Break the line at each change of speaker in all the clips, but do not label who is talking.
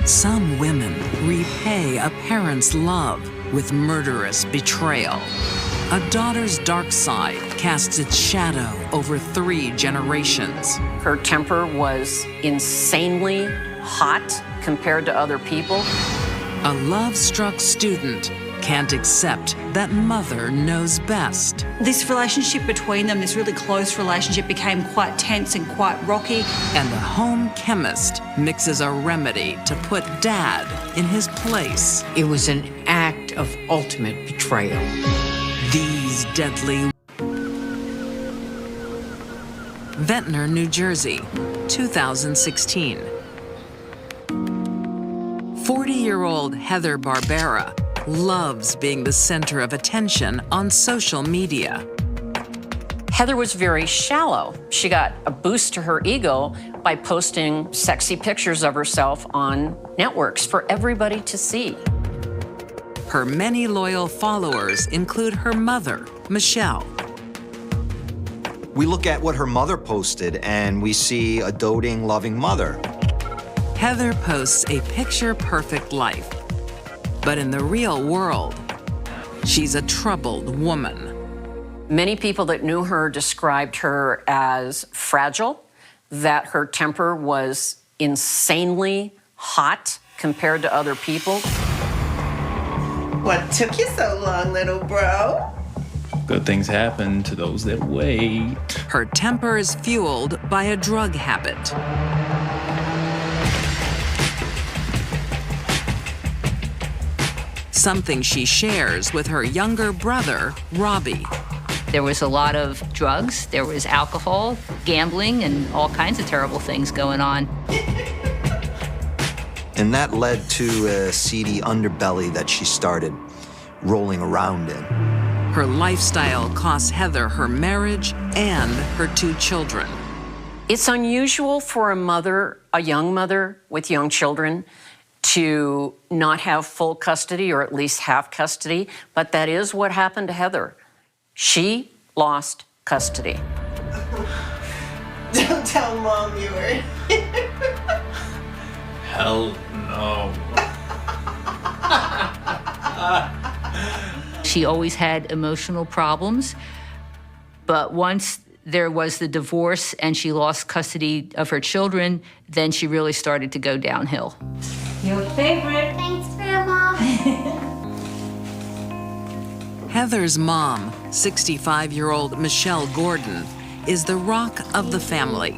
Some women repay a parent's love with murderous betrayal. A daughter's dark side casts its shadow over 3 generations.
Her temper was insanely hot compared to other people.
A love-struck student can't accept that mother knows best.
This relationship between them, this really close relationship, became quite tense and quite rocky.
And the home chemist mixes a remedy to put Dad in his place.
It was an act of ultimate betrayal.
These deadly... Ventnor, New Jersey, 2016. 40-year-old Heather Barbera loves being the center of attention on social media.
Heather was very shallow. She got a boost to her ego by posting sexy pictures of herself on networks for everybody to see.
Her many loyal followers include her mother, Michelle.
We look at what her mother posted and we see a doting, loving mother.
Heather posts a picture-perfect life. But in the real world, she's a troubled woman.
Many people that knew her described her as fragile, that her temper was insanely hot compared to other people.
What took you so long, little bro?
Good things happen to those that wait.
Her temper is fueled by a drug habit. Something she shares with her younger brother, Robbie.
There was a lot of drugs, there was alcohol, gambling, and all kinds of terrible things going on.
And that led to a seedy underbelly that she started rolling around in.
Her lifestyle costs Heather her marriage and her 2 children.
It's unusual for a young mother with young children, to not have full custody or at least half custody, but that is what happened to Heather. She lost custody.
Don't tell Mom you were here.
Hell no.
She always had emotional problems, but once there was the divorce and she lost custody of her children, then she really started to go downhill.
Your favorite.
Thanks, Grandma.
Heather's mom, 65-year-old Michelle Gordon, is the rock of the family.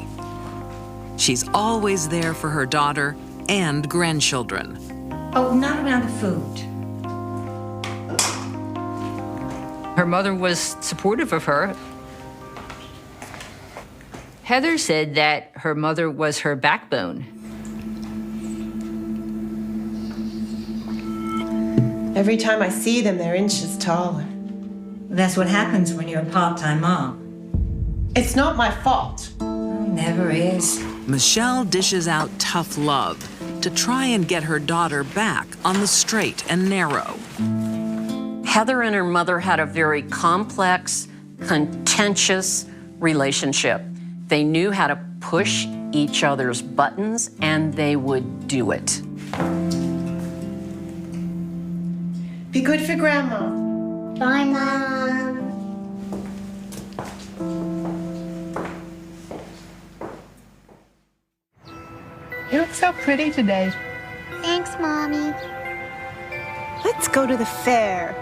She's always there for her daughter and grandchildren.
Oh, not around the food.
Her mother was supportive of her. Heather said that her mother was her backbone.
Every time I see them, they're inches taller.
That's what happens when you're a part-time mom.
It's not my fault.
Never is.
Michelle dishes out tough love to try and get her daughter back on the straight and narrow.
Heather and her mother had a very complex, contentious relationship. They knew how to push each other's buttons, and they would do it.
Be good for Grandma.
Bye, Mom.
You look so pretty today.
Thanks, Mommy.
Let's go to the fair.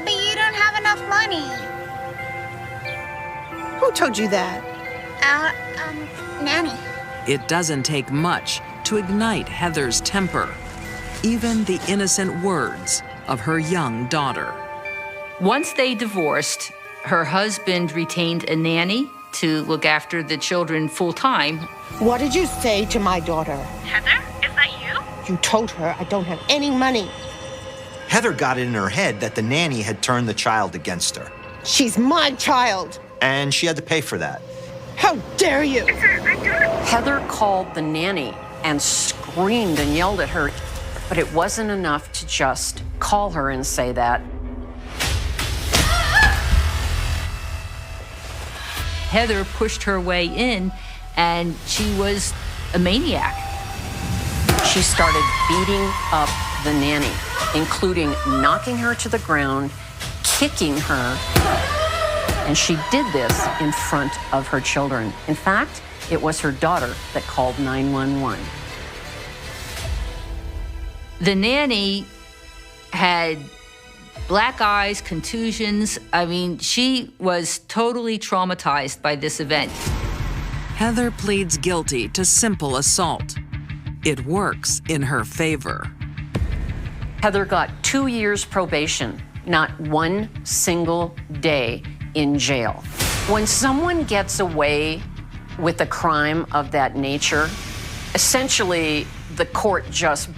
But you don't have enough money.
Who told you that?
Nanny.
It doesn't take much to ignite Heather's temper, even the innocent words of her young daughter.
Once they divorced, her husband retained a nanny to look after the children full-time.
What did you say to my daughter?
Heather, is that you?
You told her I don't have any money.
Heather got it in her head that the nanny had turned the child against her.
She's my child.
And she had to pay for that.
How dare you?
Heather called the nanny and screamed and yelled at her, but it wasn't enough to just call her and say that.
Heather pushed her way in, and she was a maniac.
She started beating up the nanny, including knocking her to the ground, kicking her, and she did this in front of her children. In fact, it was her daughter that called 911.
The nanny had black eyes, contusions. I mean, she was totally traumatized by this event.
Heather pleads guilty to simple assault. It works in her favor.
Heather got 2 years probation, not one single day in jail. When someone gets away with a crime of that nature, essentially the court just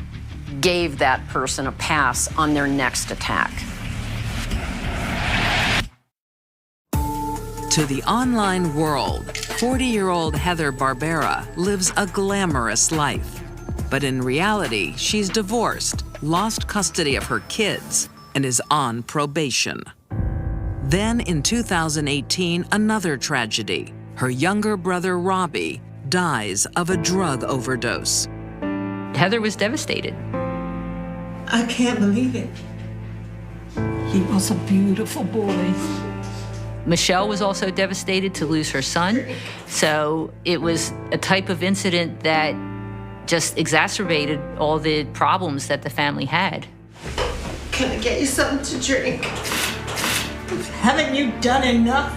gave that person a pass on their next attack.
To the online world, 40-year-old Heather Barbera lives a glamorous life. But in reality, she's divorced, lost custody of her kids, and is on probation. Then in 2018, another tragedy. Her younger brother, Robbie, dies of a drug overdose.
Heather was devastated.
I can't believe it.
He was a beautiful boy.
Michelle was also devastated to lose her son. So it was a type of incident that just exacerbated all the problems that the family had.
Can I get you something to drink?
Haven't you done enough?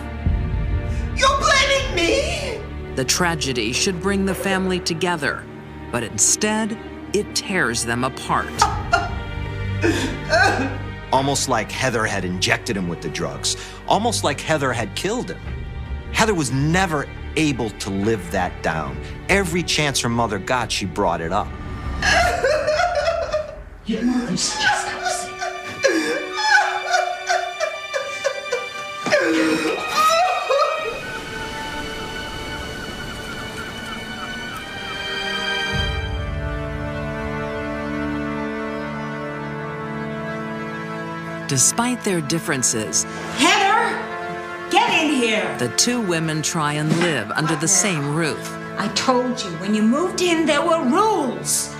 You're blaming me?
The tragedy should bring the family together, but instead, it tears them apart.
Almost like Heather had injected him with the drugs. Almost like Heather had killed him. Heather was never able to live that down. Every chance her mother got, she brought it up.
Your mother's just upset.
Despite their differences,
Heather, get in here.
the two women try and live under the same roof,
I told you, when you moved in, there were rules.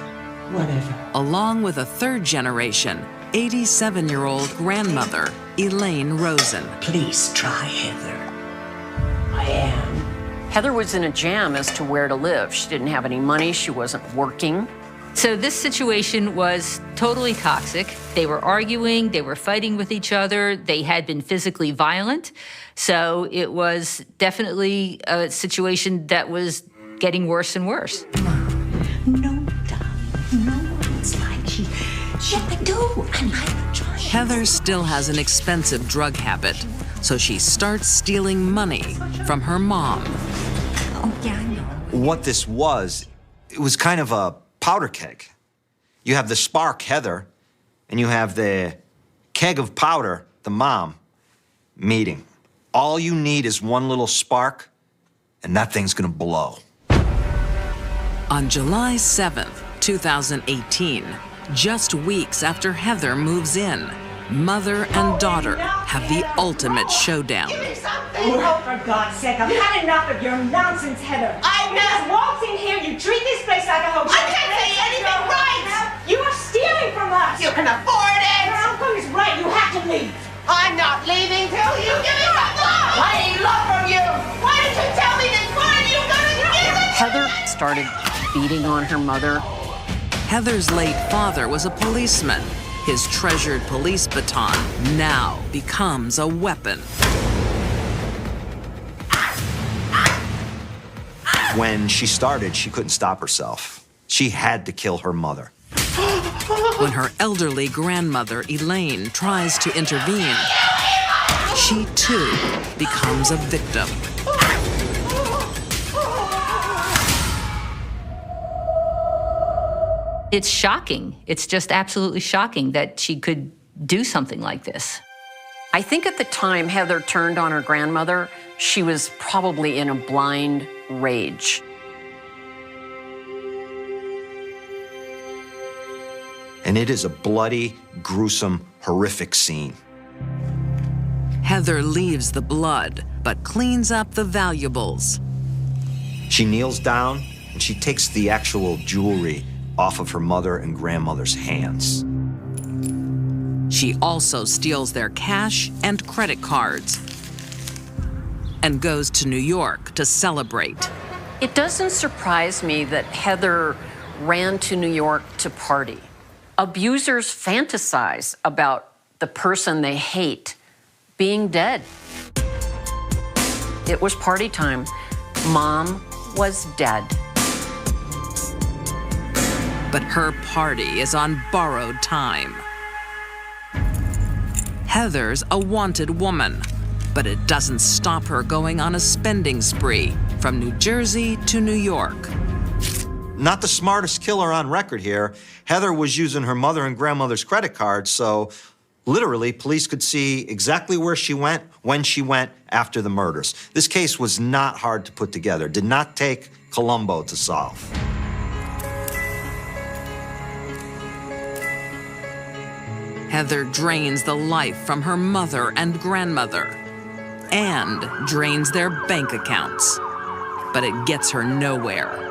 Whatever.
along with a third generation, 87-year-old grandmother, Elaine Rosen.
Please try, Heather. I am.
Heather was in a jam as to where to live. She didn't have any money, she wasn't working.
So this situation was totally toxic. They were arguing, they were fighting with each other, they had been physically violent. So it was definitely a situation that was getting worse and worse.
No, darling, no, it's like she had to do. And I try.
Heather still has an expensive drug habit, so she starts stealing money from her mom.
Oh, yeah, I know.
What this was, it was kind of a powder keg. You have the spark, Heather, and you have the keg of powder, the mom, meeting. All you need is one little spark, and that thing's gonna blow.
On July 7th, 2018, just weeks after Heather moves in, mother and daughter have the ultimate showdown.
Oh, for God's sake, I've had enough of your nonsense, Heather.
I
You just walked in here, you treat this place like a hotel.
I can't say anything right.
You are stealing from us.
You can afford
Your
it.
uncle is right, you have to leave.
I'm not leaving till you give me some love. I need love from you. Why didn't you tell me this? Why are you gonna give it?
Heather started beating on her mother.
Heather's late father was a policeman. His treasured police baton now becomes a weapon.
When she started, she couldn't stop herself. She had to kill her mother.
When her elderly grandmother, Elaine, tries to intervene, she too becomes a victim.
It's shocking. It's just absolutely shocking that she could do something like this.
I think at the time Heather turned on her grandmother, she was probably in a blind rage.
And it is a bloody, gruesome, horrific scene.
Heather leaves the blood, but cleans up the valuables.
She kneels down and she takes the actual jewelry off of her mother and grandmother's hands.
She also steals their cash and credit cards and goes to New York to celebrate.
It doesn't surprise me that Heather ran to New York to party. Abusers fantasize about the person they hate being dead. It was party time. Mom was dead.
But her party is on borrowed time. Heather's a wanted woman, but it doesn't stop her going on a spending spree from New Jersey to New York.
Not the smartest killer on record here. Heather was using her mother and grandmother's credit cards, so literally police could see exactly where she went, when she went after the murders. This case was not hard to put together, did not take Columbo to solve.
Heather drains the life from her mother and grandmother and drains their bank accounts, but it gets her nowhere.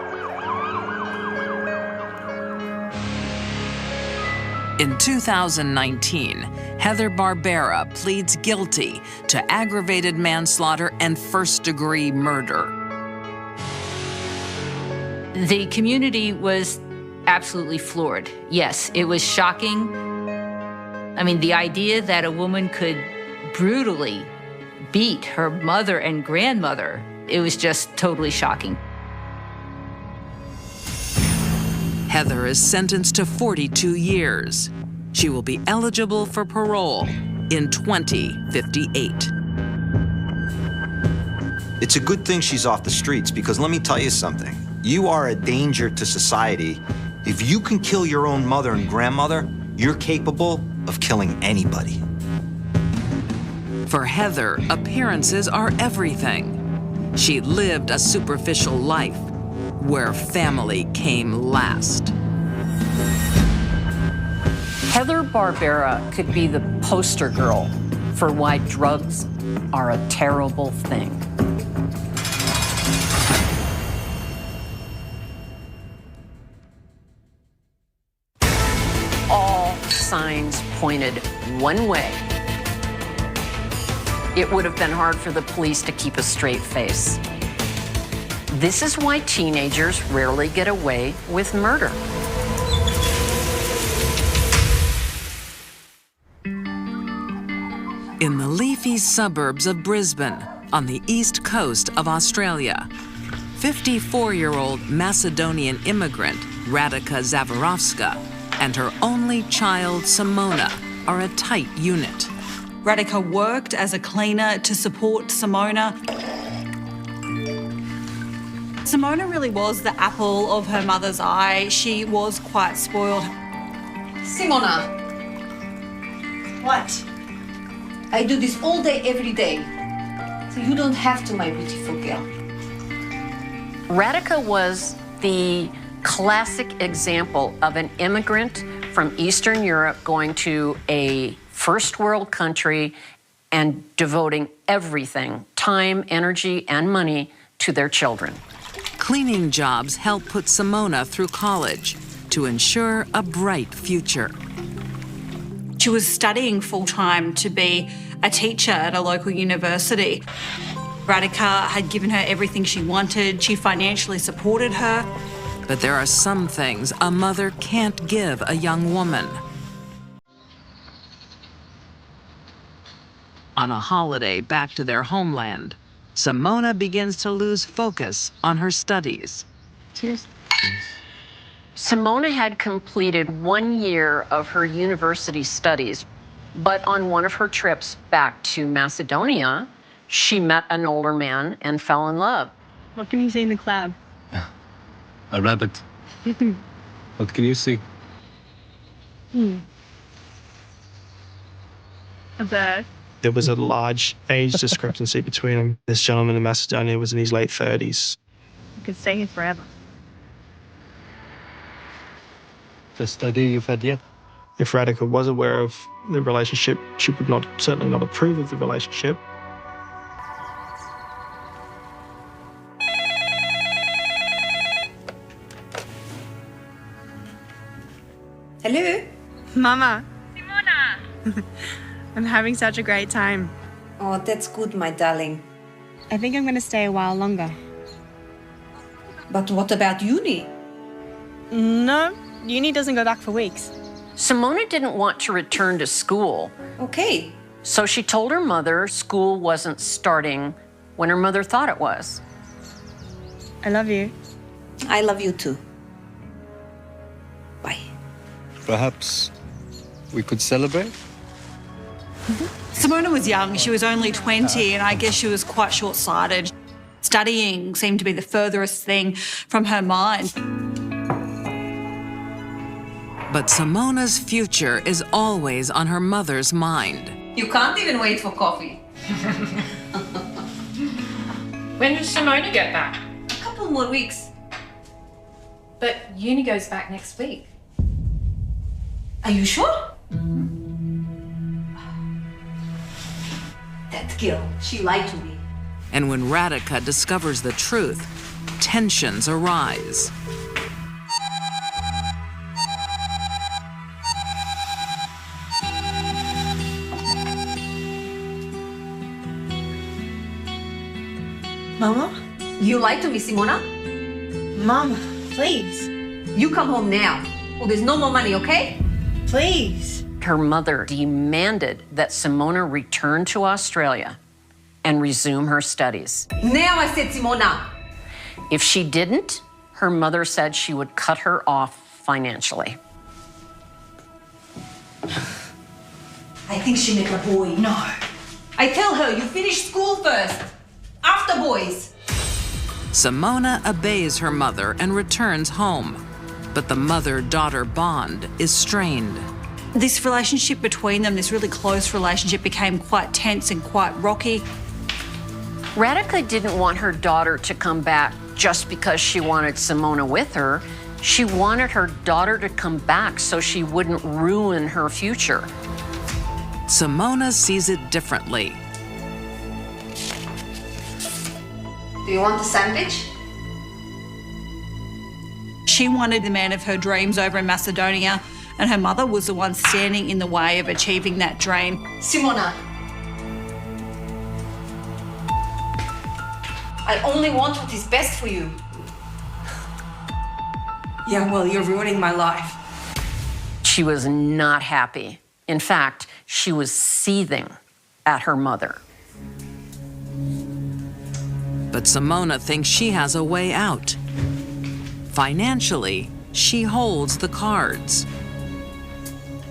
In 2019, Heather Barbera pleads guilty to aggravated manslaughter and first-degree murder.
The community was absolutely floored. Yes, it was shocking. I mean, the idea that a woman could brutally beat her mother and grandmother, it was just totally shocking.
Heather is sentenced to 42 years. She will be eligible for parole in 2058.
It's a good thing she's off the streets, because let me tell you something. You are a danger to society. If you can kill your own mother and grandmother, you're capable of killing anybody.
For Heather, appearances are everything. She lived a superficial life where family came last.
Heather Barbera could be the poster girl for why drugs are a terrible thing. All signs pointed one way. It would have been hard for the police to keep a straight face. This is why teenagers rarely get away with murder.
In the leafy suburbs of Brisbane, on the east coast of Australia, 54-year-old Macedonian immigrant Radika Zavarovska and her only child, Simona, are a tight unit.
Radika worked as a cleaner to support Simona. Simona really was the apple of her mother's eye. She was quite spoiled.
Simona. What? I do this all day, every day. So you don't have to, my beautiful girl.
Radika was the classic example of an immigrant from Eastern Europe going to a first world country and devoting everything, time, energy, and money to their children.
Cleaning jobs help put Simona through college to ensure a bright future.
She was studying full-time to be a teacher at a local university. Radika had given her everything she wanted. She financially supported her.
But there are some things a mother can't give a young woman. On a holiday back to their homeland, Simona begins to lose focus on her studies.
Cheers. Simona had completed 1 year of her university studies, but on one of her trips back to Macedonia, she met an older man and fell in love.
What can you see in the cloud?
A rabbit. What can you see?
A bird.
There was a large age discrepancy between them. This gentleman in Macedonia was in his late 30s.
You could stay here forever.
The study you've had yet?
If Radika was aware of the relationship, she would certainly not approve of the relationship.
Hello?
Mama. Simona. I'm having such a great time.
Oh, that's good, my darling.
I think I'm going to stay a while longer.
But what about uni?
No, uni doesn't go back for weeks.
Simona didn't want to return to school.
Okay.
So she told her mother school wasn't starting when her mother thought it was.
I love you.
I love you too. Bye.
Perhaps we could celebrate?
Simona was young. She was only 20, and I guess she was quite short-sighted. Studying seemed to be the furthest thing from her mind.
But Simona's future is always on her mother's mind.
You can't even wait for coffee.
When does Simona get back?
A couple more weeks.
But uni goes back next week.
Are you sure? That girl, she lied to me.
And when Radhika discovers the truth, tensions arise.
Mama? You lied to me, Simona?
Mama, please.
You come home now, or there's no more money, okay?
Please.
Her mother demanded that Simona return to Australia and resume her studies.
Now I said, Simona.
If she didn't, her mother said she would cut her off financially.
I think she met a boy. No. I tell her, you finish school first. After boys.
Simona obeys her mother and returns home. But the mother-daughter bond is strained.
This relationship between them, this really close relationship, became quite tense and quite rocky.
Radhika didn't want her daughter to come back just because she wanted Simona with her. She wanted her daughter to come back so she wouldn't ruin her future.
Simona sees it differently.
Do you want a sandwich?
She wanted the man of her dreams over in Macedonia, and her mother was the one standing in the way of achieving that dream.
Simona. I only want what is best for you.
Yeah, well, you're ruining my life.
She was not happy. In fact, she was seething at her mother.
But Simona thinks she has a way out. Financially, she holds the cards.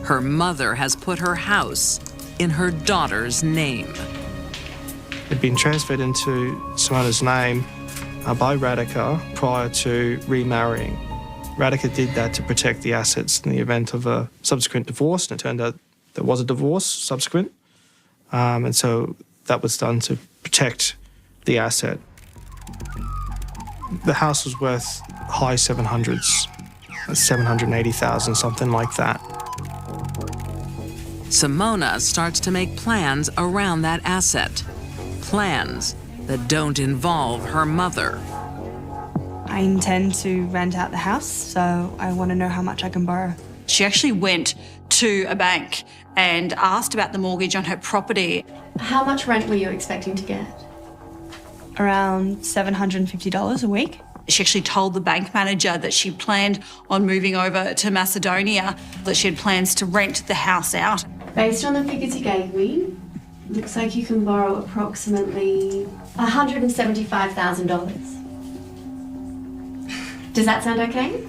Her mother has put her house in her daughter's name.
It had been transferred into Simona's name by Radhika prior to remarrying. Radhika did that to protect the assets in the event of a subsequent divorce, and it turned out there was a divorce subsequent. And so that was done to protect the asset. The house was worth high 700s, 780,000, something like that.
Simona starts to make plans around that asset. Plans that don't involve her mother.
I intend to rent out the house, so I want to know how much I can borrow.
She actually went to a bank and asked about the mortgage on her property.
How much rent were you expecting to get?
Around $750 a week.
She actually told the bank manager that she planned on moving over to Macedonia, that she had plans to rent the house out.
Based on the figures you gave me, looks like you can borrow approximately $175,000. Does that sound okay?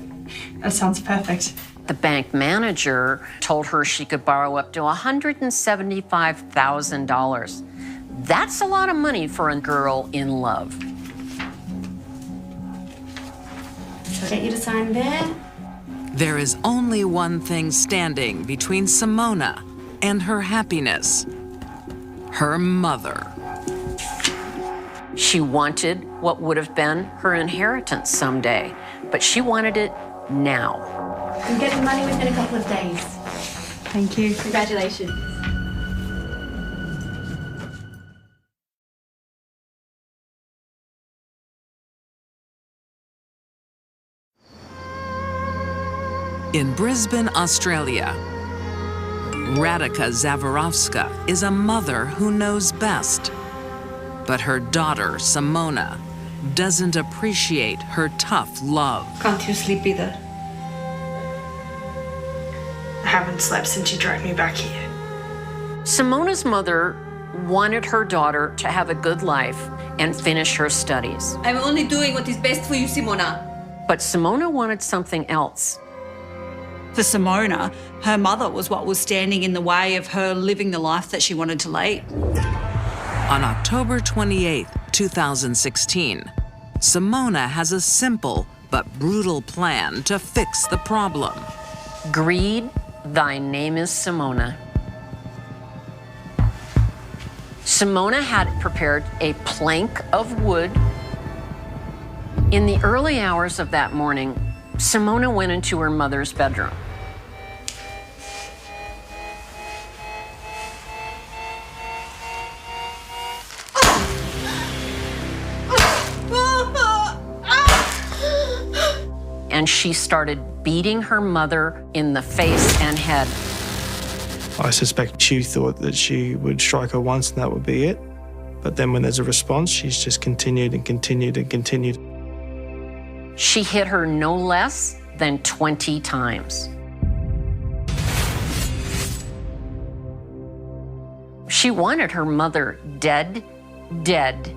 That sounds perfect.
The bank manager told her she could borrow up to $175,000. That's a lot of money for a girl in love.
I'll get you to sign there.
There is only one thing standing between Simona and her happiness. Her mother.
She wanted what would have been her inheritance someday, but she wanted it now.
You'll get the money within a couple of days.
Thank you.
Congratulations.
In Brisbane, Australia, Radika Zavarovska is a mother who knows best. But her daughter, Simona, doesn't appreciate her tough love.
Can't you sleep either? I haven't slept since you dragged me back here.
Simona's mother wanted her daughter to have a good life and finish her studies.
I'm only doing what is best for you, Simona.
But Simona wanted something else.
For Simona, her mother was what was standing in the way of her living the life that she wanted to lead.
On October 28, 2016, Simona has a simple but brutal plan to fix the problem.
Greed, thy name is Simona. Simona had prepared a plank of wood. In the early hours of that morning, Simona went into her mother's bedroom. And she started beating her mother in the face and head.
I suspect she thought that she would strike her once and that would be it. But then when there's a response, she's just continued and continued and continued.
She hit her no less than 20 times. She wanted her mother dead, dead,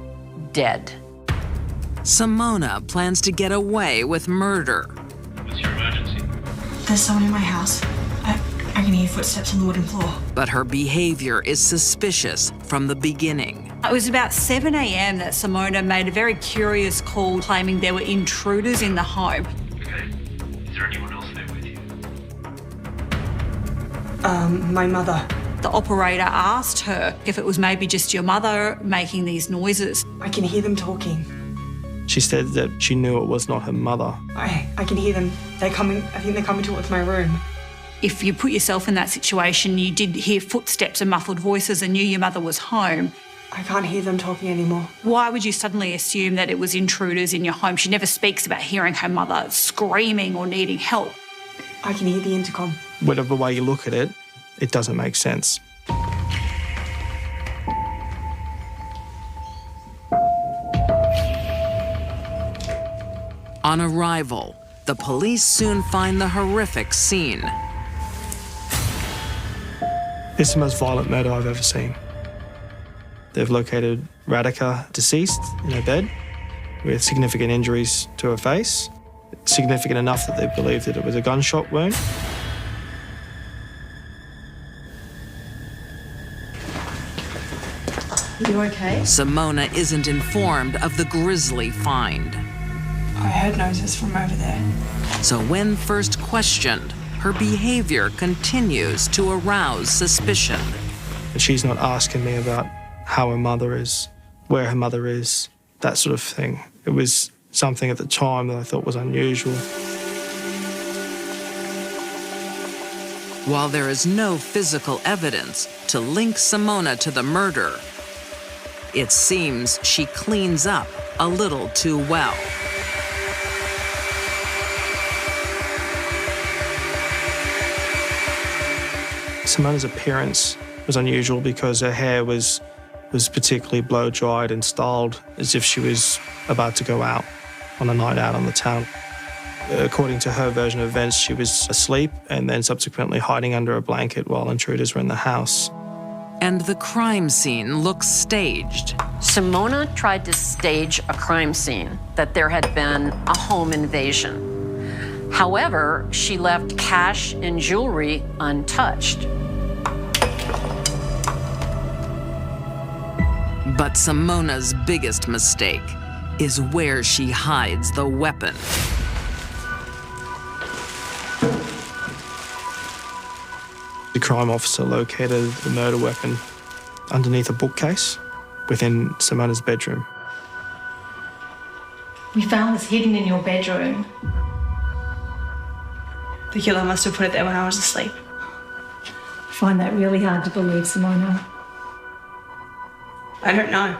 dead.
Simona plans to get away with murder.
What's your emergency?
There's someone in my house. I can hear footsteps on the wooden floor.
But her behavior is suspicious from the beginning.
It was about 7 a.m. that Simona made a very curious call claiming there were intruders in the home.
Okay. Is there anyone else there with you?
My mother.
The operator asked her if it was maybe just your mother making these noises.
I can hear them talking.
She said that she knew it was not her mother.
I can hear them. They're coming. I think they're coming towards my room.
If you put yourself in that situation, you did hear footsteps and muffled voices and knew your mother was home.
I can't hear them talking anymore.
Why would you suddenly assume that it was intruders in your home? She never speaks about hearing her mother screaming or needing help.
I can hear the intercom.
Whatever way you look at it, it doesn't make sense.
On arrival, the police soon find the horrific scene.
It's the most violent murder I've ever seen. They've located Radika deceased in her bed with significant injuries to her face, significant enough that they believe that it was a gunshot wound.
You okay?
Simona isn't informed of the grisly find.
I heard noises from over there.
So when first questioned, her behavior continues to arouse suspicion.
But she's not asking me about how her mother is, where her mother is, that sort of thing. It was something at the time that I thought was unusual.
While there is no physical evidence to link Simona to the murder, it seems she cleans up a little too well.
Simona's appearance was unusual because her hair was particularly blow-dried and styled as if she was about to go out on a night out on the town. According to her version of events, she was asleep and then subsequently hiding under a blanket while intruders were in the house.
And the crime scene looks staged.
Simona tried to stage a crime scene, that there had been a home invasion. However, she left cash and jewelry untouched.
But Simona's biggest mistake is where she hides the weapon.
The crime officer located the murder weapon underneath a bookcase within Simona's bedroom.
We found this hidden in your bedroom.
The killer must have put it there when I was asleep.
I find that really hard to believe, Simona.
I don't know.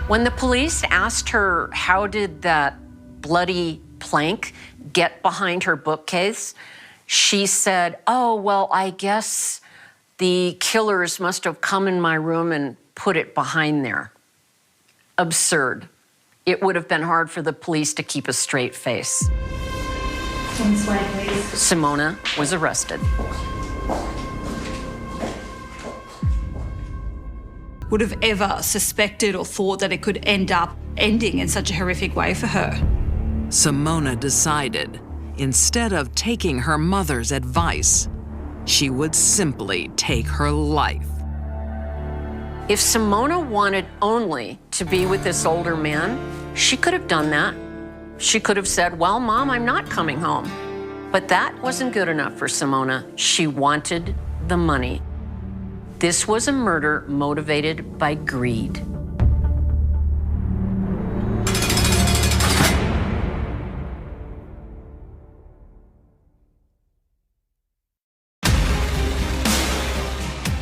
When the police asked her how did that bloody plank get behind her bookcase, She said, oh, well, I guess the killers must have come in my room and put it behind there. Absurd. It would have been hard for the police to keep a straight face.
This way, please.
Simona was arrested.
Would have ever suspected or thought that it could end up ending in such a horrific way for her.
Simona decided, instead of taking her mother's advice, she would simply take her life.
If Simona wanted only to be with this older man, she could have done that. She could have said, well, Mom, I'm not coming home. But that wasn't good enough for Simona. She wanted the money. This was a murder motivated by greed.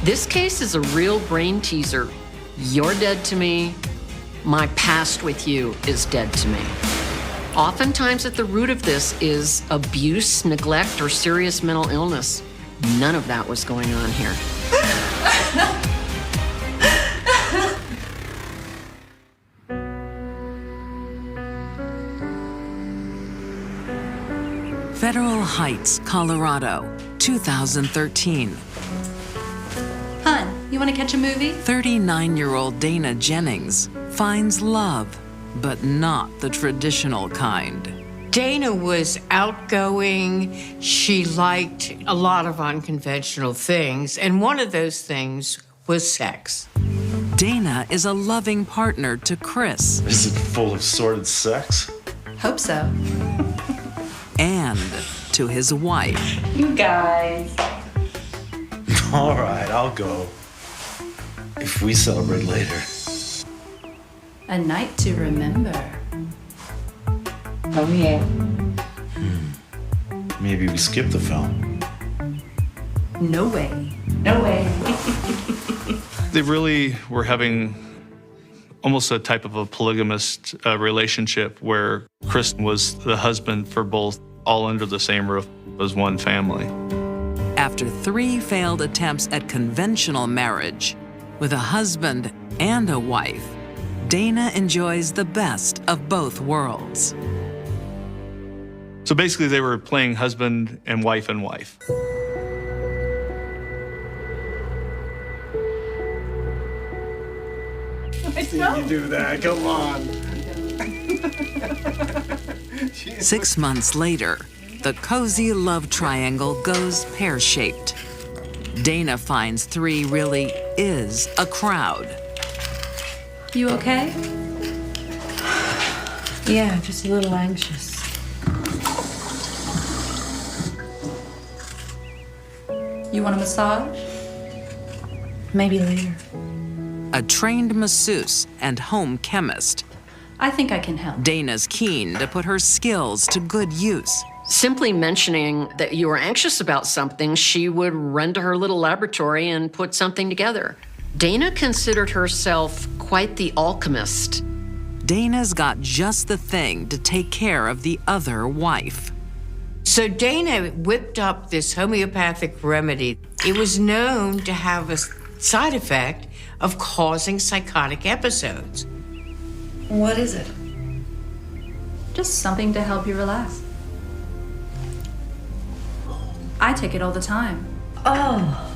This case is a real brain teaser. You're dead to me. My past with you is dead to me. Oftentimes at the root of this is abuse, neglect, or serious mental illness. None of that was going on here.
Federal Heights, Colorado, 2013.
Hun, you want to catch a movie?
39-year-old Dana Jennings finds love, but not the traditional kind.
Dana was outgoing. She liked a lot of unconventional things, and one of those things was sex.
Dana is a loving partner to Chris.
Is it full of sordid sex?
Hope so.
And to his wife.
You guys.
All right, I'll go. If we celebrate later.
A night to remember.
Oh, yeah.
Maybe we skip the film.
No way. No way.
They really were having almost a type of a polygamous relationship where Chris was the husband for both, all under the same roof as one family.
After 3 failed attempts at conventional marriage, with a husband and a wife, Dana enjoys the best of both worlds.
So basically they were playing husband and wife and wife.
You do that, come on.
6 months later, the cozy love triangle goes pear-shaped. Dana finds 3 really is a crowd.
You okay?
Yeah, just a little anxious.
You want a massage? Maybe later.
A trained masseuse and home chemist,
I think I can help.
Dana's keen to put her skills to good use.
Simply mentioning that you were anxious about something, she would run to her little laboratory and put something together. Dana considered herself quite the alchemist.
Dana's got just the thing to take care of the other wife.
So Dana whipped up this homeopathic remedy. It was known to have a side effect of causing psychotic episodes.
What is it? Just something to help you relax. I take it all the time.
Oh.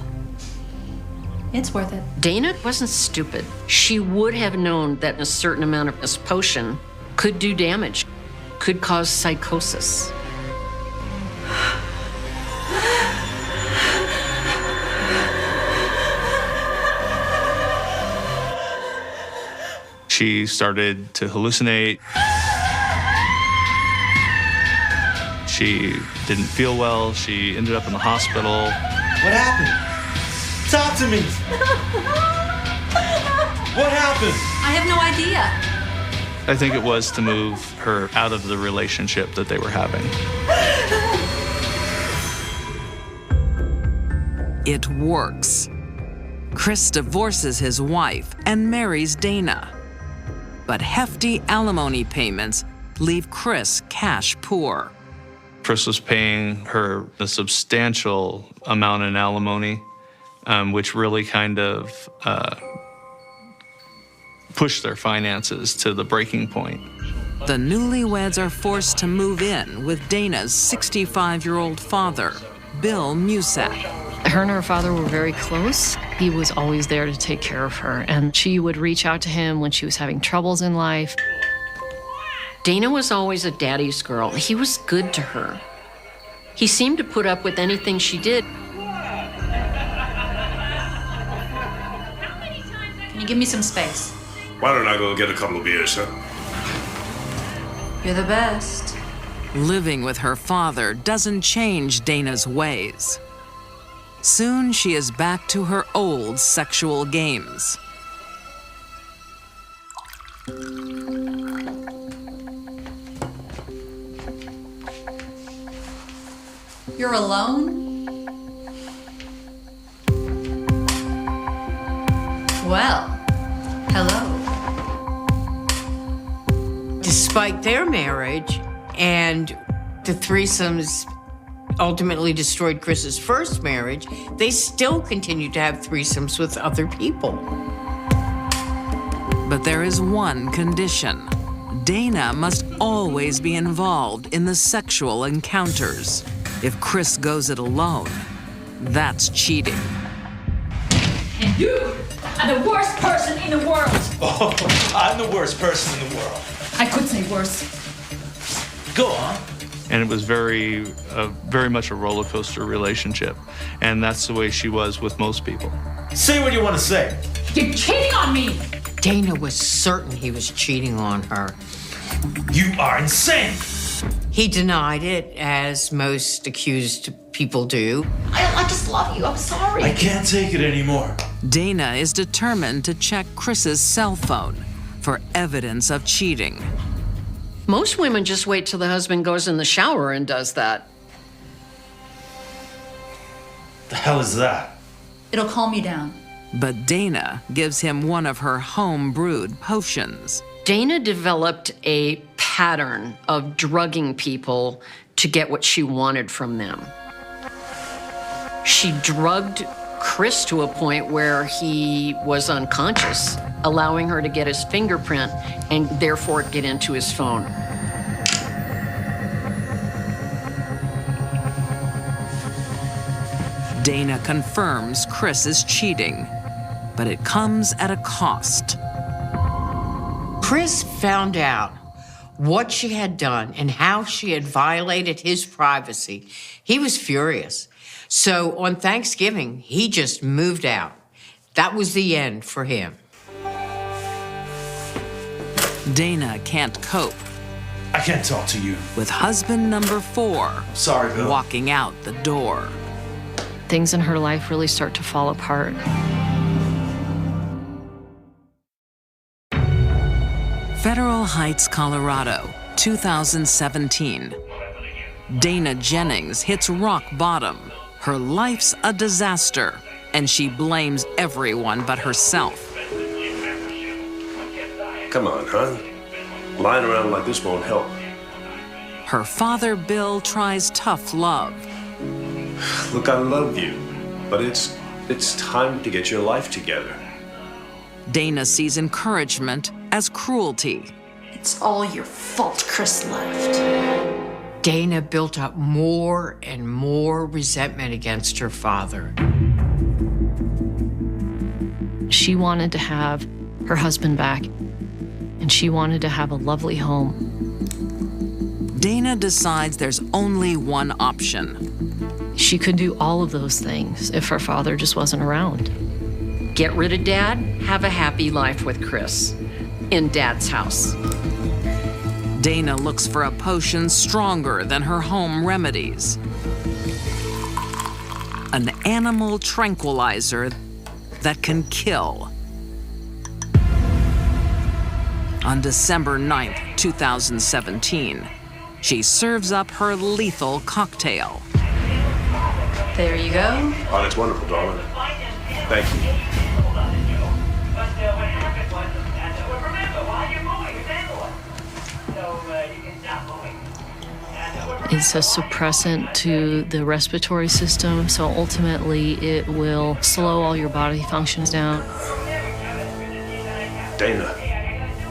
It's worth it.
Dana wasn't stupid. She would have known that a certain amount of this potion could do damage, could cause psychosis.
She started to hallucinate. She didn't feel well. She ended up in the hospital.
What happened? Talk to me. What happened?
I have no idea.
I think it was to move her out of the relationship that they were having.
It works. Chris divorces his wife and marries Dana. But hefty alimony payments leave Chris cash poor.
Chris was paying her a substantial amount in alimony, which really kind of pushed their finances to the breaking point.
The newlyweds are forced to move in with Dana's 65-year-old father, Bill Musak.
Her and her father were very close. He was always there to take care of her, and she would reach out to him when she was having troubles in life.
Dana was always a daddy's girl. He was good to her. He seemed to put up with anything she did.
Can you give me some space?
Why don't I go get a couple of beers, huh?
You're the best.
Living with her father doesn't change Dana's ways. Soon she is back to her old sexual games.
You're alone? Well, hello.
Despite their marriage and the threesomes ultimately destroyed Chris's first marriage, they still continue to have threesomes with other people.
But there is one condition. Dana must always be involved in the sexual encounters. If Chris goes it alone, that's cheating.
And you are the worst person in the world.
Oh, I'm the worst person in the world.
I could say worse.
Go on.
And it was very much a roller coaster relationship. And that's the way she was with most people.
Say what you want to say.
You're cheating on me.
Dana was certain he was cheating on her.
You are insane.
He denied it, as most accused people do.
I just love you. I'm sorry.
I can't take it anymore.
Dana is determined to check Chris's cell phone for evidence of cheating.
Most women just wait till the husband goes in the shower and does that.
The hell is that?
It'll calm you down.
But Dana gives him one of her home-brewed potions.
Dana developed a pattern of drugging people to get what she wanted from them. She drugged Chris to a point where he was unconscious, allowing her to get his fingerprint and therefore get into his phone.
Dana confirms Chris is cheating, but it comes at a cost.
Chris found out what she had done and how she had violated his privacy. He was furious. So on Thanksgiving, he just moved out. That was the end for him.
Dana can't cope.
I can't talk to you.
With husband number 4
Sorry, Bill.
walking out the door.
Things in her life really start to fall apart.
Federal Heights, Colorado, 2017. Dana Jennings hits rock bottom. Her life's a disaster, and she blames everyone but herself.
Come on, hon. Lying around like this won't help.
Her father, Bill, tries tough love.
Look, I love you, but it's time to get your life together.
Dana sees encouragement as cruelty.
It's all your fault Chris left.
Dana built up more and more resentment against her father.
She wanted to have her husband back, and she wanted to have a lovely home.
Dana decides there's only one option.
She could do all of those things if her father just wasn't around.
Get rid of Dad, have a happy life with Chris in Dad's house.
Dana looks for a potion stronger than her home remedies. An animal tranquilizer that can kill. On December 9th, 2017, she serves up her lethal cocktail.
There you go.
Oh, that's wonderful, darling. Thank you.
It's a suppressant to the respiratory system, so ultimately it will slow all your body functions down.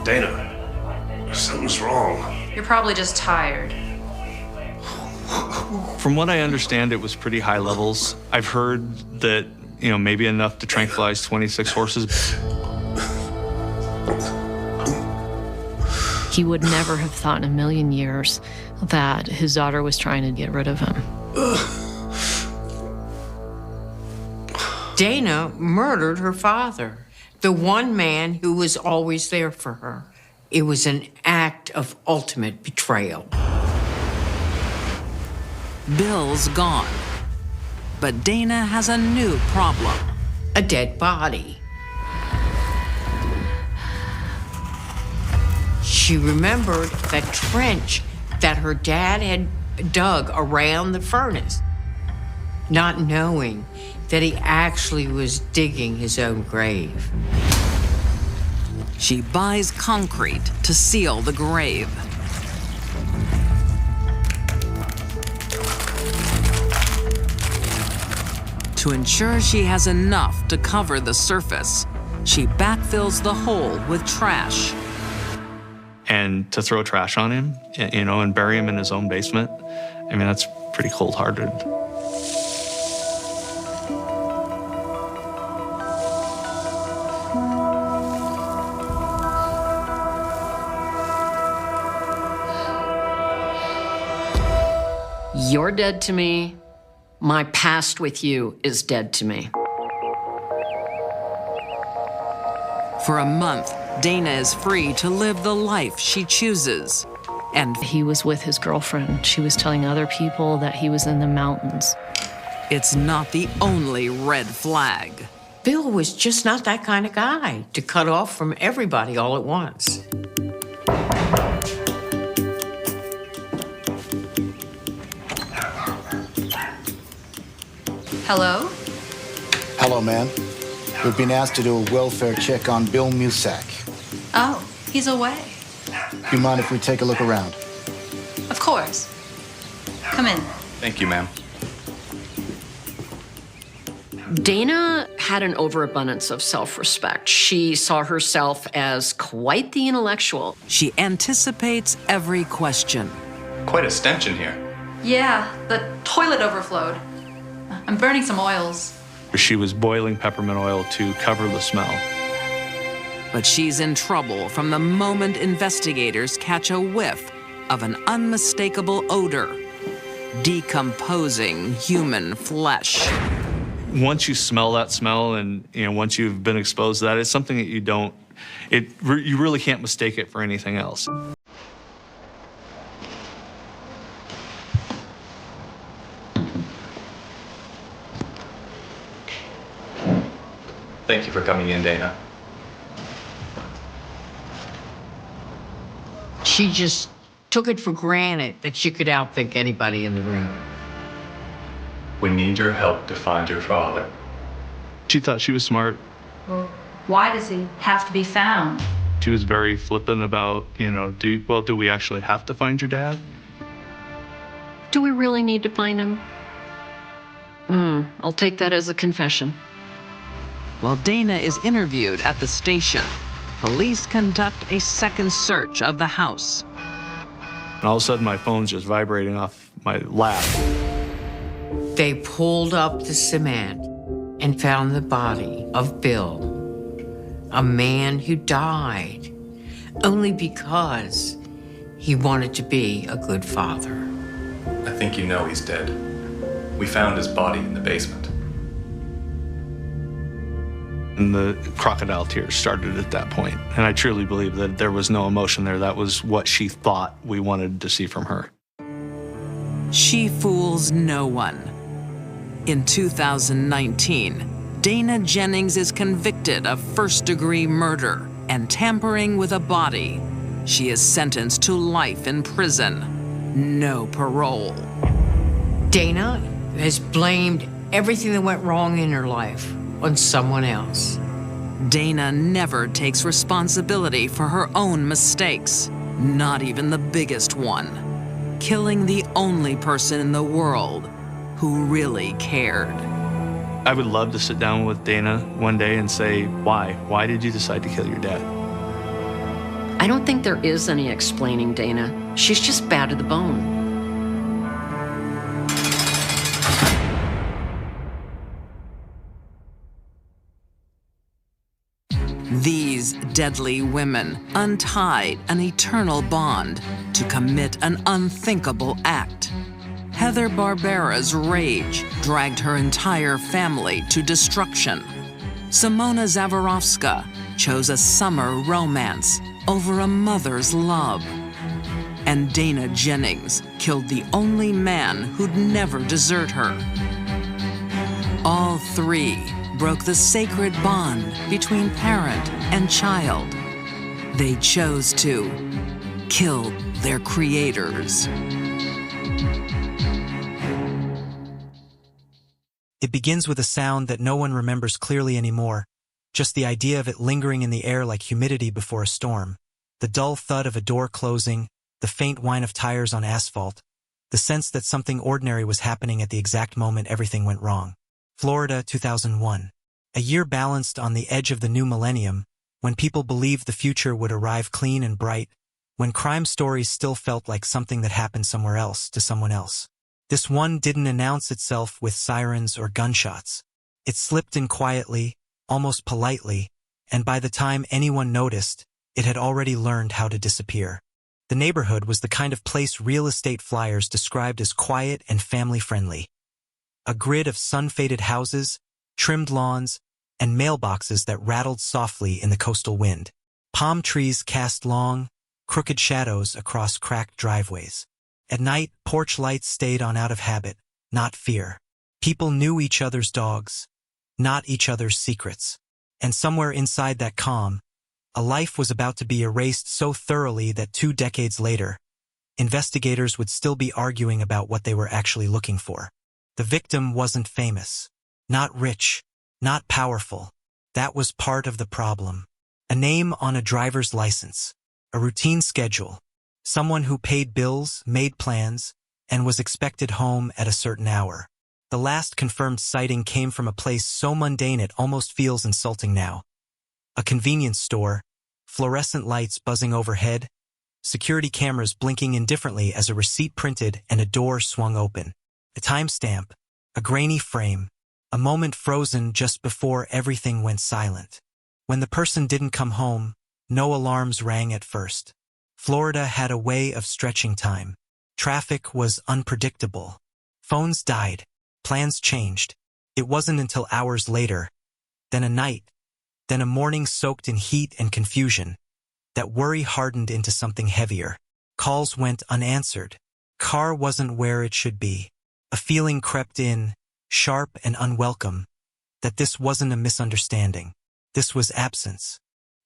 Dana, something's wrong.
You're probably just tired.
From what I understand, it was pretty high levels. I've heard that, maybe enough to tranquilize 26 horses.
He would never have thought in a million years that his daughter was trying to get rid of him.
Dana murdered her father, the one man who was always there for her. It was an act of ultimate betrayal.
Bill's gone, but Dana has a new problem.
A dead body. She remembered that trench that her dad had dug around the furnace, not knowing that he actually was digging his own grave.
She buys concrete to seal the grave. To ensure she has enough to cover the surface, she backfills the hole with trash.
And to throw trash on him, and bury him in his own basement, that's pretty cold-hearted.
You're dead to me. My past with you is dead to me.
For a month, Dana is free to live the life she chooses. And
he was with his girlfriend. She was telling other people that he was in the mountains.
It's not the only red flag.
Bill was just not that kind of guy to cut off from everybody all at once.
Hello?
Hello, ma'am. We've been asked to do a welfare check on Bill Musak.
Oh, he's away.
Do you mind if we take a look around?
Of course. Come in.
Thank you, ma'am.
Dana had an overabundance of self-respect. She saw herself as quite the intellectual.
She anticipates every question.
Quite a stench in here.
Yeah, the toilet overflowed. I'm burning some oils.
She was boiling peppermint oil to cover the smell.
But she's in trouble from the moment investigators catch a whiff of an unmistakable odor, decomposing human flesh.
Once you smell that smell and once you've been exposed to that, it's something that you really can't mistake it for anything else.
Thank you for coming in, Dana.
She just took it for granted that she could outthink anybody in the room.
We need your help to find your father.
She thought she was smart.
Well, why does he have to be found?
She was very flippant about, do we actually have to find your dad?
Do we really need to find him? I'll take that as a confession.
While Dana is interviewed at the station, police conduct a second search of the house.
And all of a sudden, my phone's just vibrating off my lap.
They pulled up the cement and found the body of Bill, a man who died only because he wanted to be a good father.
I think you know he's dead. We found his body in the basement.
And the crocodile tears started at that point. And I truly believe that there was no emotion there. That was what she thought we wanted to see from her.
She fools no one. In 2019, Dana Jennings is convicted of first-degree murder and tampering with a body. She is sentenced to life in prison. No parole.
Dana has blamed everything that went wrong in her life on someone else.
Dana never takes responsibility for her own mistakes, not even the biggest one. killing the only person in the world who really cared.
I would love to sit down with Dana one day and say, why? Why did you decide to kill your dad?
I don't think there is any explaining Dana. She's just bad to the bone.
These deadly women untied an eternal bond to commit an unthinkable act. Heather Barbera's rage dragged her entire family to destruction. Simona Zawarovska chose a summer romance over a mother's love. And Dana Jennings killed the only man who'd never desert her. All three broke the sacred bond between parent and child. They chose to kill their creators.
It begins with a sound that no one remembers clearly anymore, just the idea of it lingering in the air like humidity before a storm, the dull thud of a door closing, the faint whine of tires on asphalt, the sense that something ordinary was happening at the exact moment everything went wrong. Florida, 2001. A year balanced on the edge of the new millennium, when people believed the future would arrive clean and bright, when crime stories still felt like something that happened somewhere else to someone else. This one didn't announce itself with sirens or gunshots. It slipped in quietly, almost politely, and by the time anyone noticed, it had already learned how to disappear. The neighborhood was the kind of place real estate flyers described as quiet and family-friendly. A grid of sun-faded houses, trimmed lawns, and mailboxes that rattled softly in the coastal wind. Palm trees cast long, crooked shadows across cracked driveways. At night, porch lights stayed on out of habit, not fear. People knew each other's dogs, not each other's secrets. And somewhere inside that calm, a life was about to be erased so thoroughly that 2 decades later, investigators would still be arguing about what they were actually looking for. The victim wasn't famous, not rich, not powerful. That was part of the problem. A name on a driver's license, a routine schedule, someone who paid bills, made plans, and was expected home at a certain hour. The last confirmed sighting came from a place so mundane it almost feels insulting now. A convenience store, fluorescent lights buzzing overhead, security cameras blinking indifferently as a receipt printed and a door swung open. A timestamp, a grainy frame, a moment frozen just before everything went silent. When the person didn't come home, no alarms rang at first. Florida had a way of stretching time. Traffic was unpredictable. Phones died. Plans changed. It wasn't until hours later, then a night, then a morning soaked in heat and confusion, that worry hardened into something heavier. Calls went unanswered. Car wasn't where it should be. A feeling crept in, sharp and unwelcome, that this wasn't a misunderstanding. This was absence.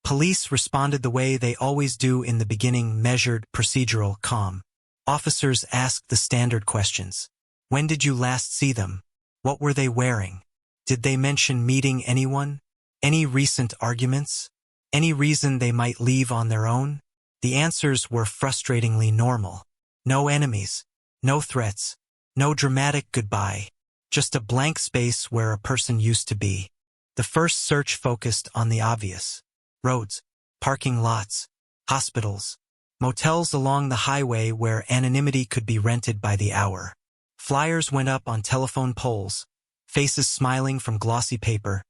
Police responded the way they always do in the beginning, measured, procedural, calm. Officers asked the standard questions. When did you last see them? What were they wearing? Did they mention meeting anyone? Any recent arguments? Any reason they might leave on their own? The answers were frustratingly normal. No enemies, no threats, no dramatic goodbye, just a blank space where a person used to be. The first search focused on the obvious. Roads, parking lots, hospitals, motels along the highway where anonymity could be rented by the hour. Flyers went up on telephone poles, faces smiling from glossy paper,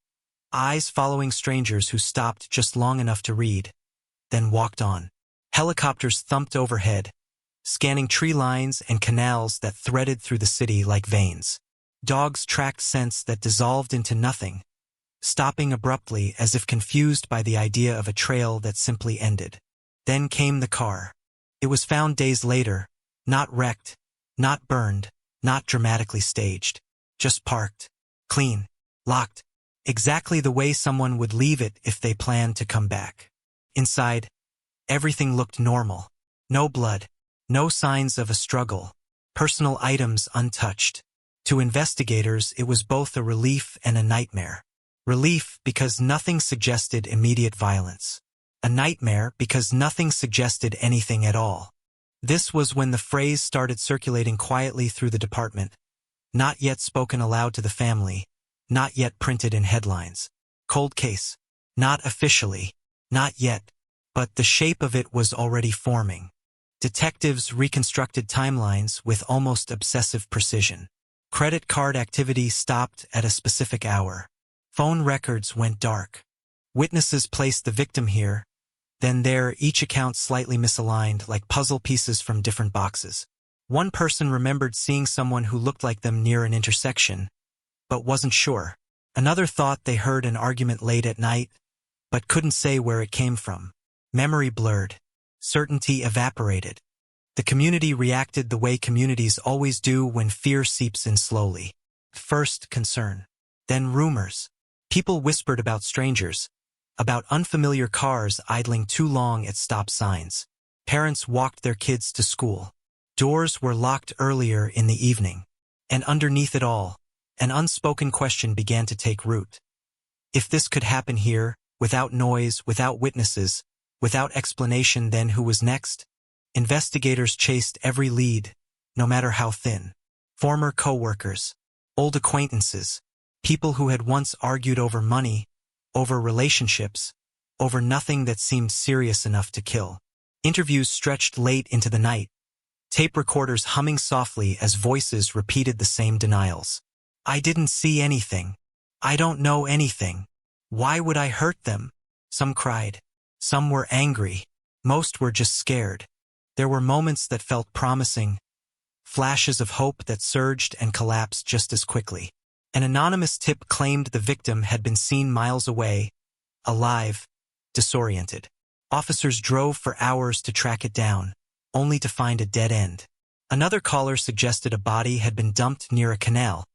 eyes following strangers who stopped just long enough to read, then walked on. Helicopters thumped overhead, scanning tree lines and canals that threaded through the city like veins. Dogs tracked scents that dissolved into nothing, stopping abruptly as if confused by the idea of a trail that simply ended. Then came the car. It was found days later, not wrecked, not burned, not dramatically staged, just parked, clean, locked, exactly the way someone would leave it if they planned to come back. Inside, everything looked normal. No blood, no signs of a struggle, personal items untouched. To investigators, it was both a relief and a nightmare. Relief because nothing suggested immediate violence. A nightmare because nothing suggested anything at all. This was when the phrase started circulating quietly through the department, not yet spoken aloud to the family, not yet printed in headlines. Cold case. Not officially. Not yet. But the shape of it was already forming. Detectives reconstructed timelines with almost obsessive precision. Credit card activity stopped at a specific hour. Phone records went dark. Witnesses placed the victim here, then there, each account slightly misaligned, like puzzle pieces from different boxes. One person remembered seeing someone who looked like them near an intersection, but wasn't sure. Another thought they heard an argument late at night, but couldn't say where it came from. Memory blurred. Certainty evaporated. The community reacted the way communities always do when fear seeps in slowly. First concern. Then rumors. People whispered about strangers, about unfamiliar cars idling too long at stop signs. Parents walked their kids to school. Doors were locked earlier in the evening. And underneath it all, an unspoken question began to take root. If this could happen here, without noise, without witnesses, without explanation, then who was next? Investigators chased every lead, no matter how thin. Former co-workers, old acquaintances, people who had once argued over money, over relationships, over nothing that seemed serious enough to kill. Interviews stretched late into the night, tape recorders humming softly as voices repeated the same denials. I didn't see anything. I don't know anything. Why would I hurt them? Some cried. Some were angry. Most were just scared. There were moments that felt promising, flashes of hope that surged and collapsed just as quickly. An anonymous tip claimed the victim had been seen miles away, alive, disoriented. Officers drove for hours to track it down, only to find a dead end. Another caller suggested a body had been dumped near a canal,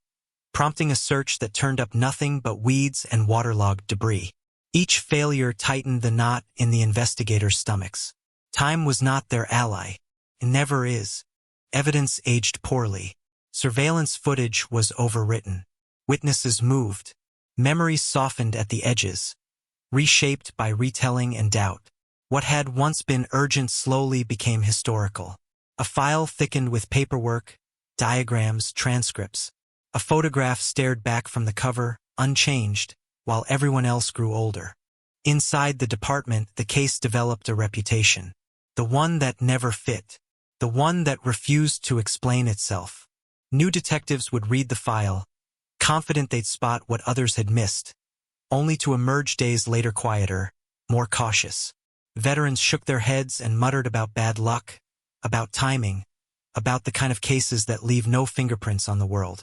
prompting a search that turned up nothing but weeds and waterlogged debris. Each failure tightened the knot in the investigators' stomachs. Time was not their ally. It never is. Evidence aged poorly. Surveillance footage was overwritten. Witnesses moved. Memories softened at the edges, reshaped by retelling and doubt. What had once been urgent slowly became historical. A file thickened with paperwork, diagrams, transcripts. A photograph stared back from the cover, unchanged, while everyone else grew older. Inside the department, the case developed a reputation. The one that never fit. The one that refused to explain itself. New detectives would read the file, confident they'd spot what others had missed, only to emerge days later quieter, more cautious. Veterans shook their heads and muttered about bad luck, about timing, about the kind of cases that leave no fingerprints on the world.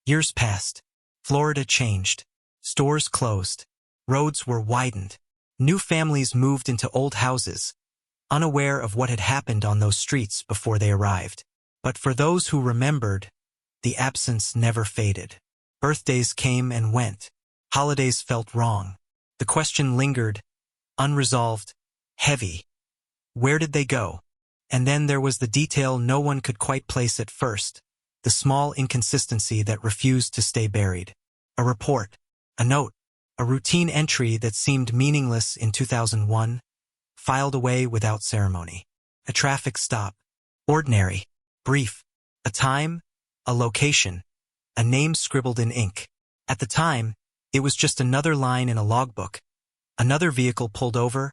Years passed. Florida changed. Stores closed. Roads were widened. New families moved into old houses, unaware of what had happened on those streets before they arrived. But for those who remembered, the absence never faded. Birthdays came and went. Holidays felt wrong. The question lingered, unresolved, heavy. Where did they go? And then there was the detail no one could quite place at first, the small inconsistency that refused to stay buried. A report, a note, a routine entry that seemed meaningless in 2001, filed away without ceremony. A traffic stop, ordinary, brief, a time, a location, a name scribbled in ink. At the time, it was just another line in a logbook, another vehicle pulled over,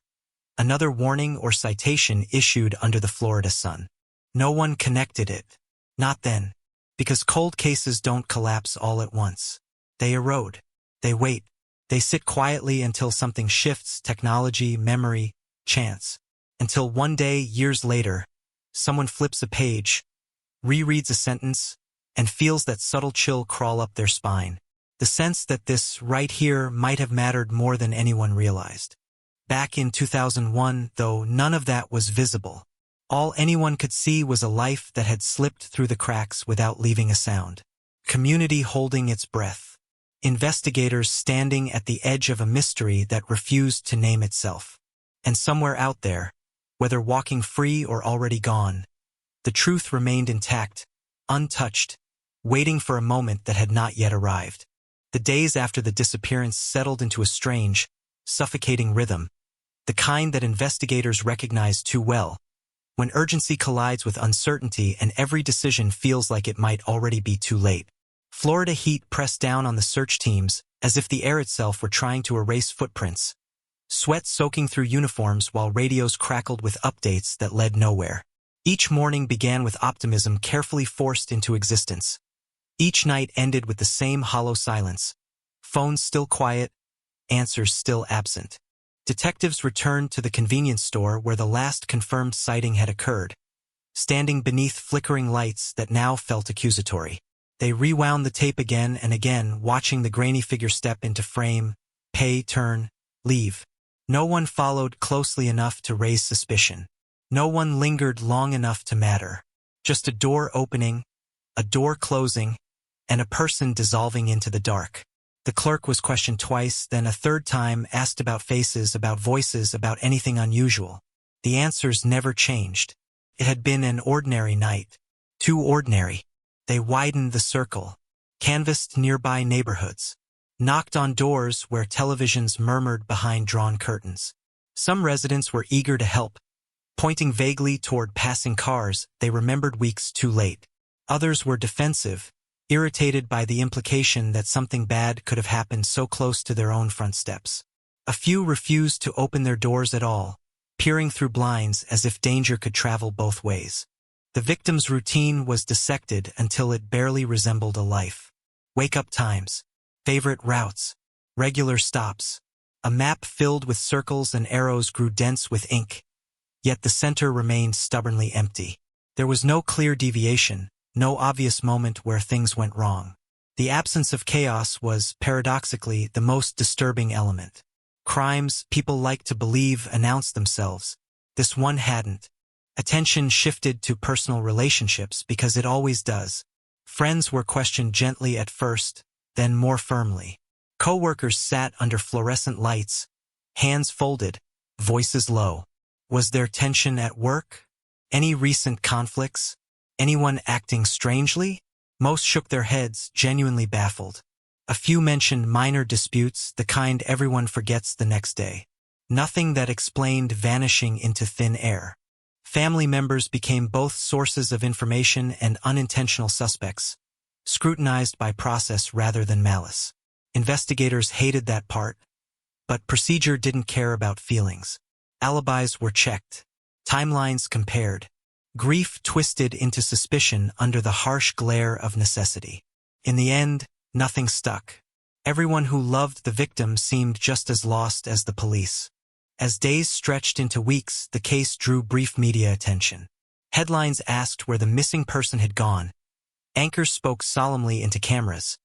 another warning or citation issued under the Florida sun. No one connected it. Not then, because cold cases don't collapse all at once. They erode. They wait. They sit quietly until something shifts, technology, memory, chance. Until one day, years later, someone flips a page, rereads a sentence, and feels that subtle chill crawl up their spine. The sense that this right here might have mattered more than anyone realized. Back in 2001, though, none of that was visible. All anyone could see was a life that had slipped through the cracks without leaving a sound. Community holding its breath. Investigators standing at the edge of a mystery that refused to name itself. And somewhere out there, whether walking free or already gone, the truth remained intact, untouched, waiting for a moment that had not yet arrived. The days after the disappearance settled into a strange, suffocating rhythm, the kind that investigators recognized too well, when urgency collides with uncertainty and every decision feels like it might already be too late. Florida heat pressed down on the search teams as if the air itself were trying to erase footprints, sweat soaking through uniforms while radios crackled with updates that led nowhere. Each morning began with optimism carefully forced into existence. Each night ended with the same hollow silence. Phones still quiet, answers still absent. Detectives returned to the convenience store where the last confirmed sighting had occurred, standing beneath flickering lights that now felt accusatory. They rewound the tape again and again, watching the grainy figure step into frame, pay, turn, leave. No one followed closely enough to raise suspicion. No one lingered long enough to matter. Just a door opening, a door closing, and a person dissolving into the dark. The clerk was questioned twice, then a third time asked about faces, about voices, about anything unusual. The answers never changed. It had been an ordinary night. Too ordinary. They widened the circle, canvassed nearby neighborhoods, knocked on doors where televisions murmured behind drawn curtains. Some residents were eager to help, pointing vaguely toward passing cars they remembered weeks too late. Others were defensive, irritated by the implication that something bad could have happened so close to their own front steps. A few refused to open their doors at all, peering through blinds as if danger could travel both ways. The victim's routine was dissected until it barely resembled a life. Wake-up times, favorite routes, regular stops. A map filled with circles and arrows grew dense with ink, yet the center remained stubbornly empty. There was no clear deviation, no obvious moment where things went wrong. The absence of chaos was, paradoxically, the most disturbing element. Crimes people like to believe announced themselves. This one hadn't. Attention shifted to personal relationships because it always does. Friends were questioned gently at first, then more firmly. Co-workers sat under fluorescent lights, hands folded, voices low. Was there tension at work? Any recent conflicts? Anyone acting strangely? Most shook their heads, genuinely baffled. A few mentioned minor disputes, the kind everyone forgets the next day. Nothing that explained vanishing into thin air. Family members became both sources of information and unintentional suspects, scrutinized by process rather than malice. Investigators hated that part, but procedure didn't care about feelings. Alibis were checked, timelines compared, grief twisted into suspicion under the harsh glare of necessity. In the end, nothing stuck. Everyone who loved the victim seemed just as lost as the police. As days stretched into weeks, the case drew brief media attention. Headlines asked where the missing person had gone. Anchors spoke solemnly into cameras,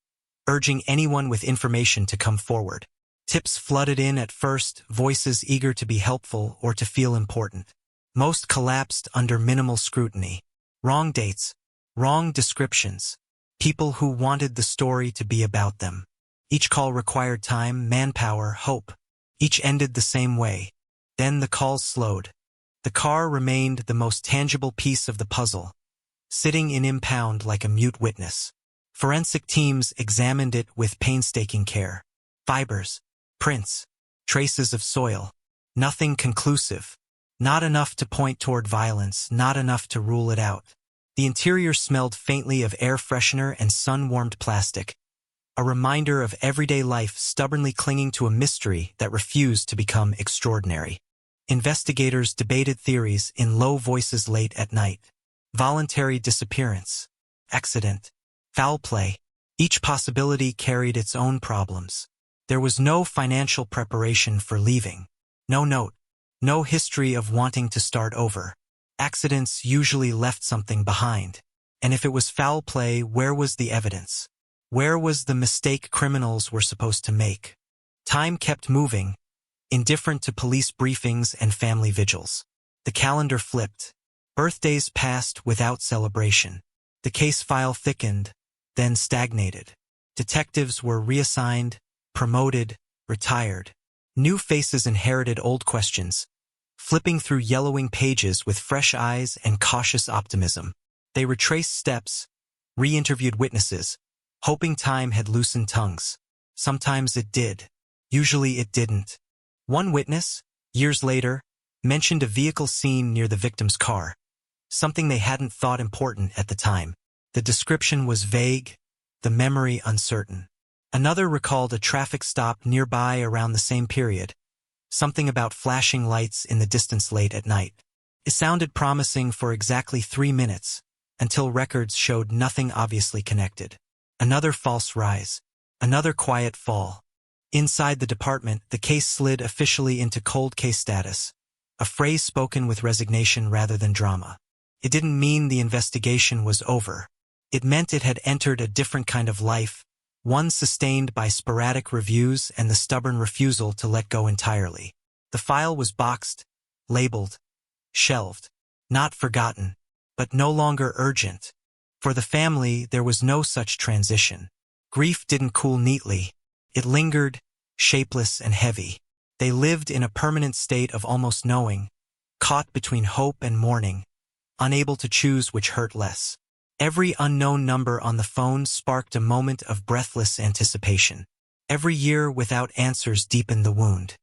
urging anyone with information to come forward. Tips flooded in at first, voices eager to be helpful or to feel important. Most collapsed under minimal scrutiny. Wrong dates, wrong descriptions, people who wanted the story to be about them. Each call required time, manpower, hope. Each ended the same way. Then the calls slowed. The car remained the most tangible piece of the puzzle, sitting in impound like a mute witness. Forensic teams examined it with painstaking care. Fibers, prints, traces of soil. Nothing conclusive. Not enough to point toward violence, not enough to rule it out. The interior smelled faintly of air freshener and sun-warmed plastic, a reminder of everyday life stubbornly clinging to a mystery that refused to become extraordinary. Investigators debated theories in low voices late at night. Voluntary disappearance, accident, foul play. Each possibility carried its own problems. There was no financial preparation for leaving. No note. No history of wanting to start over. Accidents usually left something behind. And if it was foul play, where was the evidence? Where was the mistake criminals were supposed to make? Time kept moving, indifferent to police briefings and family vigils. The calendar flipped. Birthdays passed without celebration. The case file thickened, then stagnated. Detectives were reassigned, promoted, retired. New faces inherited old questions, flipping through yellowing pages with fresh eyes and cautious optimism. They retraced steps, re-interviewed witnesses, hoping time had loosened tongues. Sometimes it did. Usually it didn't. One witness, years later, mentioned a vehicle seen near the victim's car. something they hadn't thought important at the time. The description was vague, the memory uncertain. Another recalled a traffic stop nearby around the same period, something about flashing lights in the distance late at night. It sounded promising for exactly 3 minutes, until records showed nothing obviously connected. Another false rise, another quiet fall. Inside the department, the case slid officially into cold case status, a phrase spoken with resignation rather than drama. It didn't mean the investigation was over. It meant it had entered a different kind of life, one sustained by sporadic reviews and the stubborn refusal to let go entirely. The file was boxed, labeled, shelved, not forgotten, but no longer urgent. For the family, there was no such transition. Grief didn't cool neatly. It lingered, shapeless and heavy. They lived in a permanent state of almost knowing, caught between hope and mourning, unable to choose which hurt less. Every unknown number on the phone sparked a moment of breathless anticipation. Every year without answers deepened the wound.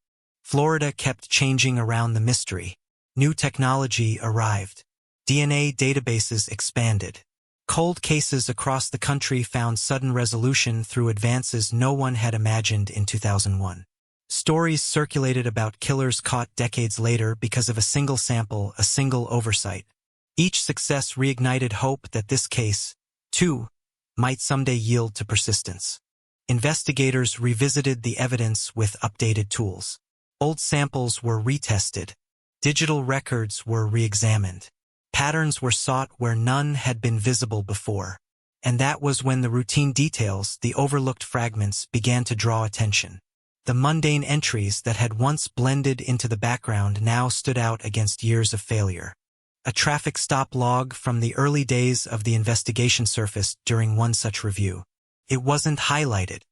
Florida kept changing around the mystery. New technology arrived. DNA databases expanded. Cold cases across the country found sudden resolution through advances no one had imagined in 2001. Stories circulated about killers caught decades later because of a single sample, a single oversight. Each success reignited hope that this case, too, might someday yield to persistence. Investigators revisited the evidence with updated tools. Old samples were retested. Digital records were re-examined. Patterns were sought where none had been visible before. And that was when the routine details, the overlooked fragments, began to draw attention. The mundane entries that had once blended into the background now stood out against years of failure. A traffic stop log from the early days of the investigation surfaced during one such review. It wasn't highlighted.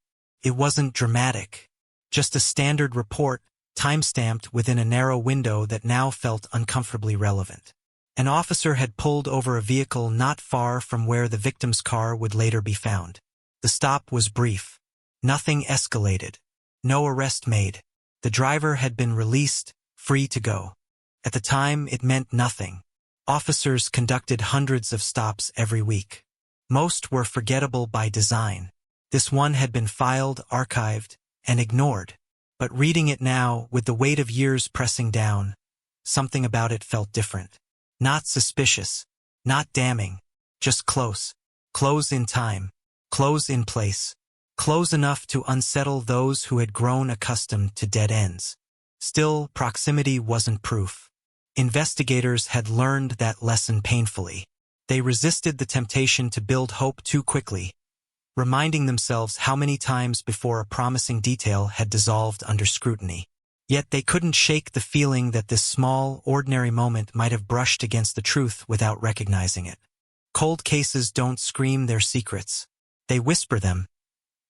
It wasn't dramatic. Just a standard report, time-stamped within a narrow window that now felt uncomfortably relevant. An officer had pulled over a vehicle not far from where the victim's car would later be found. The stop was brief. Nothing escalated. No arrest made. The driver had been released, free to go. At the time, it meant nothing. Officers conducted hundreds of stops every week. Most were forgettable by design. This one had been filed, archived, and ignored. But reading it now, with the weight of years pressing down, something about it felt different. Not suspicious, not damning, just close. Close in time, close in place, close enough to unsettle those who had grown accustomed to dead ends. Still, proximity wasn't proof. Investigators had learned that lesson painfully. They resisted the temptation to build hope too quickly, reminding themselves how many times before a promising detail had dissolved under scrutiny. Yet they couldn't shake the feeling that this small, ordinary moment might have brushed against the truth without recognizing it. Cold cases don't scream their secrets. They whisper them,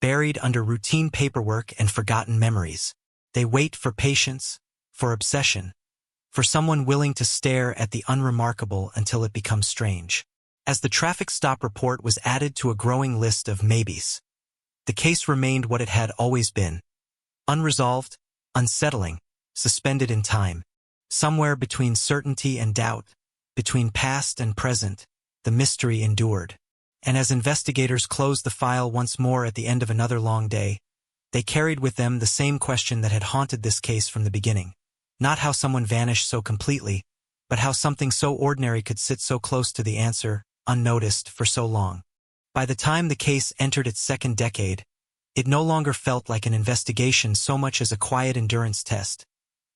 buried under routine paperwork and forgotten memories. They wait for patience, for obsession, for someone willing to stare at the unremarkable until it becomes strange. As the traffic stop report was added to a growing list of maybes, the case remained what it had always been. Unresolved, unsettling, suspended in time. Somewhere between certainty and doubt, between past and present, the mystery endured. And as investigators closed the file once more at the end of another long day, they carried with them the same question that had haunted this case from the beginning. Not how someone vanished so completely, but how something so ordinary could sit so close to the answer, unnoticed for so long. By the time the case entered its second decade, it no longer felt like an investigation so much as a quiet endurance test,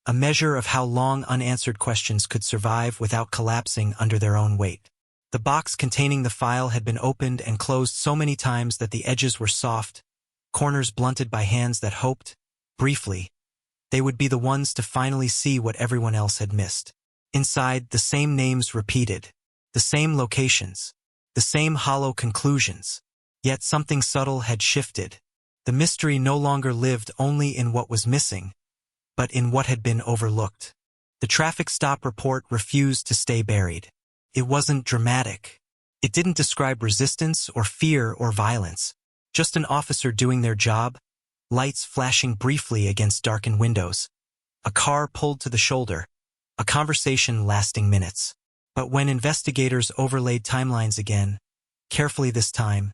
a measure of how long unanswered questions could survive without collapsing under their own weight. The box containing the file had been opened and closed so many times that the edges were soft, corners blunted by hands that hoped, briefly, they would be the ones to finally see what everyone else had missed. Inside, the same names repeated, the same locations, the same hollow conclusions. Yet something subtle had shifted. The mystery no longer lived only in what was missing, but in what had been overlooked. The traffic stop report refused to stay buried. It wasn't dramatic. It didn't describe resistance or fear or violence, just an officer doing their job, lights flashing briefly against darkened windows, a car pulled to the shoulder, a conversation lasting minutes. But when investigators overlaid timelines again, carefully this time,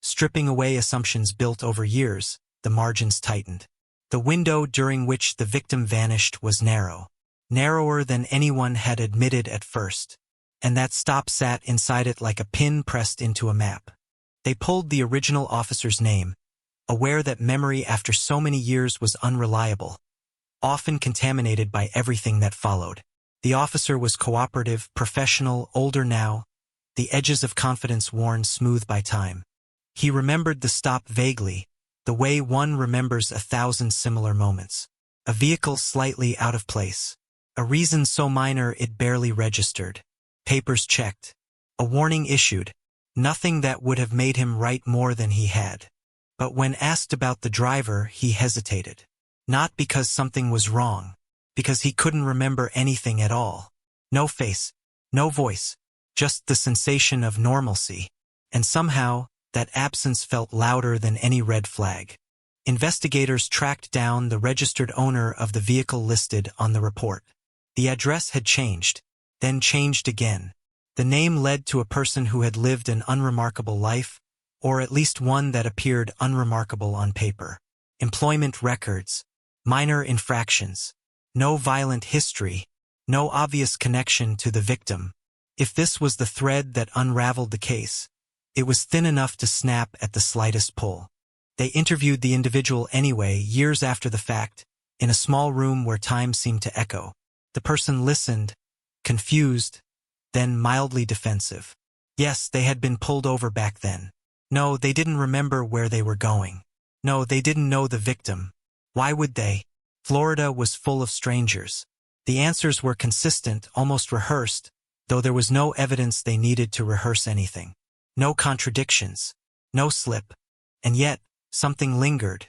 stripping away assumptions built over years, the margins tightened. The window during which the victim vanished was narrow, narrower than anyone had admitted at first, and that stop sat inside it like a pin pressed into a map. They pulled the original officer's name, aware that memory after so many years was unreliable, often contaminated by everything that followed. The officer was cooperative, professional, older now, the edges of confidence worn smooth by time. He remembered the stop vaguely, the way one remembers 1,000 similar moments. A vehicle slightly out of place. A reason so minor it barely registered. Papers checked. A warning issued. Nothing that would have made him write more than he had. But when asked about the driver, he hesitated. Not because something was wrong, because he couldn't remember anything at all. No face, no voice, just the sensation of normalcy. And somehow, that absence felt louder than any red flag. Investigators tracked down the registered owner of the vehicle listed on the report. The address had changed, then changed again. The name led to a person who had lived an unremarkable life, or at least one that appeared unremarkable on paper. Employment records, minor infractions, no violent history, no obvious connection to the victim. If this was the thread that unraveled the case, it was thin enough to snap at the slightest pull. They interviewed the individual anyway, years after the fact, in a small room where time seemed to echo. The person listened, confused, then mildly defensive. Yes, they had been pulled over back then. No, they didn't remember where they were going. No, they didn't know the victim. Why would they? Florida was full of strangers. The answers were consistent, almost rehearsed, though there was no evidence they needed to rehearse anything. No contradictions, no slip, and yet, something lingered.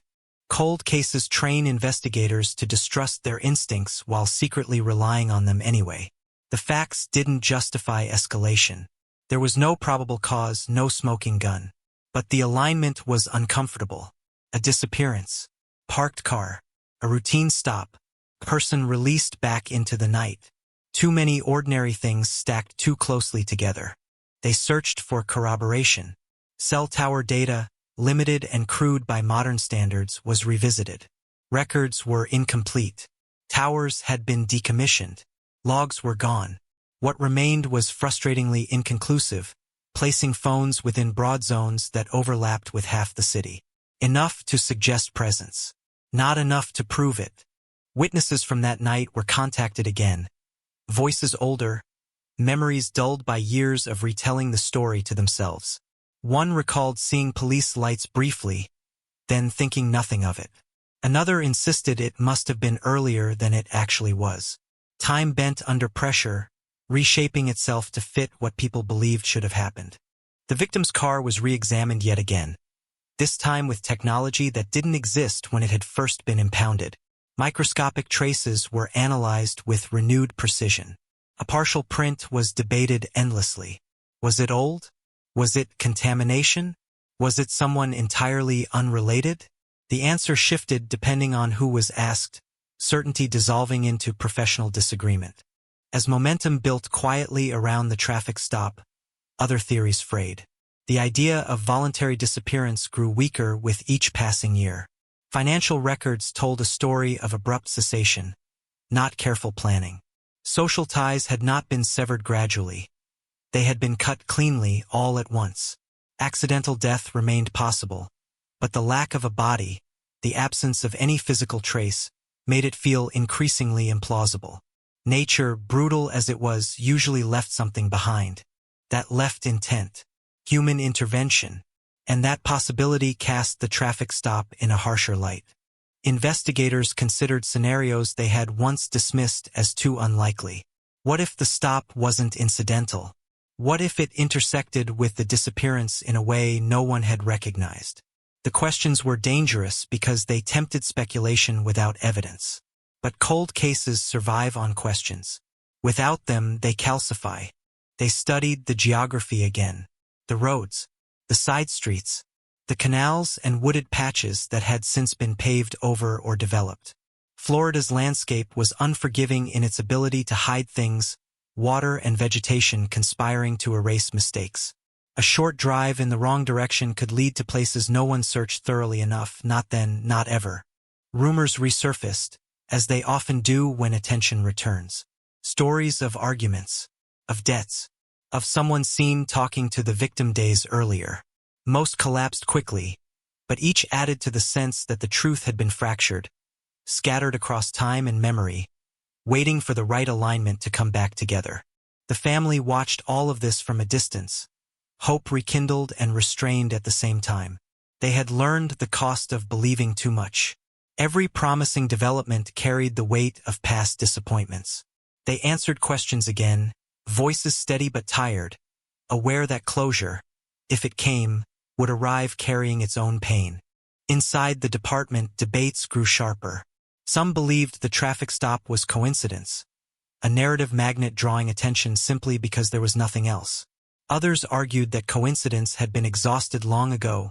Cold cases train investigators to distrust their instincts while secretly relying on them anyway. The facts didn't justify escalation. There was no probable cause, no smoking gun. But the alignment was uncomfortable. A disappearance, parked car, a routine stop, person released back into the night. Too many ordinary things stacked too closely together. They searched for corroboration. Cell tower data, limited and crude by modern standards, was revisited. Records were incomplete. Towers had been decommissioned. Logs were gone. What remained was frustratingly inconclusive, placing phones within broad zones that overlapped with half the city. Enough to suggest presence. Not enough to prove it. Witnesses from that night were contacted again. Voices older, memories dulled by years of retelling the story to themselves. One recalled seeing police lights briefly, then thinking nothing of it. Another insisted it must have been earlier than it actually was. Time bent under pressure, reshaping itself to fit what people believed should have happened. The victim's car was re-examined yet again, this time with technology that didn't exist when it had first been impounded. Microscopic traces were analyzed with renewed precision. A partial print was debated endlessly. Was it old? Was it contamination? Was it someone entirely unrelated? The answer shifted depending on who was asked, certainty dissolving into professional disagreement. As momentum built quietly around the traffic stop, other theories frayed. The idea of voluntary disappearance grew weaker with each passing year. Financial records told a story of abrupt cessation, not careful planning. Social ties had not been severed gradually. They had been cut cleanly all at once. Accidental death remained possible, but the lack of a body, the absence of any physical trace, made it feel increasingly implausible. Nature, brutal as it was, usually left something behind. That left intent, human intervention, and that possibility cast the traffic stop in a harsher light. Investigators considered scenarios they had once dismissed as too unlikely. What if the stop wasn't incidental? What if it intersected with the disappearance in a way no one had recognized? The questions were dangerous because they tempted speculation without evidence. But cold cases survive on questions. Without them, they calcify. They studied the geography again, the roads, the side streets, the canals and wooded patches that had since been paved over or developed. Florida's landscape was unforgiving in its ability to hide things water and vegetation conspiring to erase mistakes. A short drive in the wrong direction could lead to places no one searched thoroughly enough, not then, not ever. Rumors resurfaced, as they often do when attention returns. Stories of arguments, of debts, of someone seen talking to the victim days earlier. Most collapsed quickly, but each added to the sense that the truth had been fractured, scattered across time and memory, waiting for the right alignment to come back together. The family watched all of this from a distance, hope rekindled and restrained at the same time. They had learned the cost of believing too much. Every promising development carried the weight of past disappointments. They answered questions again, voices steady but tired, aware that closure, if it came, would arrive carrying its own pain. Inside the department, debates grew sharper. Some believed the traffic stop was coincidence, a narrative magnet drawing attention simply because there was nothing else. Others argued that coincidence had been exhausted long ago,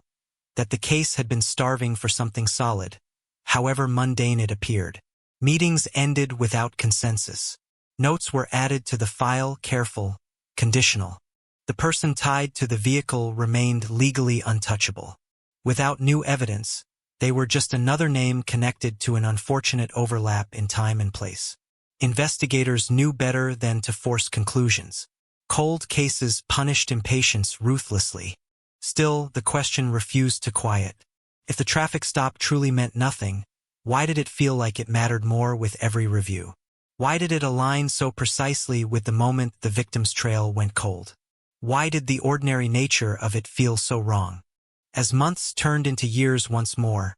that the case had been starving for something solid, however mundane it appeared. Meetings ended without consensus. Notes were added to the file, careful, conditional. The person tied to the vehicle remained legally untouchable. Without new evidence, they were just another name connected to an unfortunate overlap in time and place. Investigators knew better than to force conclusions. Cold cases punished impatience ruthlessly. Still, the question refused to quiet. If the traffic stop truly meant nothing, why did it feel like it mattered more with every review? Why did it align so precisely with the moment the victim's trail went cold? Why did the ordinary nature of it feel so wrong? As months turned into years once more,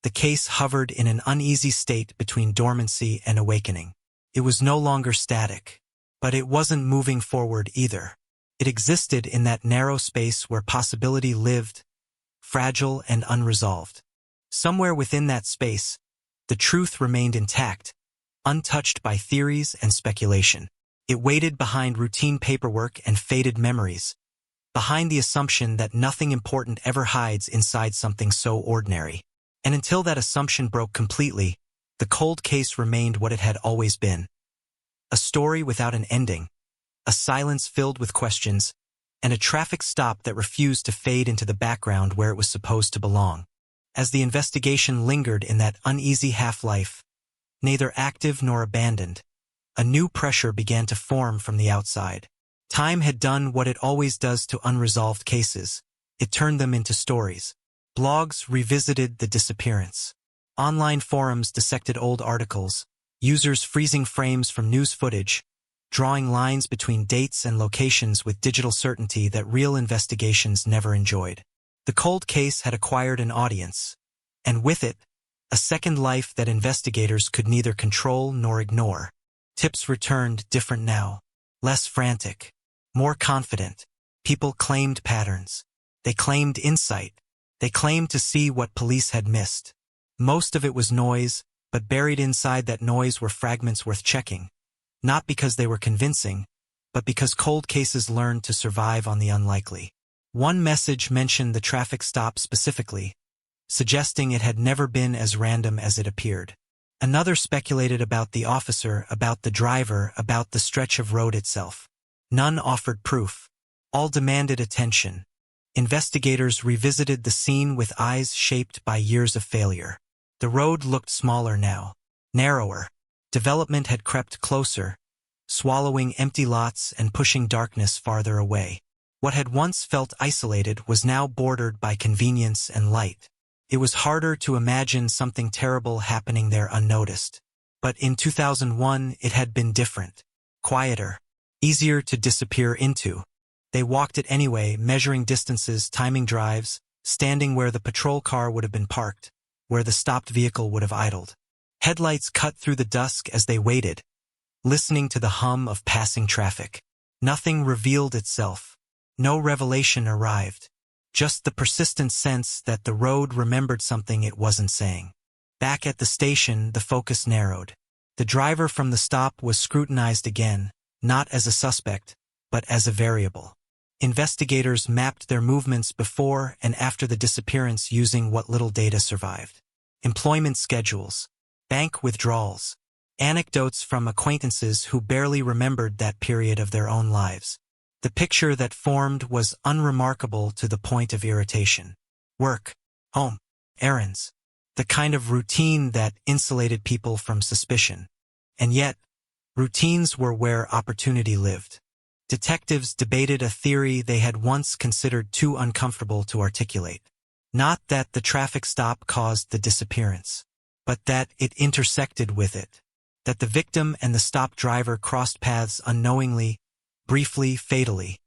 the case hovered in an uneasy state between dormancy and awakening. It was no longer static, but it wasn't moving forward either. It existed in that narrow space where possibility lived, fragile and unresolved. Somewhere within that space, the truth remained intact, untouched by theories and speculation. It waited behind routine paperwork and faded memories, behind the assumption that nothing important ever hides inside something so ordinary. And until that assumption broke completely, the cold case remained what it had always been. A story without an ending, a silence filled with questions, and a traffic stop that refused to fade into the background where it was supposed to belong. As the investigation lingered in that uneasy half-life, neither active nor abandoned, a new pressure began to form from the outside. Time had done what it always does to unresolved cases. It turned them into stories. Blogs revisited the disappearance. Online forums dissected old articles, users freezing frames from news footage, drawing lines between dates and locations with digital certainty that real investigations never enjoyed. The cold case had acquired an audience, and with it, a second life that investigators could neither control nor ignore. Tips returned different now, less frantic, more confident. People claimed patterns. They claimed insight. They claimed to see what police had missed. Most of it was noise, but buried inside that noise were fragments worth checking. Not because they were convincing, but because cold cases learned to survive on the unlikely. One message mentioned the traffic stop specifically, suggesting it had never been as random as it appeared. Another speculated about the officer, about the driver, about the stretch of road itself. None offered proof. All demanded attention. Investigators revisited the scene with eyes shaped by years of failure. The road looked smaller now, narrower. Development had crept closer, swallowing empty lots and pushing darkness farther away. What had once felt isolated was now bordered by convenience and light. It was harder to imagine something terrible happening there unnoticed. But in 2001, it had been different. Quieter. Easier to disappear into. They walked it anyway, measuring distances, timing drives, standing where the patrol car would have been parked, where the stopped vehicle would have idled. Headlights cut through the dusk as they waited, listening to the hum of passing traffic. Nothing revealed itself. No revelation arrived. Just the persistent sense that the road remembered something it wasn't saying. Back at the station, the focus narrowed. The driver from the stop was scrutinized again, not as a suspect, but as a variable. Investigators mapped their movements before and after the disappearance using what little data survived. Employment schedules, bank withdrawals, Anecdotes from acquaintances who barely remembered that period of their own lives. The picture that formed was unremarkable to the point of irritation. Work, home, errands. The kind of routine that insulated people from suspicion. And yet, routines were where opportunity lived. Detectives debated a theory they had once considered too uncomfortable to articulate. Not that the traffic stop caused the disappearance, but that it intersected with it. That the victim and the stop driver crossed paths unknowingly, briefly, fatally,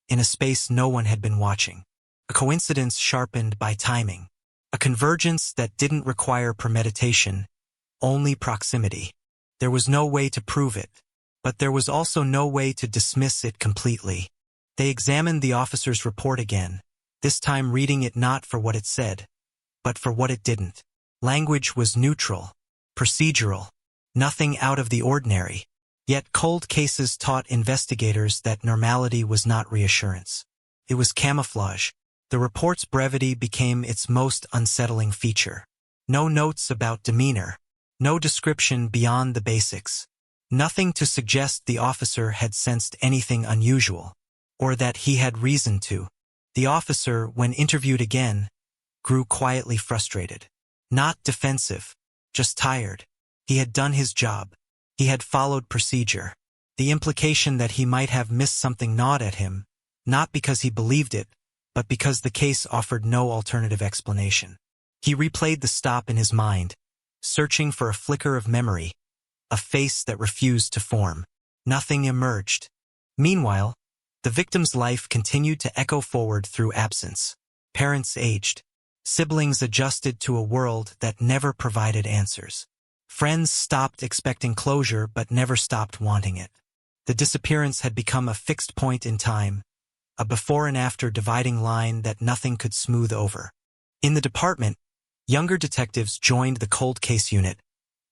in a space no one had been watching. A coincidence sharpened by timing. A convergence that didn't require premeditation, only proximity. There was no way to prove it, but there was also no way to dismiss it completely. They examined the officer's report again, this time reading it not for what it said, but for what it didn't. Language was neutral, procedural, nothing out of the ordinary. Yet cold cases taught investigators that normality was not reassurance. It was camouflage. The report's brevity became its most unsettling feature. No notes about demeanor. No description beyond the basics. Nothing to suggest the officer had sensed anything unusual, or that he had reason to. The officer, when interviewed again, grew quietly frustrated. Not defensive, just tired. He had done his job. He had followed procedure. The implication that he might have missed something gnawed at him, not because he believed it, but because the case offered no alternative explanation. He replayed the stop in his mind, searching for a flicker of memory, a face that refused to form. Nothing emerged. Meanwhile, the victim's life continued to echo forward through absence. Parents aged. Siblings adjusted to a world that never provided answers. Friends stopped expecting closure but never stopped wanting it. The disappearance had become a fixed point in time, a before and after dividing line that nothing could smooth over. In the department, younger detectives joined the cold case unit,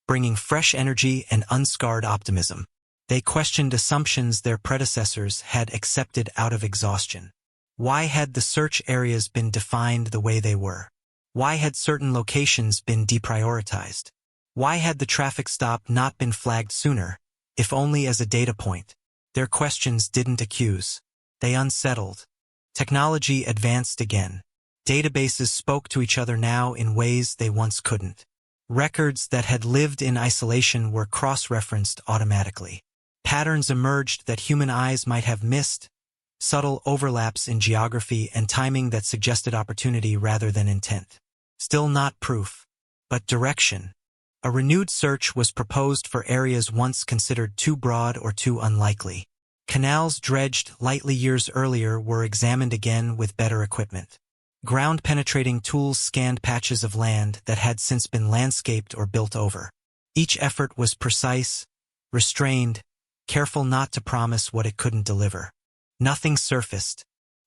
bringing fresh energy and unscarred optimism. They questioned assumptions their predecessors had accepted out of exhaustion. Why had the search areas been defined the way they were? Why had certain locations been deprioritized? Why had the traffic stop not been flagged sooner, if only as a data point? Their questions didn't accuse. They unsettled. Technology advanced again. Databases spoke to each other now in ways they once couldn't. Records that had lived in isolation were cross-referenced automatically. Patterns emerged that human eyes might have missed, subtle overlaps in geography and timing that suggested opportunity rather than intent. Still not proof, but direction. A renewed search was proposed for areas once considered too broad or too unlikely. Canals dredged lightly years earlier were examined again with better equipment. Ground-penetrating tools scanned patches of land that had since been landscaped or built over. Each effort was precise, restrained, careful not to promise what it couldn't deliver. Nothing surfaced.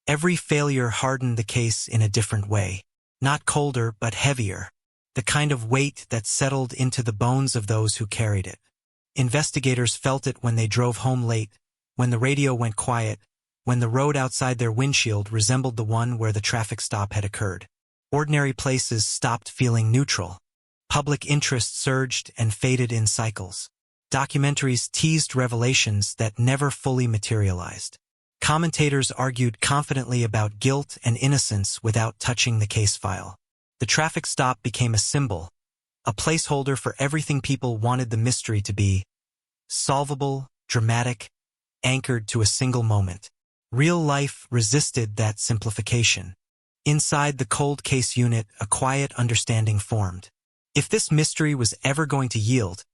Every failure hardened the case in a different way. Not colder, but heavier. The kind of weight that settled into the bones of those who carried it. Investigators felt it when they drove home late, when the radio went quiet, when the road outside their windshield resembled the one where the traffic stop had occurred. Ordinary places stopped feeling neutral. Public interest surged and faded in cycles. Documentaries teased revelations that never fully materialized. Commentators argued confidently about guilt and innocence without touching the case file. The traffic stop became a symbol, a placeholder for everything people wanted the mystery to be: solvable, dramatic, anchored to a single moment. Real life resisted that simplification. Inside the cold case unit, a quiet understanding formed. If this mystery was ever going to yield,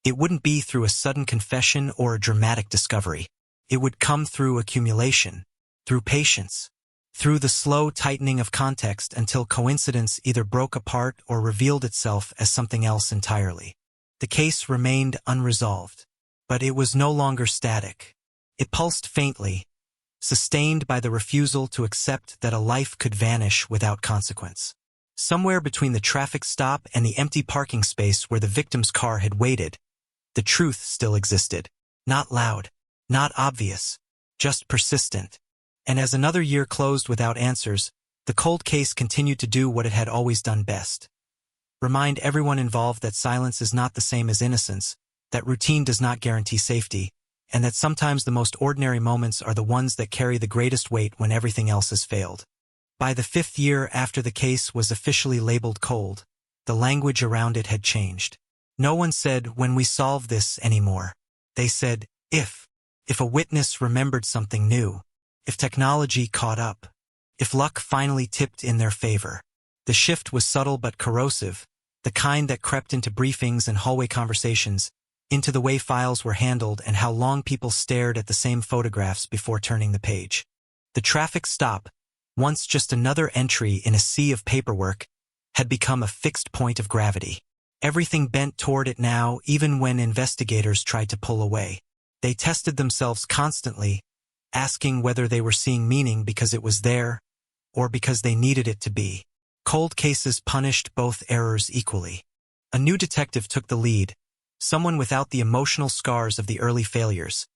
it wouldn't be through a sudden confession or a dramatic discovery. It would come through accumulation, through patience, through the slow tightening of context until coincidence either broke apart or revealed itself as something else entirely. The case remained unresolved, but it was no longer static. It pulsed faintly, sustained by the refusal to accept that a life could vanish without consequence. Somewhere between the traffic stop and the empty parking space where the victim's car had waited, the truth still existed. Not loud, not obvious, just persistent. And as another year closed without answers, the cold case continued to do what it had always done best. Remind everyone involved that silence is not the same as innocence, that routine does not guarantee safety, and that sometimes the most ordinary moments are the ones that carry the greatest weight when everything else has failed. By the 5th year after the case was officially labeled cold, the language around it had changed. No one said, "when we solve this," anymore. They said, if a witness remembered something new, if technology caught up, if luck finally tipped in their favor. The shift was subtle but corrosive, the kind that crept into briefings and hallway conversations, into the way files were handled and how long people stared at the same photographs before turning the page. The traffic stop, once just another entry in a sea of paperwork, had become a fixed point of gravity. Everything bent toward it now, even when investigators tried to pull away. They tested themselves constantly, asking whether they were seeing meaning because it was there, or because they needed it to be. Cold cases punished both errors equally. A new detective took the lead, someone without the emotional scars of the early failures,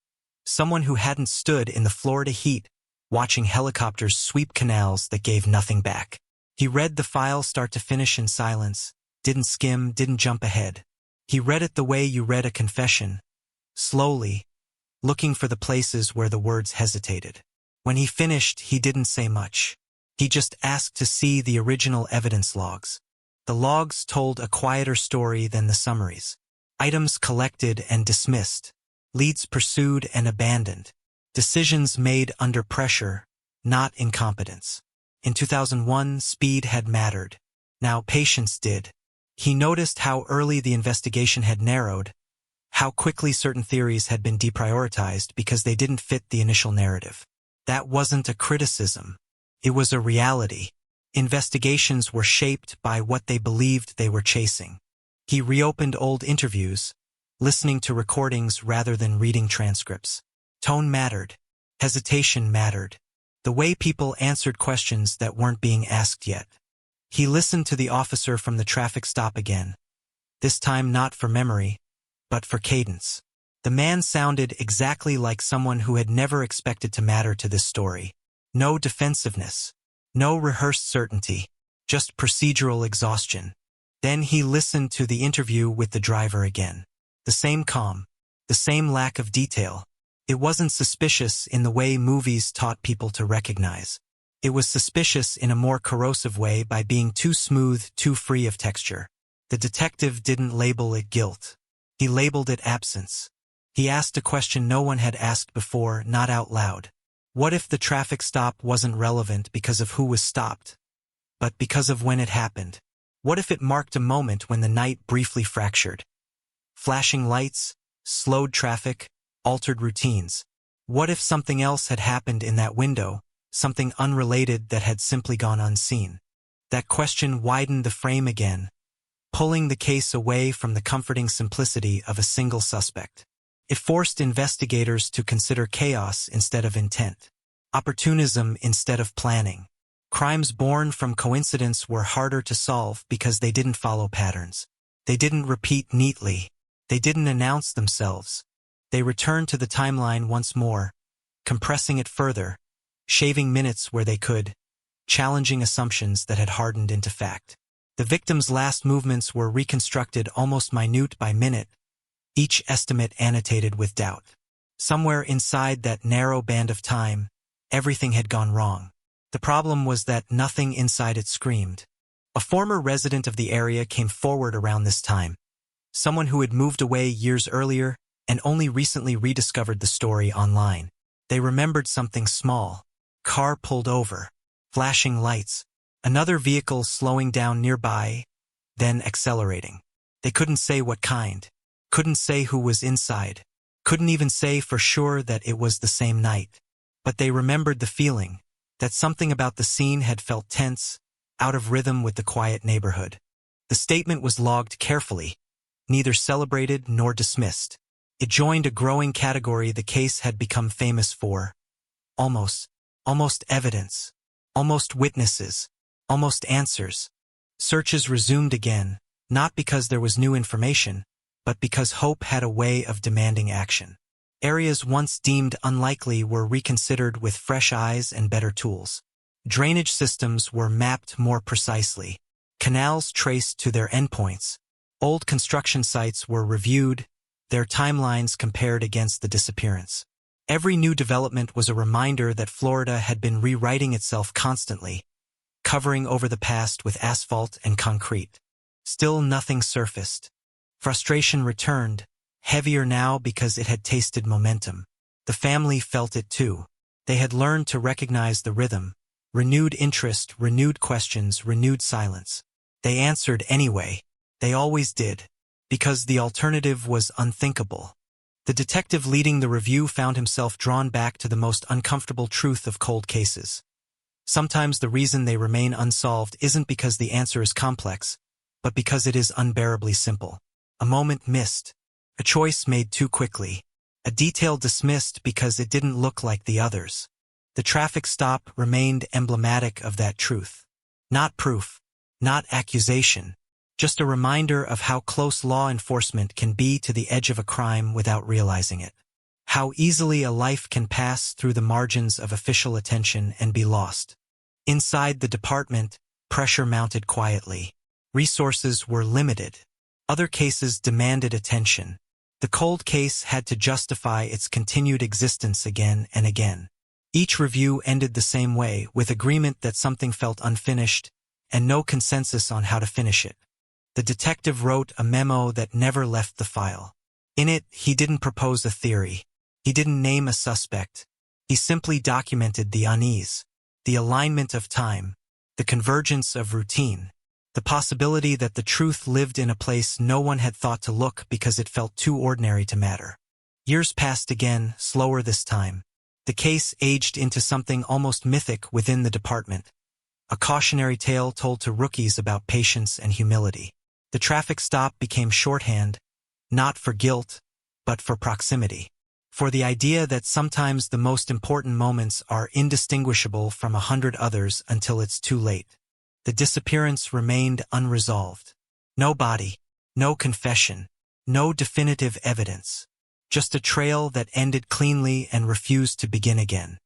someone who hadn't stood in the Florida heat watching helicopters sweep canals that gave nothing back. He read the file start to finish in silence, didn't skim, didn't jump ahead. He read it the way you read a confession, slowly, looking for the places where the words hesitated. When he finished, he didn't say much. He just asked to see the original evidence logs. The logs told a quieter story than the summaries. Items collected and dismissed, leads pursued and abandoned, decisions made under pressure, not incompetence. In 2001, speed had mattered. Now patience did. He noticed how early the investigation had narrowed, how quickly certain theories had been deprioritized because they didn't fit the initial narrative. That wasn't a criticism. It was a reality. Investigations were shaped by what they believed they were chasing. He reopened old interviews, listening to recordings rather than reading transcripts. Tone mattered. Hesitation mattered. The way people answered questions that weren't being asked yet. He listened to the officer from the traffic stop again, this time not for memory, but for cadence. The man sounded exactly like someone who had never expected to matter to this story. No defensiveness, no rehearsed certainty, just procedural exhaustion. Then he listened to the interview with the driver again. The same calm, the same lack of detail. It wasn't suspicious in the way movies taught people to recognize. It was suspicious in a more corrosive way by being too smooth, too free of texture. The detective didn't label it guilt. He labeled it absence. He asked a question no one had asked before, not out loud. What if the traffic stop wasn't relevant because of who was stopped, but because of when it happened? What if it marked a moment when the night briefly fractured? Flashing lights, slowed traffic, altered routines. What if something else had happened in that window, something unrelated that had simply gone unseen? That question widened the frame again, pulling the case away from the comforting simplicity of a single suspect. It forced investigators to consider chaos instead of intent, opportunism instead of planning. Crimes born from coincidence were harder to solve because they didn't follow patterns. They didn't repeat neatly. They didn't announce themselves. They returned to the timeline once more, compressing it further, shaving minutes where they could, challenging assumptions that had hardened into fact. The victim's last movements were reconstructed almost minute by minute, each estimate annotated with doubt. Somewhere inside that narrow band of time, everything had gone wrong. The problem was that nothing inside it screamed. A former resident of the area came forward around this time, someone who had moved away years earlier and only recently rediscovered the story online. They remembered something small. Car pulled over, flashing lights, another vehicle slowing down nearby, then accelerating. They couldn't say what kind, couldn't say who was inside, couldn't even say for sure that it was the same night. But they remembered the feeling, that something about the scene had felt tense, out of rhythm with the quiet neighborhood. The statement was logged carefully, neither celebrated nor dismissed. It joined a growing category the case had become famous for. Almost evidence, almost witnesses, almost answers. Searches resumed again, not because there was new information, but because hope had a way of demanding action. Areas once deemed unlikely were reconsidered with fresh eyes and better tools. Drainage systems were mapped more precisely, canals traced to their endpoints, old construction sites were reviewed, their timelines compared against the disappearance. Every new development was a reminder that Florida had been rewriting itself constantly, covering over the past with asphalt and concrete. Still nothing surfaced. Frustration returned, heavier now because it had tasted momentum. The family felt it too. They had learned to recognize the rhythm. Renewed interest, renewed questions, renewed silence. They answered anyway. They always did. Because the alternative was unthinkable. The detective leading the review found himself drawn back to the most uncomfortable truth of cold cases. Sometimes the reason they remain unsolved isn't because the answer is complex, but because it is unbearably simple. A moment missed. A choice made too quickly. A detail dismissed because it didn't look like the others. The traffic stop remained emblematic of that truth. Not proof, not accusation, just a reminder of how close law enforcement can be to the edge of a crime without realizing it. How easily a life can pass through the margins of official attention and be lost. Inside the department, pressure mounted quietly. Resources were limited. Other cases demanded attention. The cold case had to justify its continued existence again and again. Each review ended the same way, with agreement that something felt unfinished, and no consensus on how to finish it. The detective wrote a memo that never left the file. In it, he didn't propose a theory. He didn't name a suspect. He simply documented the unease, the alignment of time, the convergence of routine, the possibility that the truth lived in a place no one had thought to look because it felt too ordinary to matter. Years passed again, slower this time. The case aged into something almost mythic within the department. A cautionary tale told to rookies about patience and humility. The traffic stop became shorthand, not for guilt, but for proximity. For the idea that sometimes the most important moments are indistinguishable from 100 others until it's too late. The disappearance remained unresolved. No body, no confession, no definitive evidence. Just a trail that ended cleanly and refused to begin again.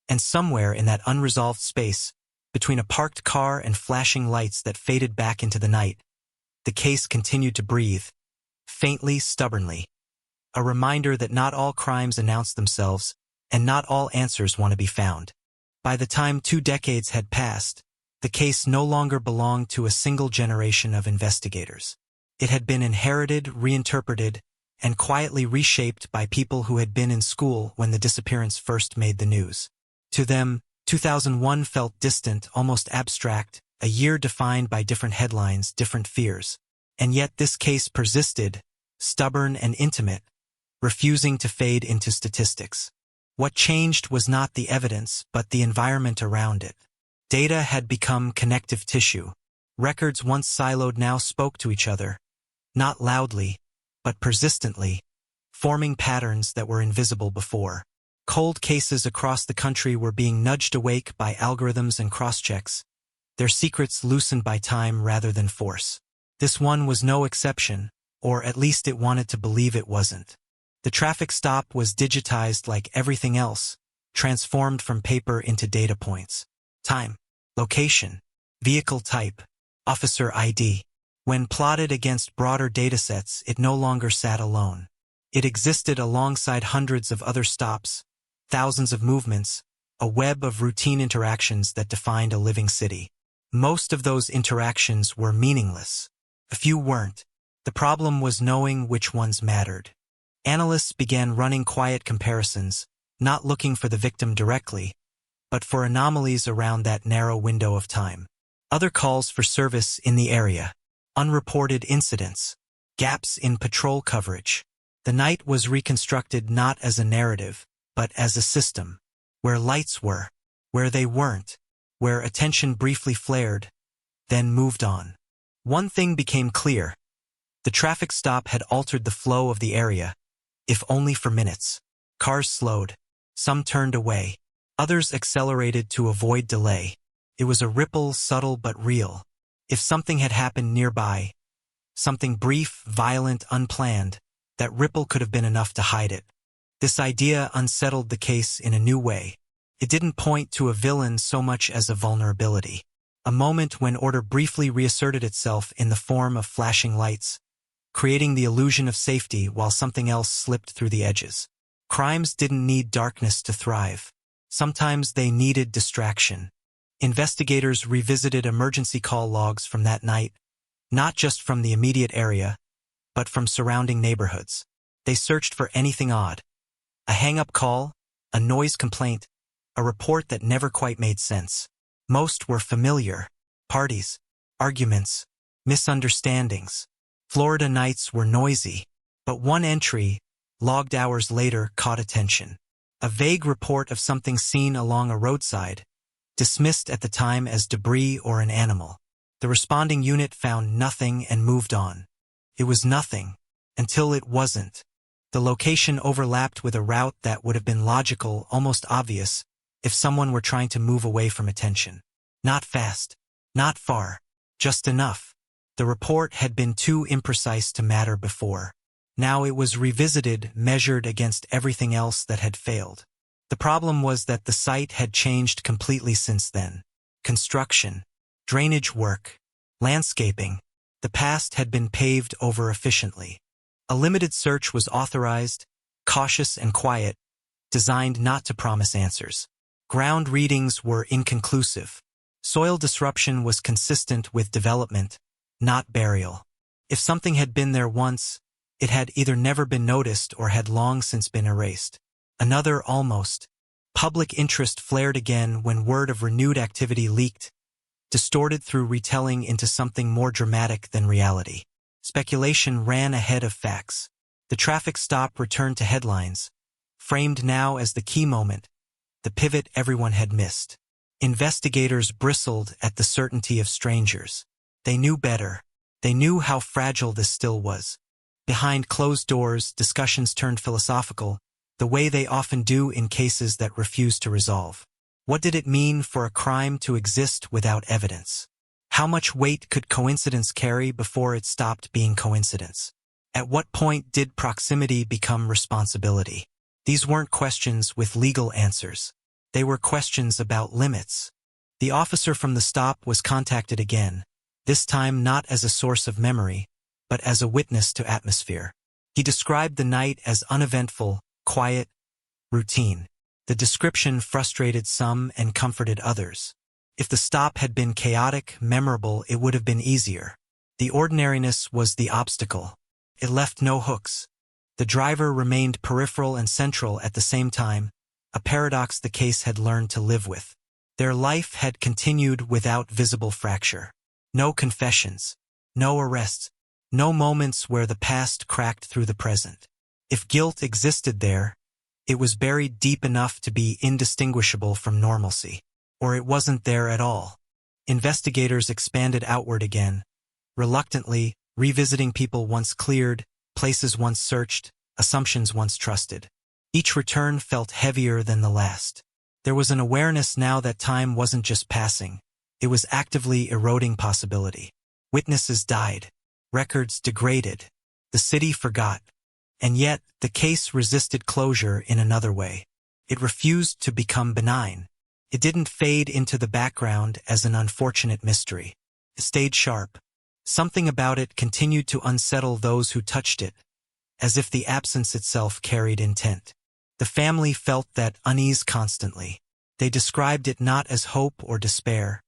And somewhere in that unresolved space, between a parked car and flashing lights that faded back into the night, the case continued to breathe, faintly, stubbornly. A reminder that not all crimes announce themselves, and not all answers want to be found. By the time 2 decades had passed, the case no longer belonged to a single generation of investigators. It had been inherited, reinterpreted, and quietly reshaped by people who had been in school when the disappearance first made the news. To them, 2001 felt distant, almost abstract, a year defined by different headlines, different fears. And yet this case persisted, stubborn and intimate, refusing to fade into statistics. What changed was not the evidence, but the environment around it. Data had become connective tissue. Records once siloed now spoke to each other, not loudly, but persistently, forming patterns that were invisible before. Cold cases across the country were being nudged awake by algorithms and cross-checks, their secrets loosened by time rather than force. This one was no exception, or at least it wanted to believe it wasn't. The traffic stop was digitized like everything else, transformed from paper into data points. Time, location, vehicle type, officer ID. When plotted against broader datasets, it no longer sat alone. It existed alongside hundreds of other stops, thousands of movements, a web of routine interactions that defined a living city. Most of those interactions were meaningless. A few weren't. The problem was knowing which ones mattered. Analysts began running quiet comparisons, not looking for the victim directly, but for anomalies around that narrow window of time. Other calls for service in the area. Unreported incidents. Gaps in patrol coverage. The night was reconstructed not as a narrative, but as a system. Where lights were, where they weren't, where attention briefly flared, then moved on. One thing became clear. The traffic stop had altered the flow of the area, if only for minutes. Cars slowed. Some turned away. Others accelerated to avoid delay. It was a ripple, subtle but real. If something had happened nearby, something brief, violent, unplanned, that ripple could have been enough to hide it. This idea unsettled the case in a new way. It didn't point to a villain so much as a vulnerability. A moment when order briefly reasserted itself in the form of flashing lights, creating the illusion of safety while something else slipped through the edges. Crimes didn't need darkness to thrive. Sometimes they needed distraction. Investigators revisited emergency call logs from that night, not just from the immediate area, but from surrounding neighborhoods. They searched for anything odd. A hang-up call, a noise complaint, a report that never quite made sense. Most were familiar. Parties, arguments, misunderstandings. Florida nights were noisy, but one entry, logged hours later, caught attention. A vague report of something seen along a roadside, dismissed at the time as debris or an animal. The responding unit found nothing and moved on. It was nothing, until it wasn't. The location overlapped with a route that would have been logical, almost obvious, if someone were trying to move away from attention. Not fast, not far, just enough. The report had been too imprecise to matter before. Now it was revisited, measured against everything else that had failed. The problem was that the site had changed completely since then. Construction, drainage work, landscaping, the past had been paved over efficiently. A limited search was authorized, cautious and quiet, designed not to promise answers. Ground readings were inconclusive. Soil disruption was consistent with development, not burial. If something had been there once, it had either never been noticed or had long since been erased. Another almost. Public interest flared again when word of renewed activity leaked, distorted through retelling into something more dramatic than reality. Speculation ran ahead of facts. The traffic stop returned to headlines, framed now as the key moment, the pivot everyone had missed. Investigators bristled at the certainty of strangers. They knew better. They knew how fragile this still was. Behind closed doors, discussions turned philosophical, the way they often do in cases that refuse to resolve. What did it mean for a crime to exist without evidence? How much weight could coincidence carry before it stopped being coincidence? At what point did proximity become responsibility? These weren't questions with legal answers. They were questions about limits. The officer from the stop was contacted again, this time not as a source of memory, but as a witness to atmosphere. He described the night as uneventful, quiet, routine. The description frustrated some and comforted others. If the stop had been chaotic, memorable, it would have been easier. The ordinariness was the obstacle. It left no hooks. The driver remained peripheral and central at the same time, a paradox the case had learned to live with. Their life had continued without visible fracture. No confessions, no arrests, no moments where the past cracked through the present. If guilt existed there, it was buried deep enough to be indistinguishable from normalcy. Or it wasn't there at all. Investigators expanded outward again, reluctantly revisiting people once cleared, places once searched, assumptions once trusted. Each return felt heavier than the last. There was an awareness now that time wasn't just passing, it was actively eroding possibility. Witnesses died, records degraded, the city forgot. And yet, the case resisted closure in another way. It refused to become benign. It didn't fade into the background as an unfortunate mystery. It stayed sharp. Something about it continued to unsettle those who touched it, as if the absence itself carried intent. The family felt that unease constantly. They described it not as hope or despair,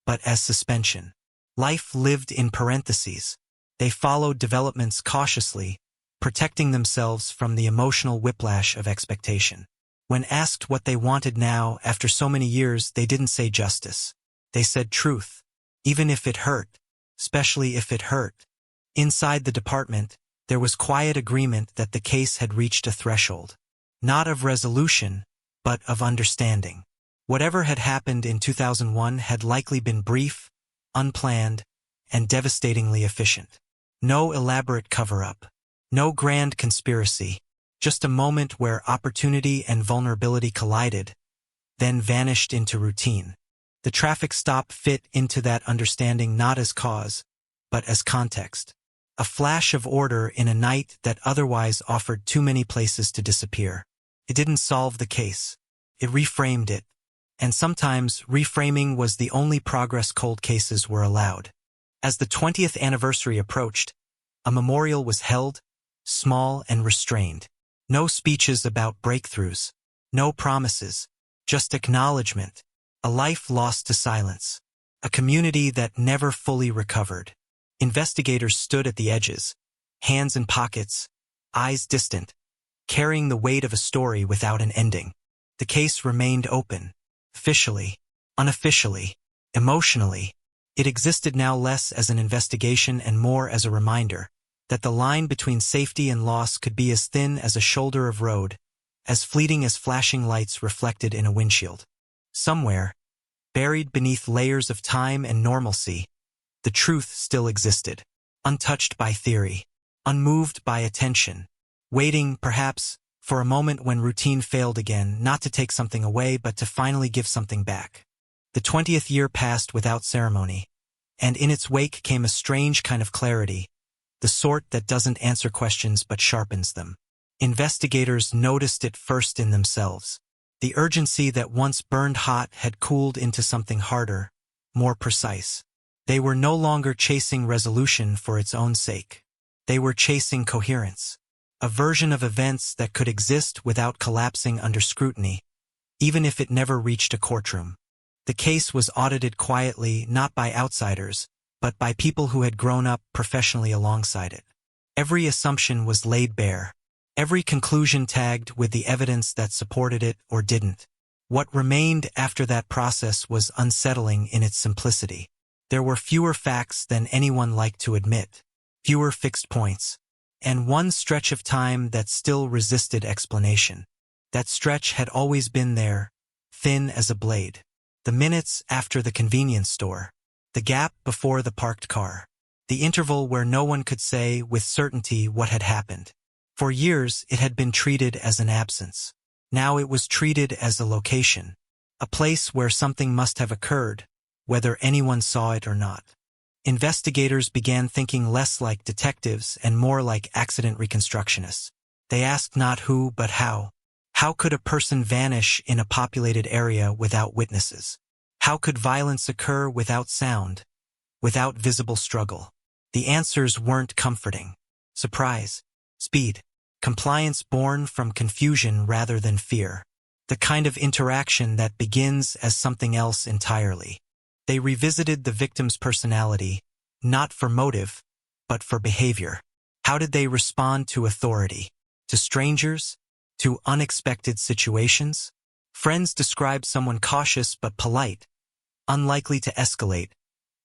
but as suspension. Life lived in parentheses. They followed developments cautiously, protecting themselves from the emotional whiplash of expectation. When asked what they wanted now, after so many years, they didn't say justice. They said truth, even if it hurt, especially if it hurt. Inside the department, there was quiet agreement that the case had reached a threshold, not of resolution, but of understanding. Whatever had happened in 2001 had likely been brief, unplanned, and devastatingly efficient. No elaborate cover-up, no grand conspiracy, just a moment where opportunity and vulnerability collided, then vanished into routine. The traffic stop fit into that understanding not as cause, but as context. A flash of order in a night that otherwise offered too many places to disappear. It didn't solve the case. It reframed it. And sometimes reframing was the only progress cold cases were allowed. As the 20th anniversary approached, A memorial was held, small and restrained. No speeches about breakthroughs, no promises, just acknowledgement, a life lost to silence, a community that never fully recovered. Investigators stood at the edges, hands in pockets, eyes distant, carrying the weight of a story without an ending. The case remained open, officially, unofficially, emotionally. It existed now less as an investigation and more as a reminder that the line between safety and loss could be as thin as a shoulder of road, as fleeting as flashing lights reflected in a windshield. Somewhere, buried beneath layers of time and normalcy, the truth still existed, untouched by theory, unmoved by attention, waiting, perhaps, for a moment when routine failed again, not to take something away but to finally give something back. The 20th year passed without ceremony, and in its wake came a strange kind of clarity, the sort that doesn't answer questions but sharpens them. Investigators noticed it first in themselves. The urgency that once burned hot had cooled into something harder, more precise. They were no longer chasing resolution for its own sake. They were chasing coherence, a version of events that could exist without collapsing under scrutiny, even if it never reached a courtroom. The case was audited quietly, not by outsiders, but by people who had grown up professionally alongside it. Every assumption was laid bare, every conclusion tagged with the evidence that supported it or didn't. What remained after that process was unsettling in its simplicity. There were fewer facts than anyone liked to admit, fewer fixed points, and one stretch of time that still resisted explanation. That stretch had always been there, thin as a blade. The minutes after the convenience store, the gap before the parked car, the interval where no one could say with certainty what had happened. For years, it had been treated as an absence. Now it was treated as a location, a place where something must have occurred, whether anyone saw it or not. Investigators began thinking less like detectives and more like accident reconstructionists. They asked not who but how. How could a person vanish in a populated area without witnesses? How could violence occur without sound, without visible struggle? The answers weren't comforting. Surprise, speed, compliance born from confusion rather than fear. The kind of interaction that begins as something else entirely. They revisited the victim's personality, not for motive, but for behavior. How did they respond to authority? To strangers? To unexpected situations? Friends described someone cautious but polite, unlikely to escalate,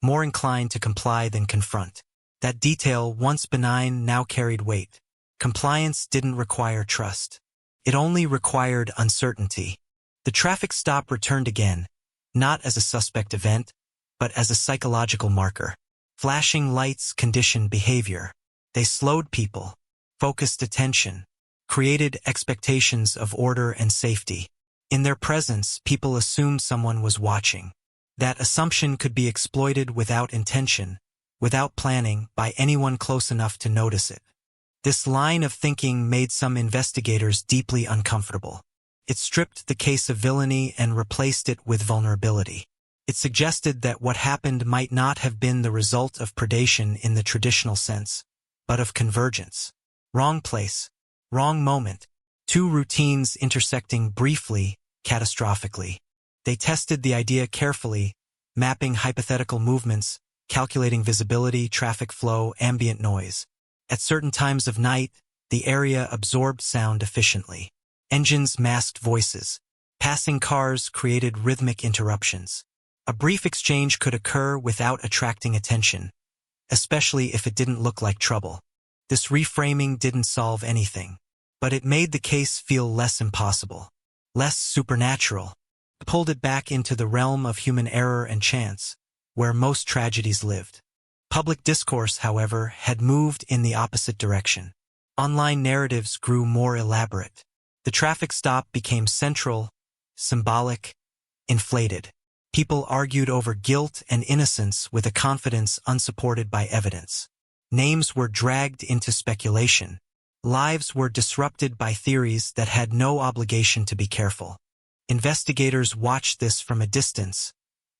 more inclined to comply than confront. That detail, once benign, now carried weight. Compliance didn't require trust. It only required uncertainty. The traffic stop returned again, not as a suspect event, but as a psychological marker. Flashing lights conditioned behavior. They slowed people, focused attention, created expectations of order and safety. In their presence, people assumed someone was watching. That assumption could be exploited without intention, without planning, by anyone close enough to notice it. This line of thinking made some investigators deeply uncomfortable. It stripped the case of villainy and replaced it with vulnerability. It suggested that what happened might not have been the result of predation in the traditional sense, but of convergence. Wrong place, wrong moment, two routines intersecting briefly, catastrophically. They tested the idea carefully, mapping hypothetical movements, calculating visibility, traffic flow, ambient noise. At certain times of night, the area absorbed sound efficiently. Engines masked voices. Passing cars created rhythmic interruptions. A brief exchange could occur without attracting attention, especially if it didn't look like trouble. This reframing didn't solve anything, but it made the case feel less impossible, less supernatural. It pulled it back into the realm of human error and chance, where most tragedies lived. Public discourse, however, had moved in the opposite direction. Online narratives grew more elaborate. The traffic stop became central, symbolic, inflated. People argued over guilt and innocence with a confidence unsupported by evidence. Names were dragged into speculation. Lives were disrupted by theories that had no obligation to be careful. Investigators watched this from a distance,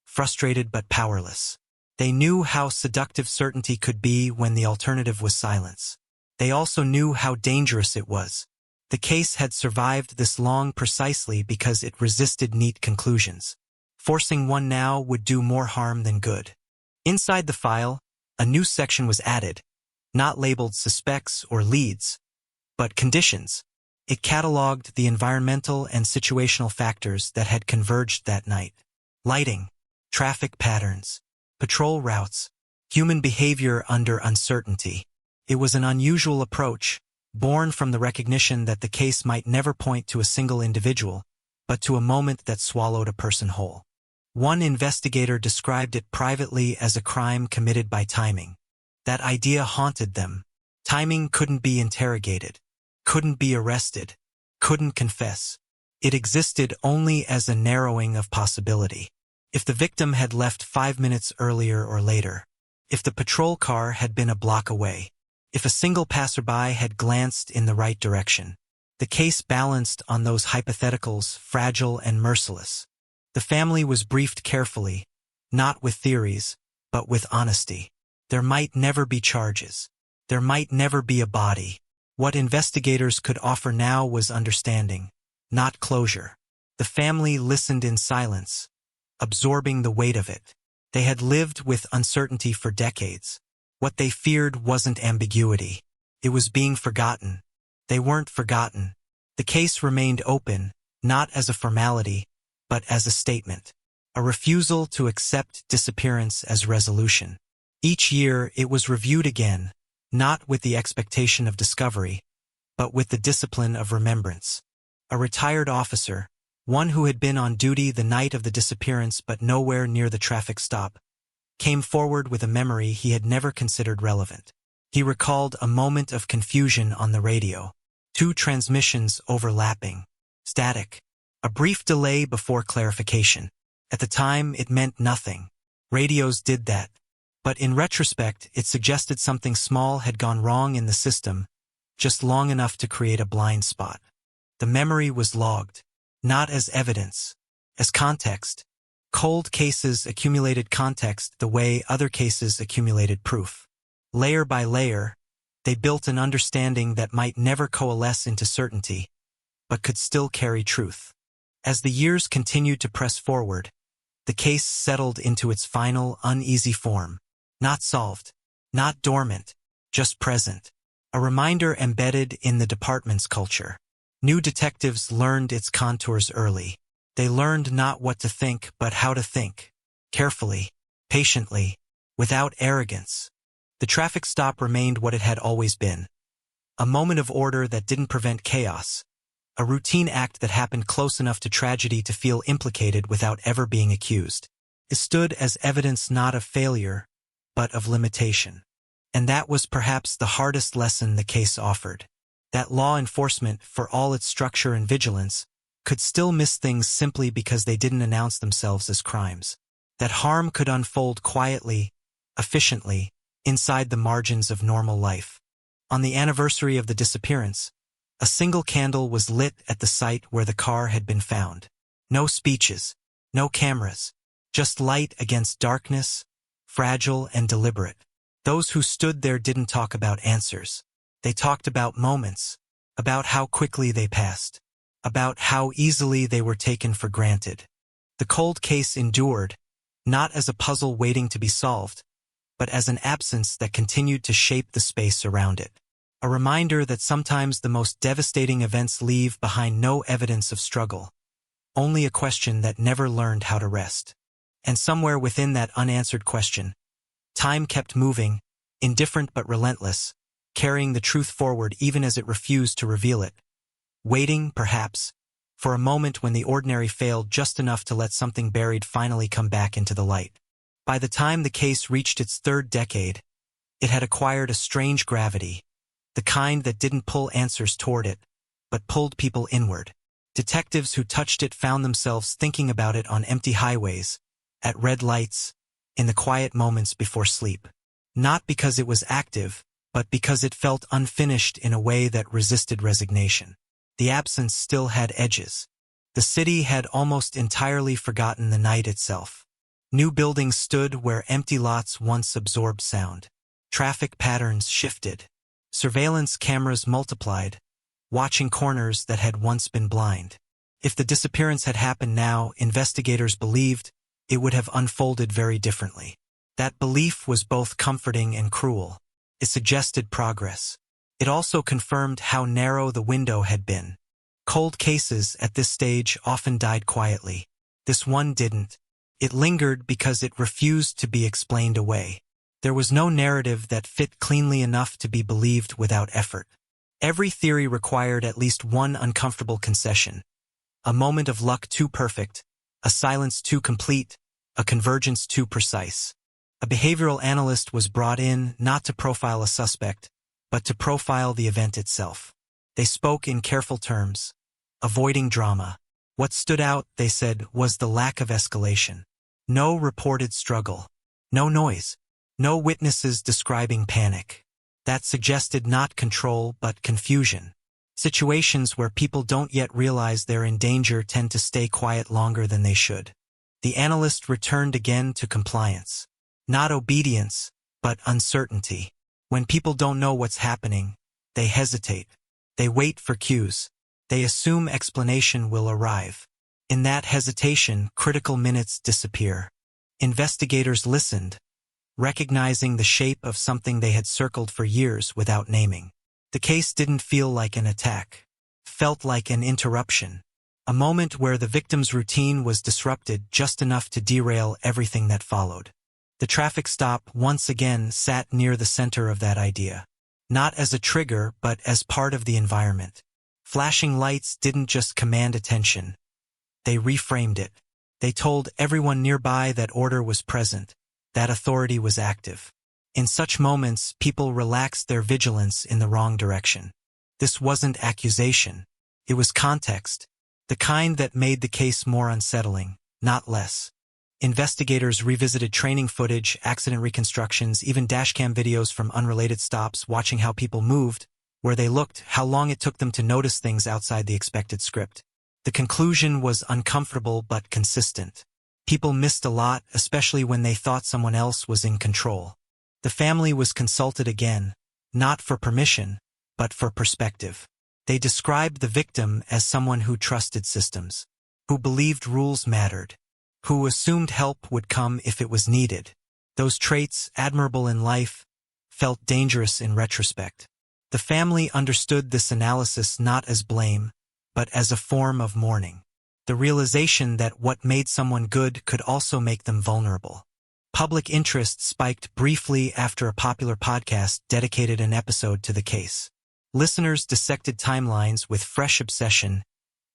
frustrated but powerless. They knew how seductive certainty could be when the alternative was silence. They also knew how dangerous it was. The case had survived this long precisely because it resisted neat conclusions. Forcing one now would do more harm than good. Inside the file, a new section was added, not labeled suspects or leads, but conditions. It cataloged the environmental and situational factors that had converged that night. Lighting, traffic patterns, patrol routes, human behavior under uncertainty. It was an unusual approach, born from the recognition that the case might never point to a single individual, but to a moment that swallowed a person whole. One investigator described it privately as a crime committed by timing. That idea haunted them. Timing couldn't be interrogated, couldn't be arrested, couldn't confess. It existed only as a narrowing of possibility. If the victim had left 5 minutes earlier or later, if the patrol car had been a block away, if a single passerby had glanced in the right direction, the case balanced on those hypotheticals, fragile and merciless. The family was briefed carefully, not with theories, but with honesty. There might never be charges. There might never be a body. What investigators could offer now was understanding, not closure. The family listened in silence, absorbing the weight of it. They had lived with uncertainty for decades. What they feared wasn't ambiguity. It was being forgotten. They weren't forgotten. The case remained open, not as a formality, but as a statement, a refusal to accept disappearance as resolution. Each year it was reviewed again, not with the expectation of discovery, but with the discipline of remembrance. A retired officer, one who had been on duty the night of the disappearance but nowhere near the traffic stop, came forward with a memory he had never considered relevant. He recalled a moment of confusion on the radio, 2 transmissions overlapping, static, a brief delay before clarification. At the time, it meant nothing. Radios did that. But in retrospect, it suggested something small had gone wrong in the system, just long enough to create a blind spot. The memory was logged, not as evidence, as context. Cold cases accumulated context the way other cases accumulated proof. Layer by layer, they built an understanding that might never coalesce into certainty, but could still carry truth. As the years continued to press forward, the case settled into its final, uneasy form. Not solved, not dormant, just present. A reminder embedded in the department's culture. New detectives learned its contours early. They learned not what to think, but how to think. Carefully, patiently, without arrogance. The traffic stop remained what it had always been. A moment of order that didn't prevent chaos. A routine act that happened close enough to tragedy to feel implicated without ever being accused. It stood as evidence not of failure, but of limitation. And that was perhaps the hardest lesson the case offered. That law enforcement, for all its structure and vigilance, could still miss things simply because they didn't announce themselves as crimes. That harm could unfold quietly, efficiently, inside the margins of normal life. On the anniversary of the disappearance, a single candle was lit at the site where the car had been found. No speeches, no cameras, just light against darkness, fragile and deliberate. Those who stood there didn't talk about answers. They talked about moments, about how quickly they passed, about how easily they were taken for granted. The cold case endured, not as a puzzle waiting to be solved, but as an absence that continued to shape the space around it. A reminder that sometimes the most devastating events leave behind no evidence of struggle, only a question that never learned how to rest. And somewhere within that unanswered question, time kept moving, indifferent but relentless, carrying the truth forward even as it refused to reveal it. Waiting, perhaps, for a moment when the ordinary failed just enough to let something buried finally come back into the light. By the time the case reached its 3rd decade, it had acquired a strange gravity, the kind that didn't pull answers toward it, but pulled people inward. Detectives who touched it found themselves thinking about it on empty highways, at red lights, in the quiet moments before sleep. Not because it was active, but because it felt unfinished in a way that resisted resignation. The absence still had edges. The city had almost entirely forgotten the night itself. New buildings stood where empty lots once absorbed sound. Traffic patterns shifted. Surveillance cameras multiplied, watching corners that had once been blind. If the disappearance had happened now, investigators believed it would have unfolded very differently. That belief was both comforting and cruel. It suggested progress. It also confirmed how narrow the window had been. Cold cases at this stage often died quietly. This one didn't. It lingered because it refused to be explained away. There was no narrative that fit cleanly enough to be believed without effort. Every theory required at least one uncomfortable concession. A moment of luck too perfect, a silence too complete, a convergence too precise. A behavioral analyst was brought in not to profile a suspect, but to profile the event itself. They spoke in careful terms, avoiding drama. What stood out, they said, was the lack of escalation. No reported struggle. No noise. No witnesses describing panic. That suggested not control but confusion. Situations where people don't yet realize they're in danger tend to stay quiet longer than they should. The analyst returned again to compliance. Not obedience, but uncertainty. When people don't know what's happening, they hesitate. They wait for cues. They assume explanation will arrive. In that hesitation, critical minutes disappear. Investigators listened, recognizing the shape of something they had circled for years without naming. The case didn't feel like an attack. Felt like an interruption. A moment where the victim's routine was disrupted just enough to derail everything that followed. The traffic stop once again sat near the center of that idea. Not as a trigger, but as part of the environment. Flashing lights didn't just command attention. They reframed it. They told everyone nearby that order was present, that authority was active. In such moments, people relaxed their vigilance in the wrong direction. This wasn't accusation. It was context. The kind that made the case more unsettling, not less. Investigators revisited training footage, accident reconstructions, even dashcam videos from unrelated stops, watching how people moved, where they looked, how long it took them to notice things outside the expected script. The conclusion was uncomfortable but consistent. People missed a lot, especially when they thought someone else was in control. The family was consulted again, not for permission, but for perspective. They described the victim as someone who trusted systems, who believed rules mattered, who assumed help would come if it was needed. Those traits, admirable in life, felt dangerous in retrospect. The family understood this analysis not as blame, but as a form of mourning. The realization that what made someone good could also make them vulnerable. Public interest spiked briefly after a popular podcast dedicated an episode to the case. Listeners dissected timelines with fresh obsession,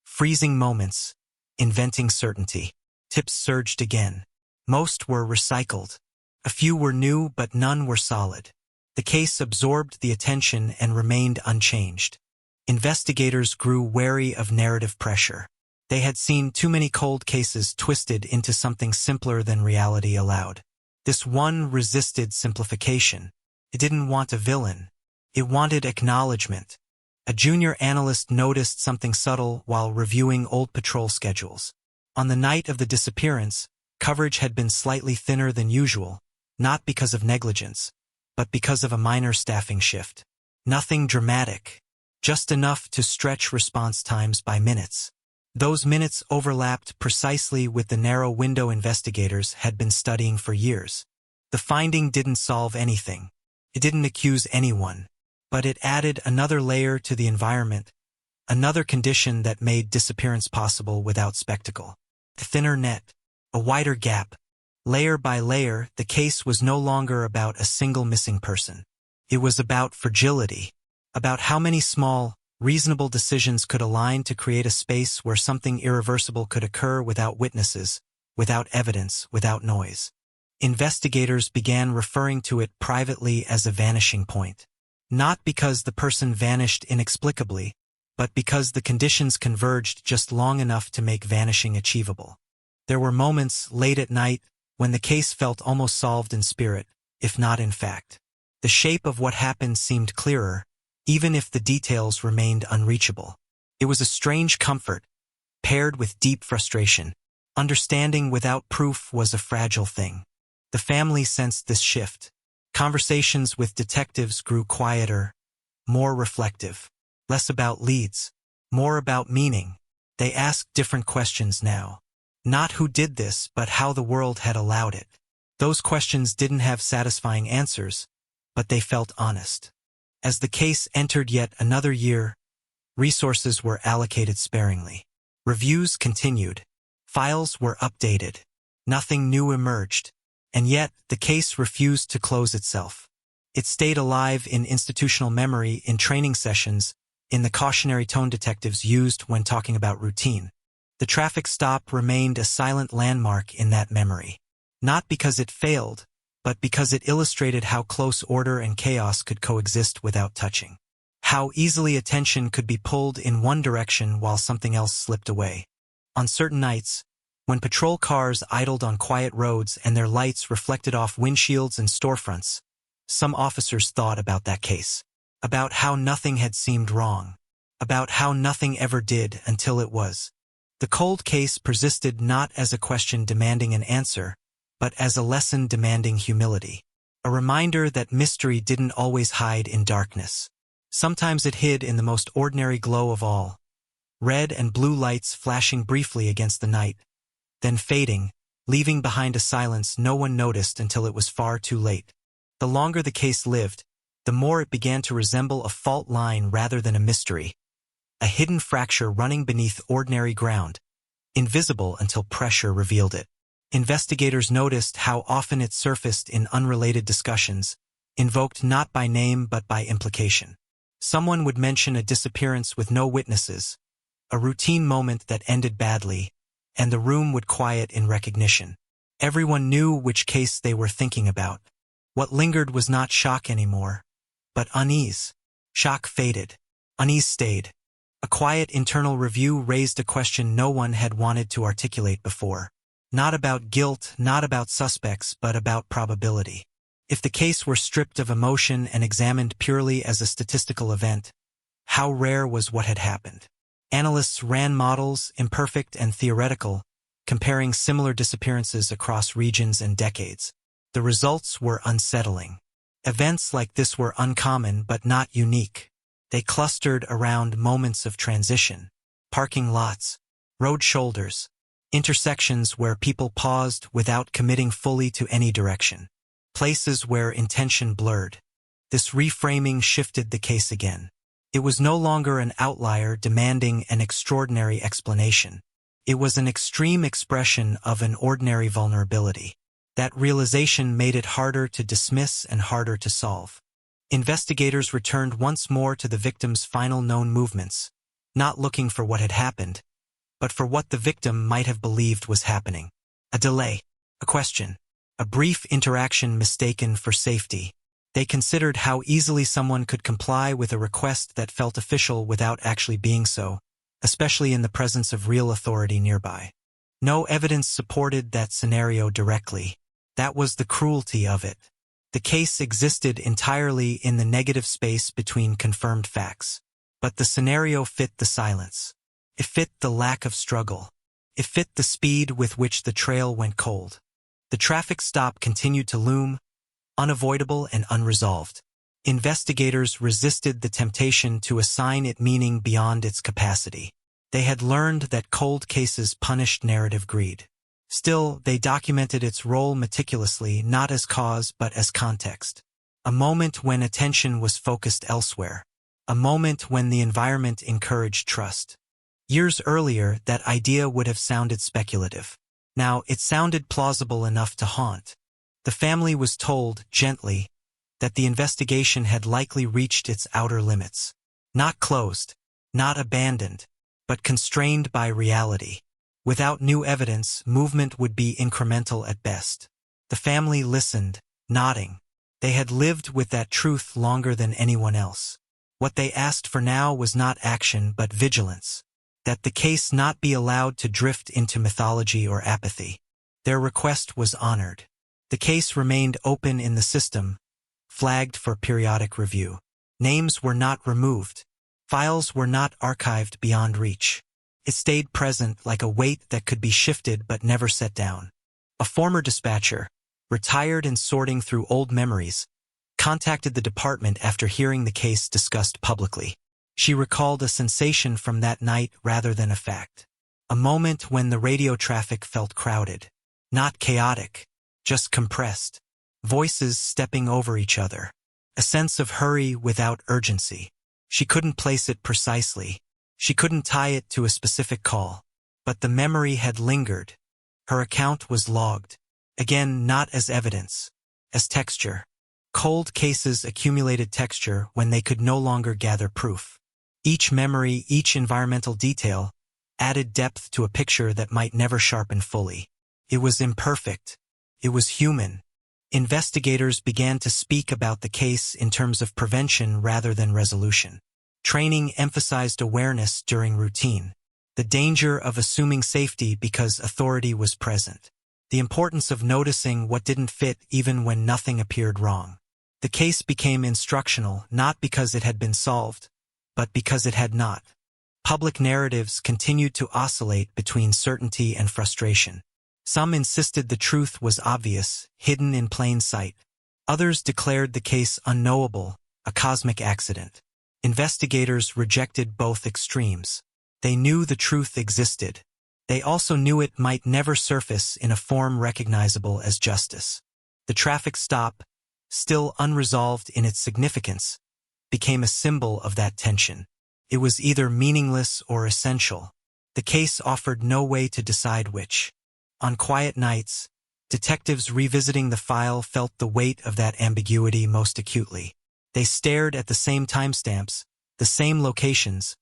freezing moments, inventing certainty. Tips surged again. Most were recycled. A few were new, but none were solid. The case absorbed the attention and remained unchanged. Investigators grew wary of narrative pressure. They had seen too many cold cases twisted into something simpler than reality allowed. This one resisted simplification. It didn't want a villain. It wanted acknowledgement. A junior analyst noticed something subtle while reviewing old patrol schedules. On the night of the disappearance, coverage had been slightly thinner than usual, not because of negligence, but because of a minor staffing shift. Nothing dramatic, just enough to stretch response times by minutes. Those minutes overlapped precisely with the narrow window investigators had been studying for years. The finding didn't solve anything. It didn't accuse anyone, but it added another layer to the environment, another condition that made disappearance possible without spectacle. A thinner net, a wider gap. Layer by layer, the case was no longer about a single missing person. It was about fragility, about how many small, reasonable decisions could align to create a space where something irreversible could occur without witnesses, without evidence, without noise. Investigators began referring to it privately as a vanishing point. Not because the person vanished inexplicably, but because the conditions converged just long enough to make vanishing achievable. There were moments, late at night, when the case felt almost solved in spirit, if not in fact. The shape of what happened seemed clearer, even if the details remained unreachable. It was a strange comfort, paired with deep frustration. Understanding without proof was a fragile thing. The family sensed this shift. Conversations with detectives grew quieter, more reflective, less about leads, more about meaning. They asked different questions now. Not who did this, but how the world had allowed it. Those questions didn't have satisfying answers, but they felt honest. As the case entered yet another year, resources were allocated sparingly. Reviews continued. Files were updated. Nothing new emerged. And yet, the case refused to close itself. It stayed alive in institutional memory, in training sessions, in the cautionary tone detectives used when talking about routine. The traffic stop remained a silent landmark in that memory. Not because it failed, but because it illustrated how close order and chaos could coexist without touching. How easily attention could be pulled in one direction while something else slipped away. On certain nights, when patrol cars idled on quiet roads and their lights reflected off windshields and storefronts, some officers thought about that case. About how nothing had seemed wrong. About how nothing ever did until it was. The cold case persisted not as a question demanding an answer, but as a lesson demanding humility. A reminder that mystery didn't always hide in darkness. Sometimes it hid in the most ordinary glow of all. Red and blue lights flashing briefly against the night, then fading, leaving behind a silence no one noticed until it was far too late. The longer the case lived, the more it began to resemble a fault line rather than a mystery. A hidden fracture running beneath ordinary ground, invisible until pressure revealed it. Investigators noticed how often it surfaced in unrelated discussions, invoked not by name but by implication. Someone would mention a disappearance with no witnesses, a routine moment that ended badly, and the room would quiet in recognition. Everyone knew which case they were thinking about. What lingered was not shock anymore, but unease. Shock faded. Unease stayed. A quiet internal review raised a question no one had wanted to articulate before. Not about guilt, not about suspects, but about probability. If the case were stripped of emotion and examined purely as a statistical event, how rare was what had happened? Analysts ran models, imperfect and theoretical, comparing similar disappearances across regions and decades. The results were unsettling. Events like this were uncommon but not unique. They clustered around moments of transition, parking lots, road shoulders, intersections where people paused without committing fully to any direction, places where intention blurred. This reframing shifted the case again. It was no longer an outlier demanding an extraordinary explanation. It was an extreme expression of an ordinary vulnerability. That realization made it harder to dismiss and harder to solve. Investigators returned once more to the victim's final known movements, not looking for what had happened, but for what the victim might have believed was happening. A delay, a question, a brief interaction mistaken for safety. They considered how easily someone could comply with a request that felt official without actually being so, especially in the presence of real authority nearby. No evidence supported that scenario directly. That was the cruelty of it. The case existed entirely in the negative space between confirmed facts. But the scenario fit the silence. It fit the lack of struggle. It fit the speed with which the trail went cold. The traffic stop continued to loom, unavoidable and unresolved. Investigators resisted the temptation to assign it meaning beyond its capacity. They had learned that cold cases punished narrative greed. Still, they documented its role meticulously, not as cause but as context. A moment when attention was focused elsewhere. A moment when the environment encouraged trust. Years earlier, that idea would have sounded speculative. Now, it sounded plausible enough to haunt. The family was told, gently, that the investigation had likely reached its outer limits. Not closed, not abandoned, but constrained by reality. Without new evidence, movement would be incremental at best. The family listened, nodding. They had lived with that truth longer than anyone else. What they asked for now was not action but vigilance. That the case not be allowed to drift into mythology or apathy. Their request was honored. The case remained open in the system, flagged for periodic review. Names were not removed. Files were not archived beyond reach. It stayed present like a weight that could be shifted but never set down. A former dispatcher, retired and sorting through old memories, contacted the department after hearing the case discussed publicly. She recalled a sensation from that night rather than a fact. A moment when the radio traffic felt crowded. Not chaotic, just compressed. Voices stepping over each other. A sense of hurry without urgency. She couldn't place it precisely. She couldn't tie it to a specific call. But the memory had lingered. Her account was logged. Again, not as evidence, as texture. Cold cases accumulated texture when they could no longer gather proof. Each memory, each environmental detail, added depth to a picture that might never sharpen fully. It was imperfect. It was human. Investigators began to speak about the case in terms of prevention rather than resolution. Training emphasized awareness during routine. The danger of assuming safety because authority was present. The importance of noticing what didn't fit even when nothing appeared wrong. The case became instructional not because it had been solved, but because it had not. Public narratives continued to oscillate between certainty and frustration. Some insisted the truth was obvious, hidden in plain sight. Others declared the case unknowable, a cosmic accident. Investigators rejected both extremes. They knew the truth existed. They also knew it might never surface in a form recognizable as justice. The traffic stop, still unresolved in its significance, became a symbol of that tension. It was either meaningless or essential. The case offered no way to decide which. On quiet nights, detectives revisiting the file felt the weight of that ambiguity most acutely. They stared at the same timestamps, the same locations,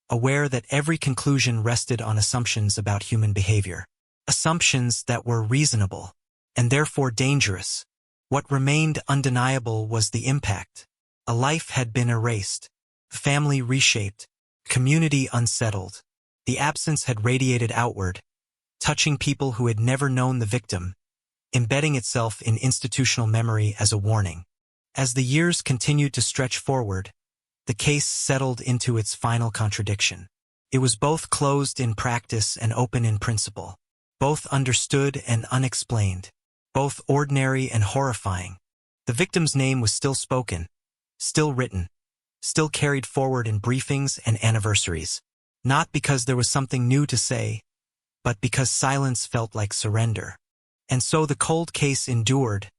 aware that every conclusion rested on assumptions about human behavior. Assumptions that were reasonable, and therefore dangerous. What remained undeniable was the impact. A life had been erased, family reshaped, community unsettled. The absence had radiated outward, touching people who had never known the victim, embedding itself in institutional memory as a warning. As the years continued to stretch forward, the case settled into its final contradiction. It was both closed in practice and open in principle, both understood and unexplained, both ordinary and horrifying. The victim's name was still spoken, still written, still carried forward in briefings and anniversaries, not because there was something new to say, but because silence felt like surrender. And so the cold case endured,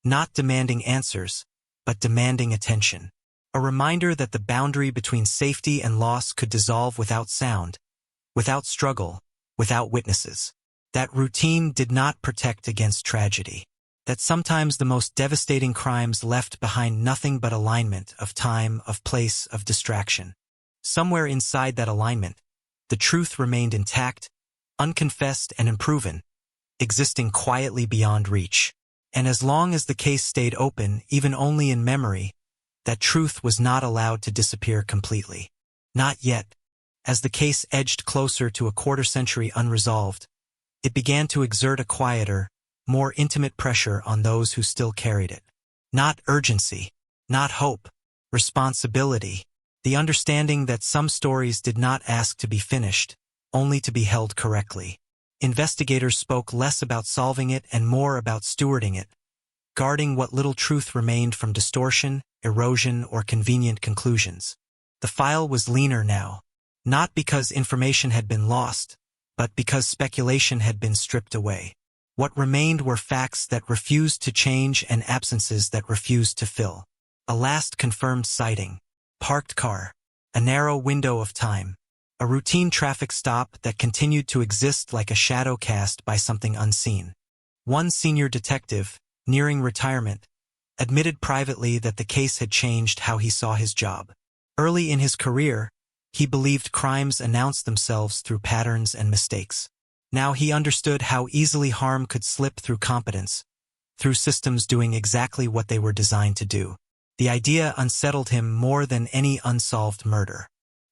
not demanding answers, but demanding attention. A reminder that the boundary between safety and loss could dissolve without sound, without struggle, without witnesses. That routine did not protect against tragedy. That sometimes the most devastating crimes left behind nothing but alignment of time, of place, of distraction. Somewhere inside that alignment, the truth remained intact, unconfessed and unproven, existing quietly beyond reach. And as long as the case stayed open, even only in memory, that truth was not allowed to disappear completely. Not yet. As the case edged closer to a quarter-century unresolved, it began to exert a quieter, more intimate pressure on those who still carried it. Not urgency, not hope, responsibility, the understanding that some stories did not ask to be finished, only to be held correctly. Investigators spoke less about solving it and more about stewarding it, guarding what little truth remained from distortion, erosion, or convenient conclusions. The file was leaner now, not because information had been lost, but because speculation had been stripped away. What remained were facts that refused to change and absences that refused to fill. A last confirmed sighting, parked car, a narrow window of time, a routine traffic stop that continued to exist like a shadow cast by something unseen. One senior detective, nearing retirement, admitted privately that the case had changed how he saw his job. Early in his career, he believed crimes announced themselves through patterns and mistakes. Now he understood how easily harm could slip through competence, through systems doing exactly what they were designed to do. The idea unsettled him more than any unsolved murder.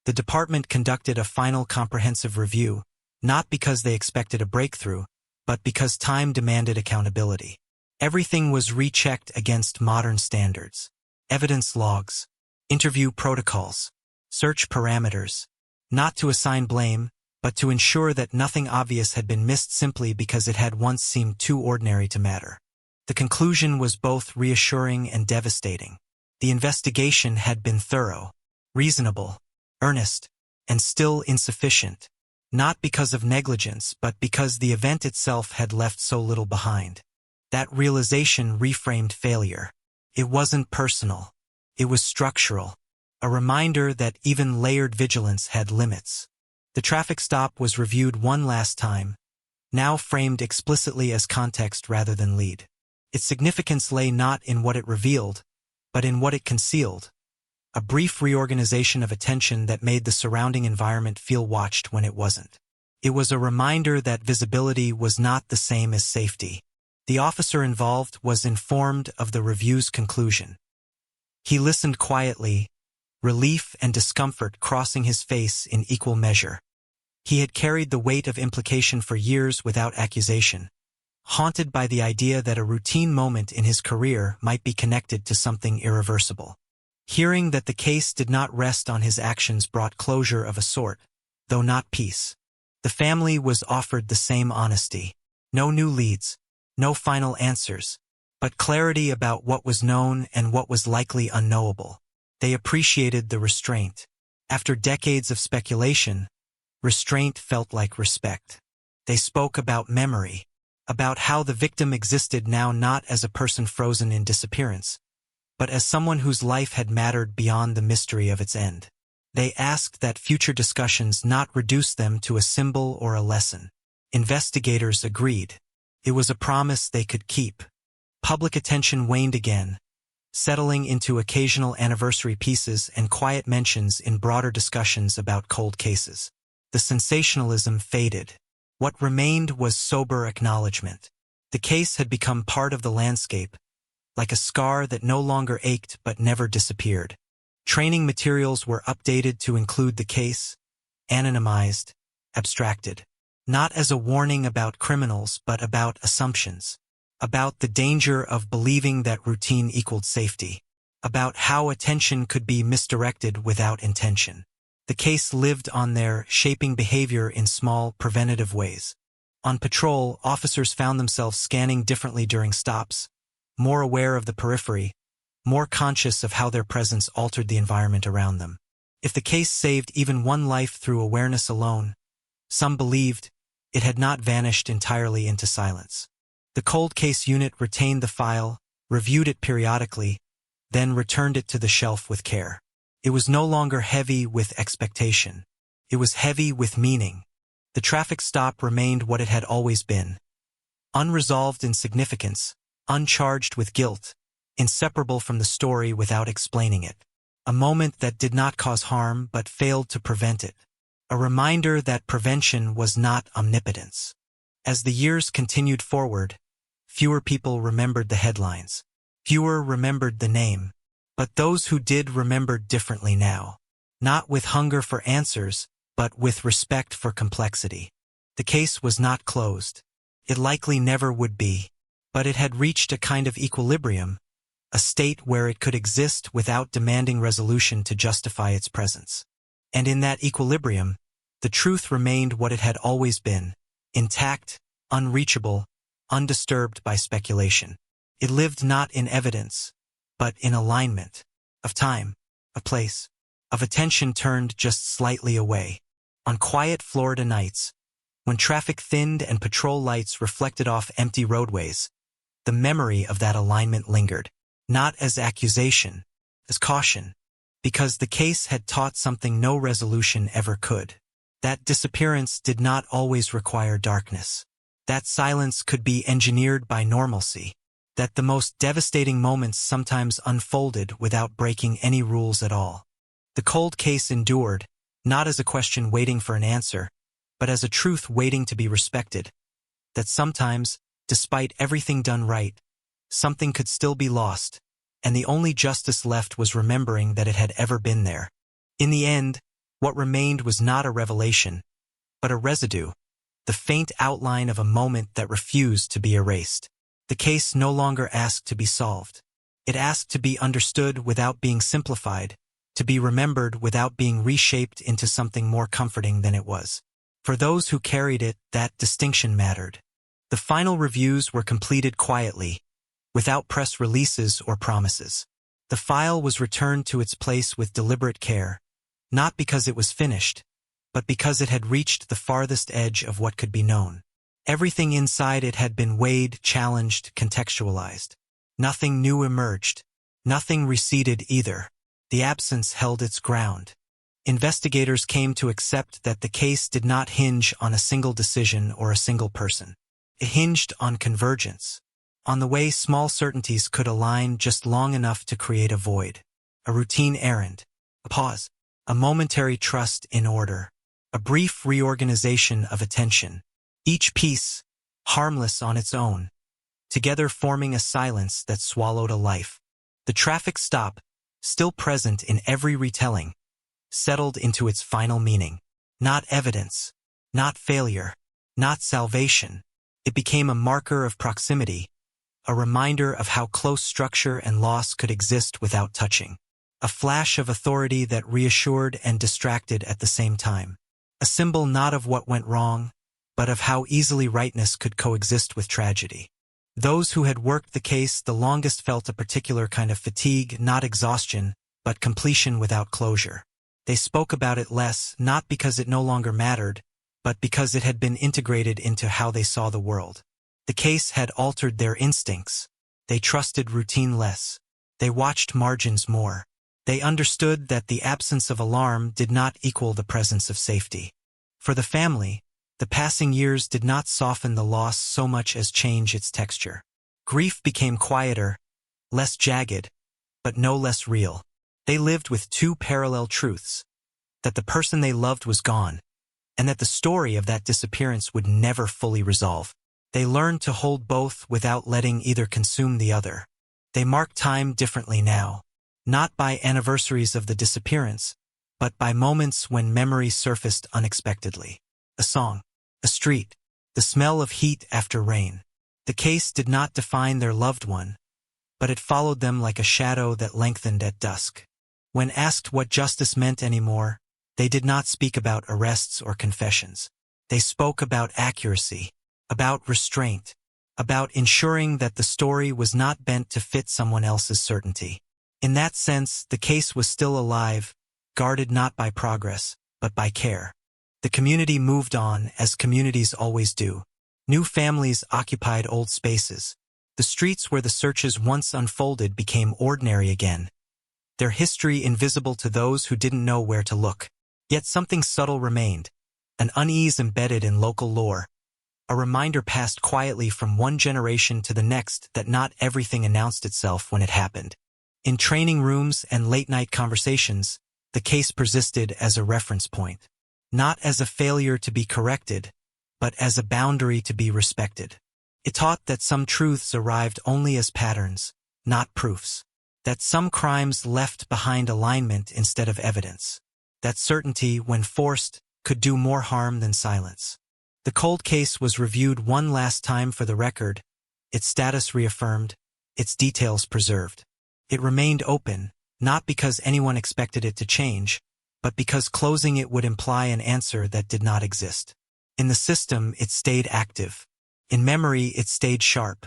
The department conducted a final comprehensive review, not because they expected a breakthrough, but because time demanded accountability. Everything was rechecked against modern standards. Evidence logs, interview protocols, search parameters, not to assign blame, but to ensure that nothing obvious had been missed simply because it had once seemed too ordinary to matter. The conclusion was both reassuring and devastating. The investigation had been thorough, reasonable, earnest, and still insufficient, not because of negligence, but because the event itself had left so little behind. That realization reframed failure. It wasn't personal. It was structural, a reminder that even layered vigilance had limits. The traffic stop was reviewed one last time, now framed explicitly as context rather than lead. Its significance lay not in what it revealed, but in what it concealed, a brief reorganization of attention that made the surrounding environment feel watched when it wasn't. It was a reminder that visibility was not the same as safety. The officer involved was informed of the review's conclusion. He listened quietly, relief and discomfort crossing his face in equal measure. He had carried the weight of implication for years without accusation, haunted by the idea that a routine moment in his career might be connected to something irreversible. Hearing that the case did not rest on his actions brought closure of a sort, though not peace. The family was offered the same honesty. No new leads, no final answers, but clarity about what was known and what was likely unknowable. They appreciated the restraint. After decades of speculation, restraint felt like respect. They spoke about memory, about how the victim existed now not as a person frozen in disappearance, but as someone whose life had mattered beyond the mystery of its end. They asked that future discussions not reduce them to a symbol or a lesson. Investigators agreed. It was a promise they could keep. Public attention waned again, settling into occasional anniversary pieces and quiet mentions in broader discussions about cold cases. The sensationalism faded. What remained was sober acknowledgement. The case had become part of the landscape, like a scar that no longer ached but never disappeared. Training materials were updated to include the case, anonymized, abstracted, not as a warning about criminals but about assumptions, about the danger of believing that routine equaled safety, about how attention could be misdirected without intention. The case lived on there, shaping behavior in small, preventative ways. On patrol, officers found themselves scanning differently during stops, more aware of the periphery, more conscious of how their presence altered the environment around them. If the case saved even one life through awareness alone, some believed it had not vanished entirely into silence. The cold case unit retained the file, reviewed it periodically, then returned it to the shelf with care. It was no longer heavy with expectation. It was heavy with meaning. The traffic stop remained what it had always been. Unresolved in significance, uncharged with guilt, inseparable from the story without explaining it. A moment that did not cause harm but failed to prevent it. A reminder that prevention was not omnipotence. As the years continued forward, fewer people remembered the headlines. Fewer remembered the name. But those who did remembered differently now. Not with hunger for answers, but with respect for complexity. The case was not closed. It likely never would be. But it had reached a kind of equilibrium, a state where it could exist without demanding resolution to justify its presence. And in that equilibrium, the truth remained what it had always been, intact, unreachable, undisturbed by speculation. It lived not in evidence, but in alignment, of time, of place, of attention turned just slightly away. On quiet Florida nights, when traffic thinned and patrol lights reflected off empty roadways, the memory of that alignment lingered, not as accusation, as caution, because the case had taught something no resolution ever could. That disappearance did not always require darkness. That silence could be engineered by normalcy. That the most devastating moments sometimes unfolded without breaking any rules at all. The cold case endured, not as a question waiting for an answer, but as a truth waiting to be respected. That sometimes, despite everything done right, something could still be lost, and the only justice left was remembering that it had ever been there. In the end, what remained was not a revelation, but a residue, the faint outline of a moment that refused to be erased. The case no longer asked to be solved. It asked to be understood without being simplified, to be remembered without being reshaped into something more comforting than it was. For those who carried it, that distinction mattered. The final reviews were completed quietly, without press releases or promises. The file was returned to its place with deliberate care, not because it was finished, but because it had reached the farthest edge of what could be known. Everything inside it had been weighed, challenged, contextualized. Nothing new emerged. Nothing receded either. The absence held its ground. Investigators came to accept that the case did not hinge on a single decision or a single person. It hinged on convergence, on the way small certainties could align just long enough to create a void, a routine errand, a pause, a momentary trust in order, a brief reorganization of attention, each piece, harmless on its own, together forming a silence that swallowed a life. The traffic stop, still present in every retelling, settled into its final meaning. Not evidence, not failure, not salvation. It became a marker of proximity, a reminder of how close structure and loss could exist without touching. A flash of authority that reassured and distracted at the same time. A symbol not of what went wrong, but of how easily rightness could coexist with tragedy. Those who had worked the case the longest felt a particular kind of fatigue, not exhaustion, but completion without closure. They spoke about it less, not because it no longer mattered, but because it had been integrated into how they saw the world. The case had altered their instincts. They trusted routine less. They watched margins more. They understood that the absence of alarm did not equal the presence of safety. For the family, the passing years did not soften the loss so much as change its texture. Grief became quieter, less jagged, but no less real. They lived with two parallel truths: that the person they loved was gone, and that the story of that disappearance would never fully resolve. They learned to hold both without letting either consume the other. They mark time differently now, not by anniversaries of the disappearance, but by moments when memory surfaced unexpectedly. A song, a street, the smell of heat after rain. The case did not define their loved one, but it followed them like a shadow that lengthened at dusk. When asked what justice meant anymore, they did not speak about arrests or confessions. They spoke about accuracy, about restraint, about ensuring that the story was not bent to fit someone else's certainty. In that sense, the case was still alive, guarded not by progress, but by care. The community moved on, as communities always do. New families occupied old spaces. The streets where the searches once unfolded became ordinary again, their history invisible to those who didn't know where to look. Yet something subtle remained, an unease embedded in local lore, a reminder passed quietly from one generation to the next that not everything announced itself when it happened. In training rooms and late-night conversations, the case persisted as a reference point, not as a failure to be corrected, but as a boundary to be respected. It taught that some truths arrived only as patterns, not proofs, that some crimes left behind alignment instead of evidence, that certainty, when forced, could do more harm than silence. The cold case was reviewed one last time for the record, its status reaffirmed, its details preserved. It remained open, not because anyone expected it to change, but because closing it would imply an answer that did not exist. In the system, it stayed active. In memory, it stayed sharp.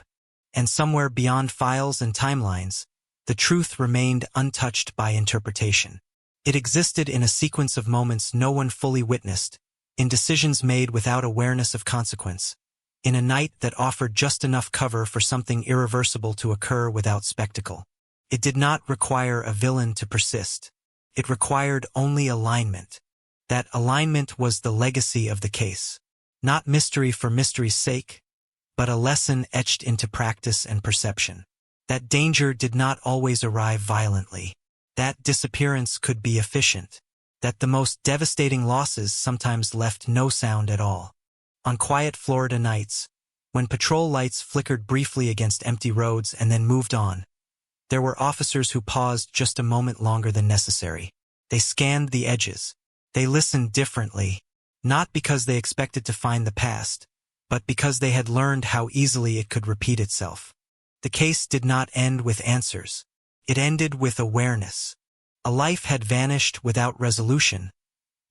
And somewhere beyond files and timelines, the truth remained untouched by interpretation. It existed in a sequence of moments no one fully witnessed, in decisions made without awareness of consequence, in a night that offered just enough cover for something irreversible to occur without spectacle. It did not require a villain to persist. It required only alignment. That alignment was the legacy of the case. Not mystery for mystery's sake, but a lesson etched into practice and perception. That danger did not always arrive violently. That disappearance could be efficient. That the most devastating losses sometimes left no sound at all. On quiet Florida nights, when patrol lights flickered briefly against empty roads and then moved on, there were officers who paused just a moment longer than necessary. They scanned the edges. They listened differently, not because they expected to find the past, but because they had learned how easily it could repeat itself. The case did not end with answers. It ended with awareness. A life had vanished without resolution,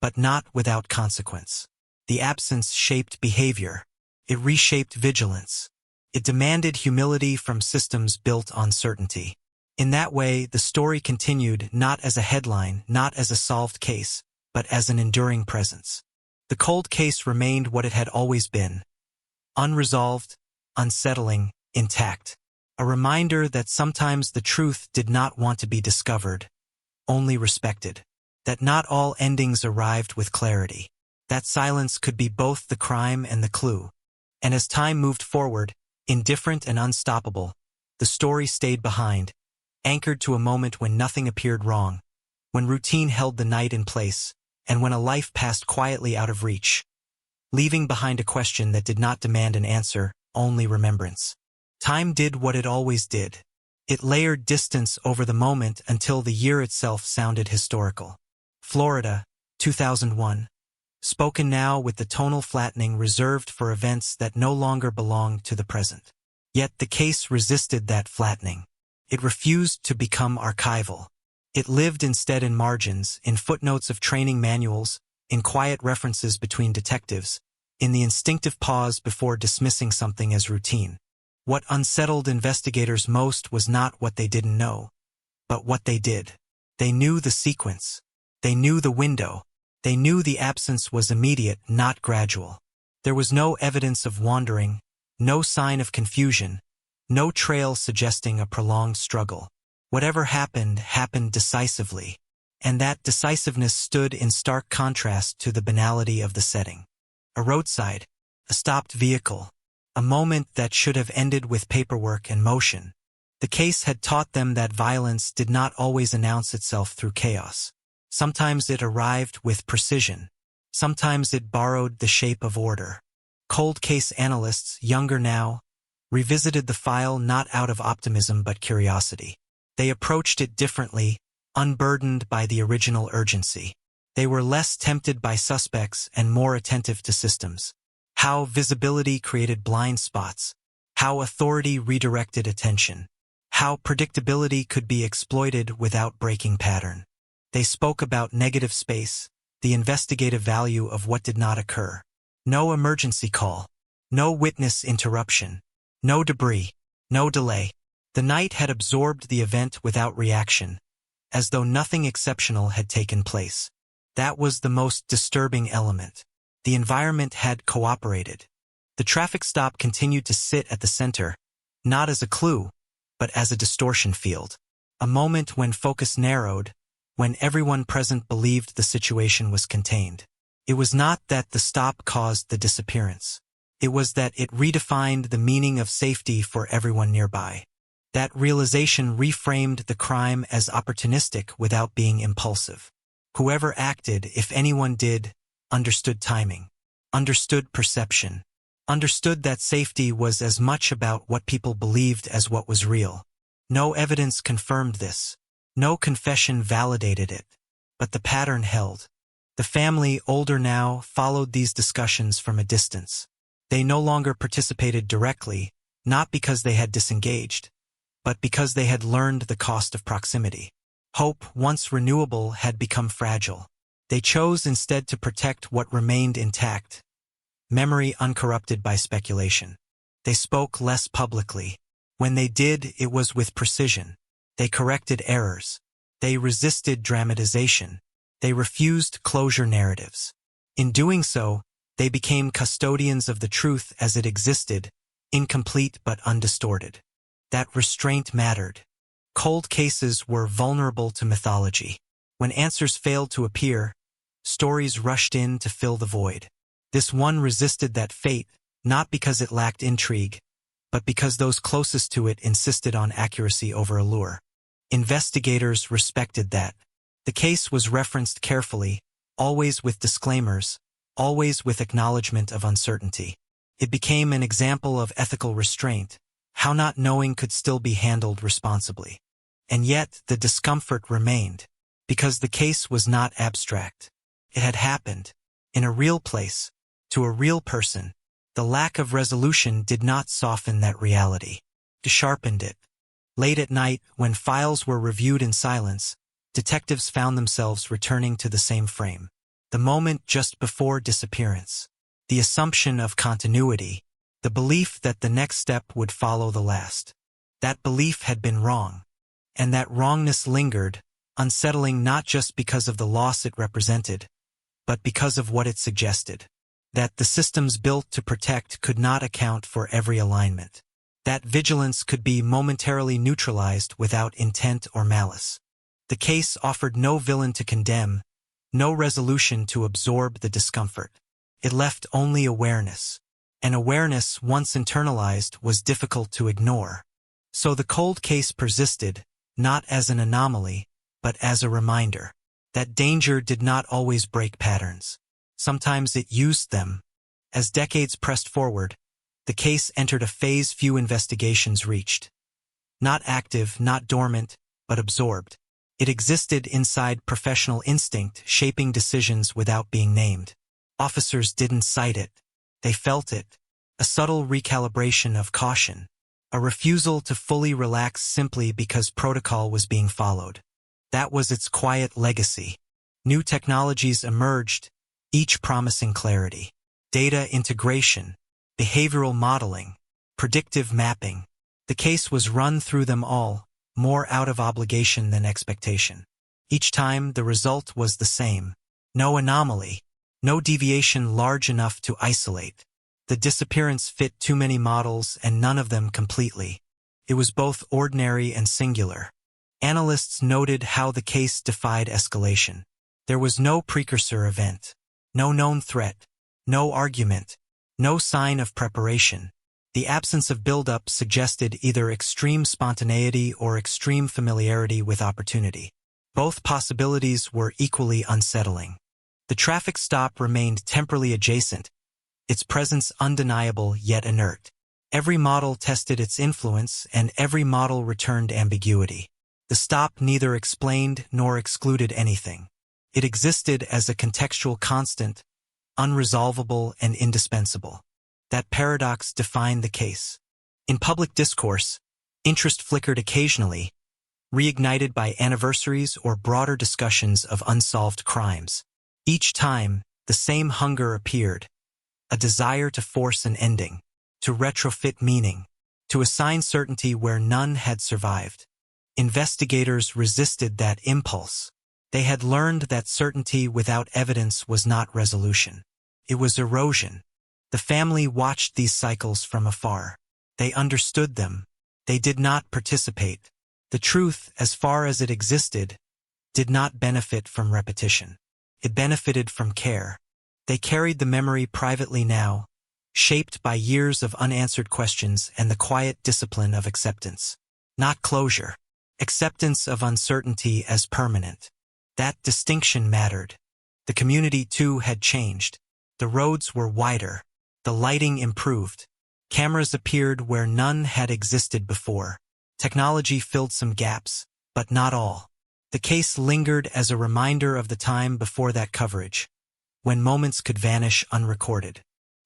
but not without consequence. The absence shaped behavior. It reshaped vigilance. It demanded humility from systems built on certainty. In that way, the story continued not as a headline, not as a solved case, but as an enduring presence. The cold case remained what it had always been: unresolved, unsettling, intact. A reminder that sometimes the truth did not want to be discovered, only respected. That not all endings arrived with clarity. That silence could be both the crime and the clue. And as time moved forward, indifferent and unstoppable, the story stayed behind, anchored to a moment when nothing appeared wrong, when routine held the night in place, and when a life passed quietly out of reach, leaving behind a question that did not demand an answer, only remembrance. Time did what it always did. It layered distance over the moment until the year itself sounded historical. Florida, 2001. Spoken now with the tonal flattening reserved for events that no longer belonged to the present. Yet the case resisted that flattening. It refused to become archival. It lived instead in margins, in footnotes of training manuals, in quiet references between detectives, in the instinctive pause before dismissing something as routine. What unsettled investigators most was not what they didn't know, but what they did. They knew the sequence. They knew the window. They knew the absence was immediate, not gradual. There was no evidence of wandering, no sign of confusion, no trail suggesting a prolonged struggle. Whatever happened, happened decisively, and that decisiveness stood in stark contrast to the banality of the setting. A roadside, a stopped vehicle, a moment that should have ended with paperwork and motion. The case had taught them that violence did not always announce itself through chaos. Sometimes it arrived with precision. Sometimes it borrowed the shape of order. Cold case analysts, younger now, revisited the file not out of optimism but curiosity. They approached it differently, unburdened by the original urgency. They were less tempted by suspects and more attentive to systems. How visibility created blind spots. How authority redirected attention. How predictability could be exploited without breaking pattern. They spoke about negative space, the investigative value of what did not occur. No emergency call. No witness interruption. No debris. No delay. The night had absorbed the event without reaction, as though nothing exceptional had taken place. That was the most disturbing element. The environment had cooperated. The traffic stop continued to sit at the center, not as a clue, but as a distortion field. A moment when focus narrowed, when everyone present believed the situation was contained. It was not that the stop caused the disappearance. It was that it redefined the meaning of safety for everyone nearby. That realization reframed the crime as opportunistic without being impulsive. Whoever acted, if anyone did, understood timing, understood perception, understood that safety was as much about what people believed as what was real. No evidence confirmed this. No confession validated it. But the pattern held. The family, older now, followed these discussions from a distance. They no longer participated directly, not because they had disengaged, but because they had learned the cost of proximity. Hope, once renewable, had become fragile. They chose instead to protect what remained intact, memory uncorrupted by speculation. They spoke less publicly. When they did, it was with precision. They corrected errors. They resisted dramatization. They refused closure narratives. In doing so, they became custodians of the truth as it existed, incomplete but undistorted. That restraint mattered. Cold cases were vulnerable to mythology. When answers failed to appear, stories rushed in to fill the void. This one resisted that fate, not because it lacked intrigue, but because those closest to it insisted on accuracy over allure. Investigators respected that. The case was referenced carefully, always with disclaimers, always with acknowledgement of uncertainty. It became an example of ethical restraint, how not knowing could still be handled responsibly. And yet the discomfort remained, because the case was not abstract. It had happened, in a real place, to a real person. The lack of resolution did not soften that reality. It sharpened it. Late at night, when files were reviewed in silence, detectives found themselves returning to the same frame. The moment just before disappearance. the assumption of continuity, the belief that the next step would follow the last. That belief had been wrong, and that wrongness lingered, unsettling not just because of the loss it represented, but because of what it suggested. That the systems built to protect could not account for every alignment. That vigilance could be momentarily neutralized without intent or malice. The case offered no villain to condemn, no resolution to absorb the discomfort. It left only awareness. And awareness, once internalized, was difficult to ignore. So the cold case persisted, not as an anomaly, but as a reminder that danger did not always break patterns. Sometimes it used them. As decades pressed forward, the case entered a phase few investigations reached. Not active, not dormant, but absorbed. It existed inside professional instinct, shaping decisions without being named. Officers didn't cite it. They felt it. A subtle recalibration of caution. A refusal to fully relax simply because protocol was being followed. That was its quiet legacy. New technologies emerged, each promising clarity. Data integration, behavioral modeling, predictive mapping. The case was run through them all, more out of obligation than expectation. Each time, the result was the same. No anomaly, no deviation large enough to isolate. The disappearance fit too many models and none of them completely. It was both ordinary and singular. Analysts noted how the case defied escalation. There was no precursor event, no known threat, no argument, no sign of preparation. The absence of buildup suggested either extreme spontaneity or extreme familiarity with opportunity. Both possibilities were equally unsettling. The traffic stop remained temporally adjacent, its presence undeniable yet inert. Every model tested its influence, and every model returned ambiguity. The stop neither explained nor excluded anything. It existed as a contextual constant, unresolvable and indispensable. That paradox defined the case. In public discourse, interest flickered occasionally, reignited by anniversaries or broader discussions of unsolved crimes. Each time, the same hunger appeared, a desire to force an ending, to retrofit meaning, to assign certainty where none had survived. Investigators resisted that impulse. They had learned that certainty without evidence was not resolution. It was erosion. The family watched these cycles from afar. They understood them. They did not participate. The truth, as far as it existed, did not benefit from repetition. It benefited from care. They carried the memory privately now, shaped by years of unanswered questions and the quiet discipline of acceptance. Not closure. Acceptance of uncertainty as permanent. That distinction mattered. The community, too, had changed. The roads were wider. The lighting improved. Cameras appeared where none had existed before. Technology filled some gaps, but not all. The case lingered as a reminder of the time before that coverage, when moments could vanish unrecorded.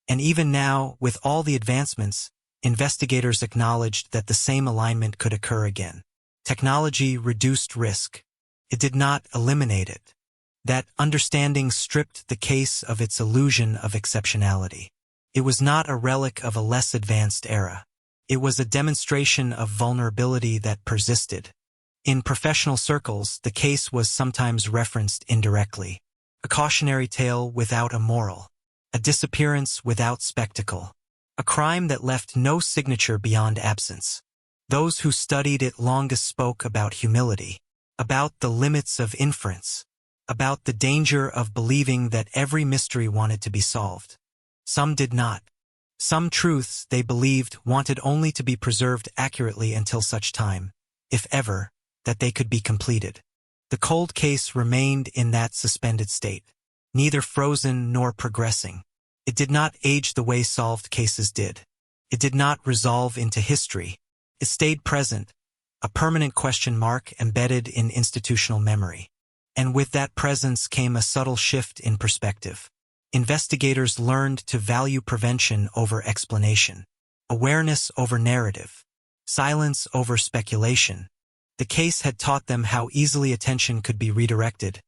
And even now, with all the advancements, investigators acknowledged that the same alignment could occur again. Technology reduced risk. It did not eliminate it. That understanding stripped the case of its illusion of exceptionality. It was not a relic of a less advanced era. It was a demonstration of vulnerability that persisted. In professional circles, the case was sometimes referenced indirectly. A cautionary tale without a moral. A disappearance without spectacle. A crime that left no signature beyond absence. Those who studied it longest spoke about humility, about the limits of inference, about the danger of believing that every mystery wanted to be solved. Some did not. Some truths, they believed, wanted only to be preserved accurately until such time, if ever, that they could be completed. The cold case remained in that suspended state, neither frozen nor progressing. It did not age the way solved cases did. It did not resolve into history. It stayed present, a permanent question mark embedded in institutional memory. And with that presence came a subtle shift in perspective. Investigators learned to value prevention over explanation, awareness over narrative, silence over speculation. The case had taught them how easily attention could be redirected,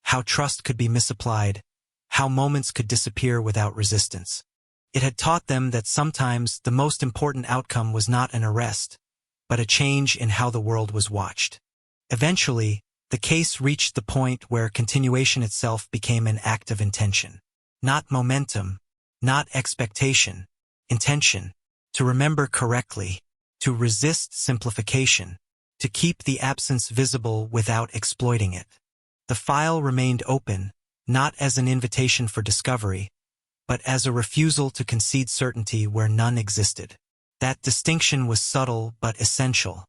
how trust could be misapplied, how moments could disappear without resistance. It had taught them that sometimes the most important outcome was not an arrest, but a change in how the world was watched. Eventually, the case reached the point where continuation itself became an act of intention. Not momentum, not expectation, intention, to remember correctly, to resist simplification, to keep the absence visible without exploiting it. The file remained open, not as an invitation for discovery, but as a refusal to concede certainty where none existed. That distinction was subtle but essential.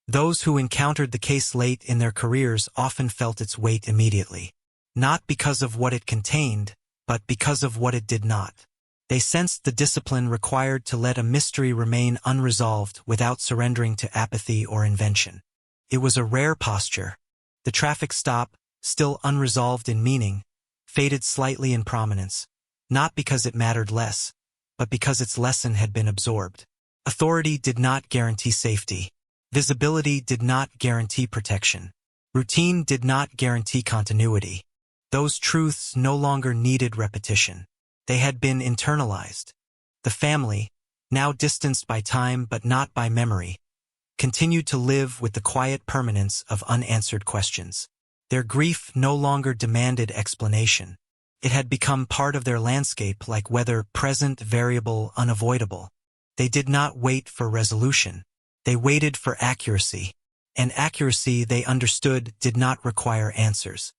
Those who encountered the case late in their careers often felt its weight immediately, not because of what it contained, but because of what it did not. They sensed the discipline required to let a mystery remain unresolved without surrendering to apathy or invention. It was a rare posture. The traffic stop, still unresolved in meaning, faded slightly in prominence, not because it mattered less, but because its lesson had been absorbed. Authority did not guarantee safety. Visibility did not guarantee protection. Routine did not guarantee continuity. Those truths no longer needed repetition. They had been internalized. The family, now distanced by time but not by memory, continued to live with the quiet permanence of unanswered questions. Their grief no longer demanded explanation. It had become part of their landscape like weather, present, variable, unavoidable. They did not wait for resolution. They waited for accuracy. And accuracy, they understood, did not require answers.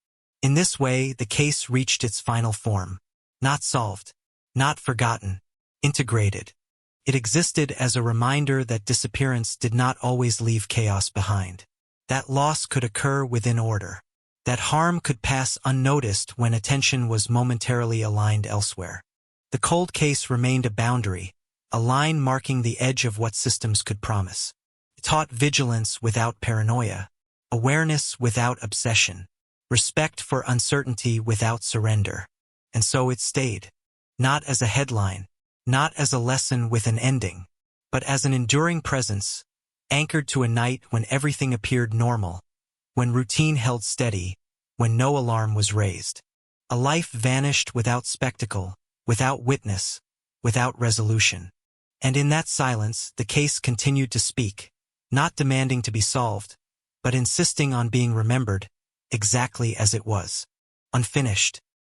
In this way, the case reached its final form. Not solved, not forgotten, integrated. It existed as a reminder that disappearance did not always leave chaos behind. That loss could occur within order. That harm could pass unnoticed when attention was momentarily aligned elsewhere. The cold case remained a boundary, a line marking the edge of what systems could promise. It taught vigilance without paranoia, awareness without obsession, respect for uncertainty without surrender. And so it stayed, not as a headline, not as a lesson with an ending, but as an enduring presence, anchored to a night when everything appeared normal, when routine held steady, when no alarm was raised. A life vanished without spectacle, without witness, without resolution. And in that silence, the case continued to speak, not demanding to be solved, but insisting on being remembered, exactly as it was. Unfinished,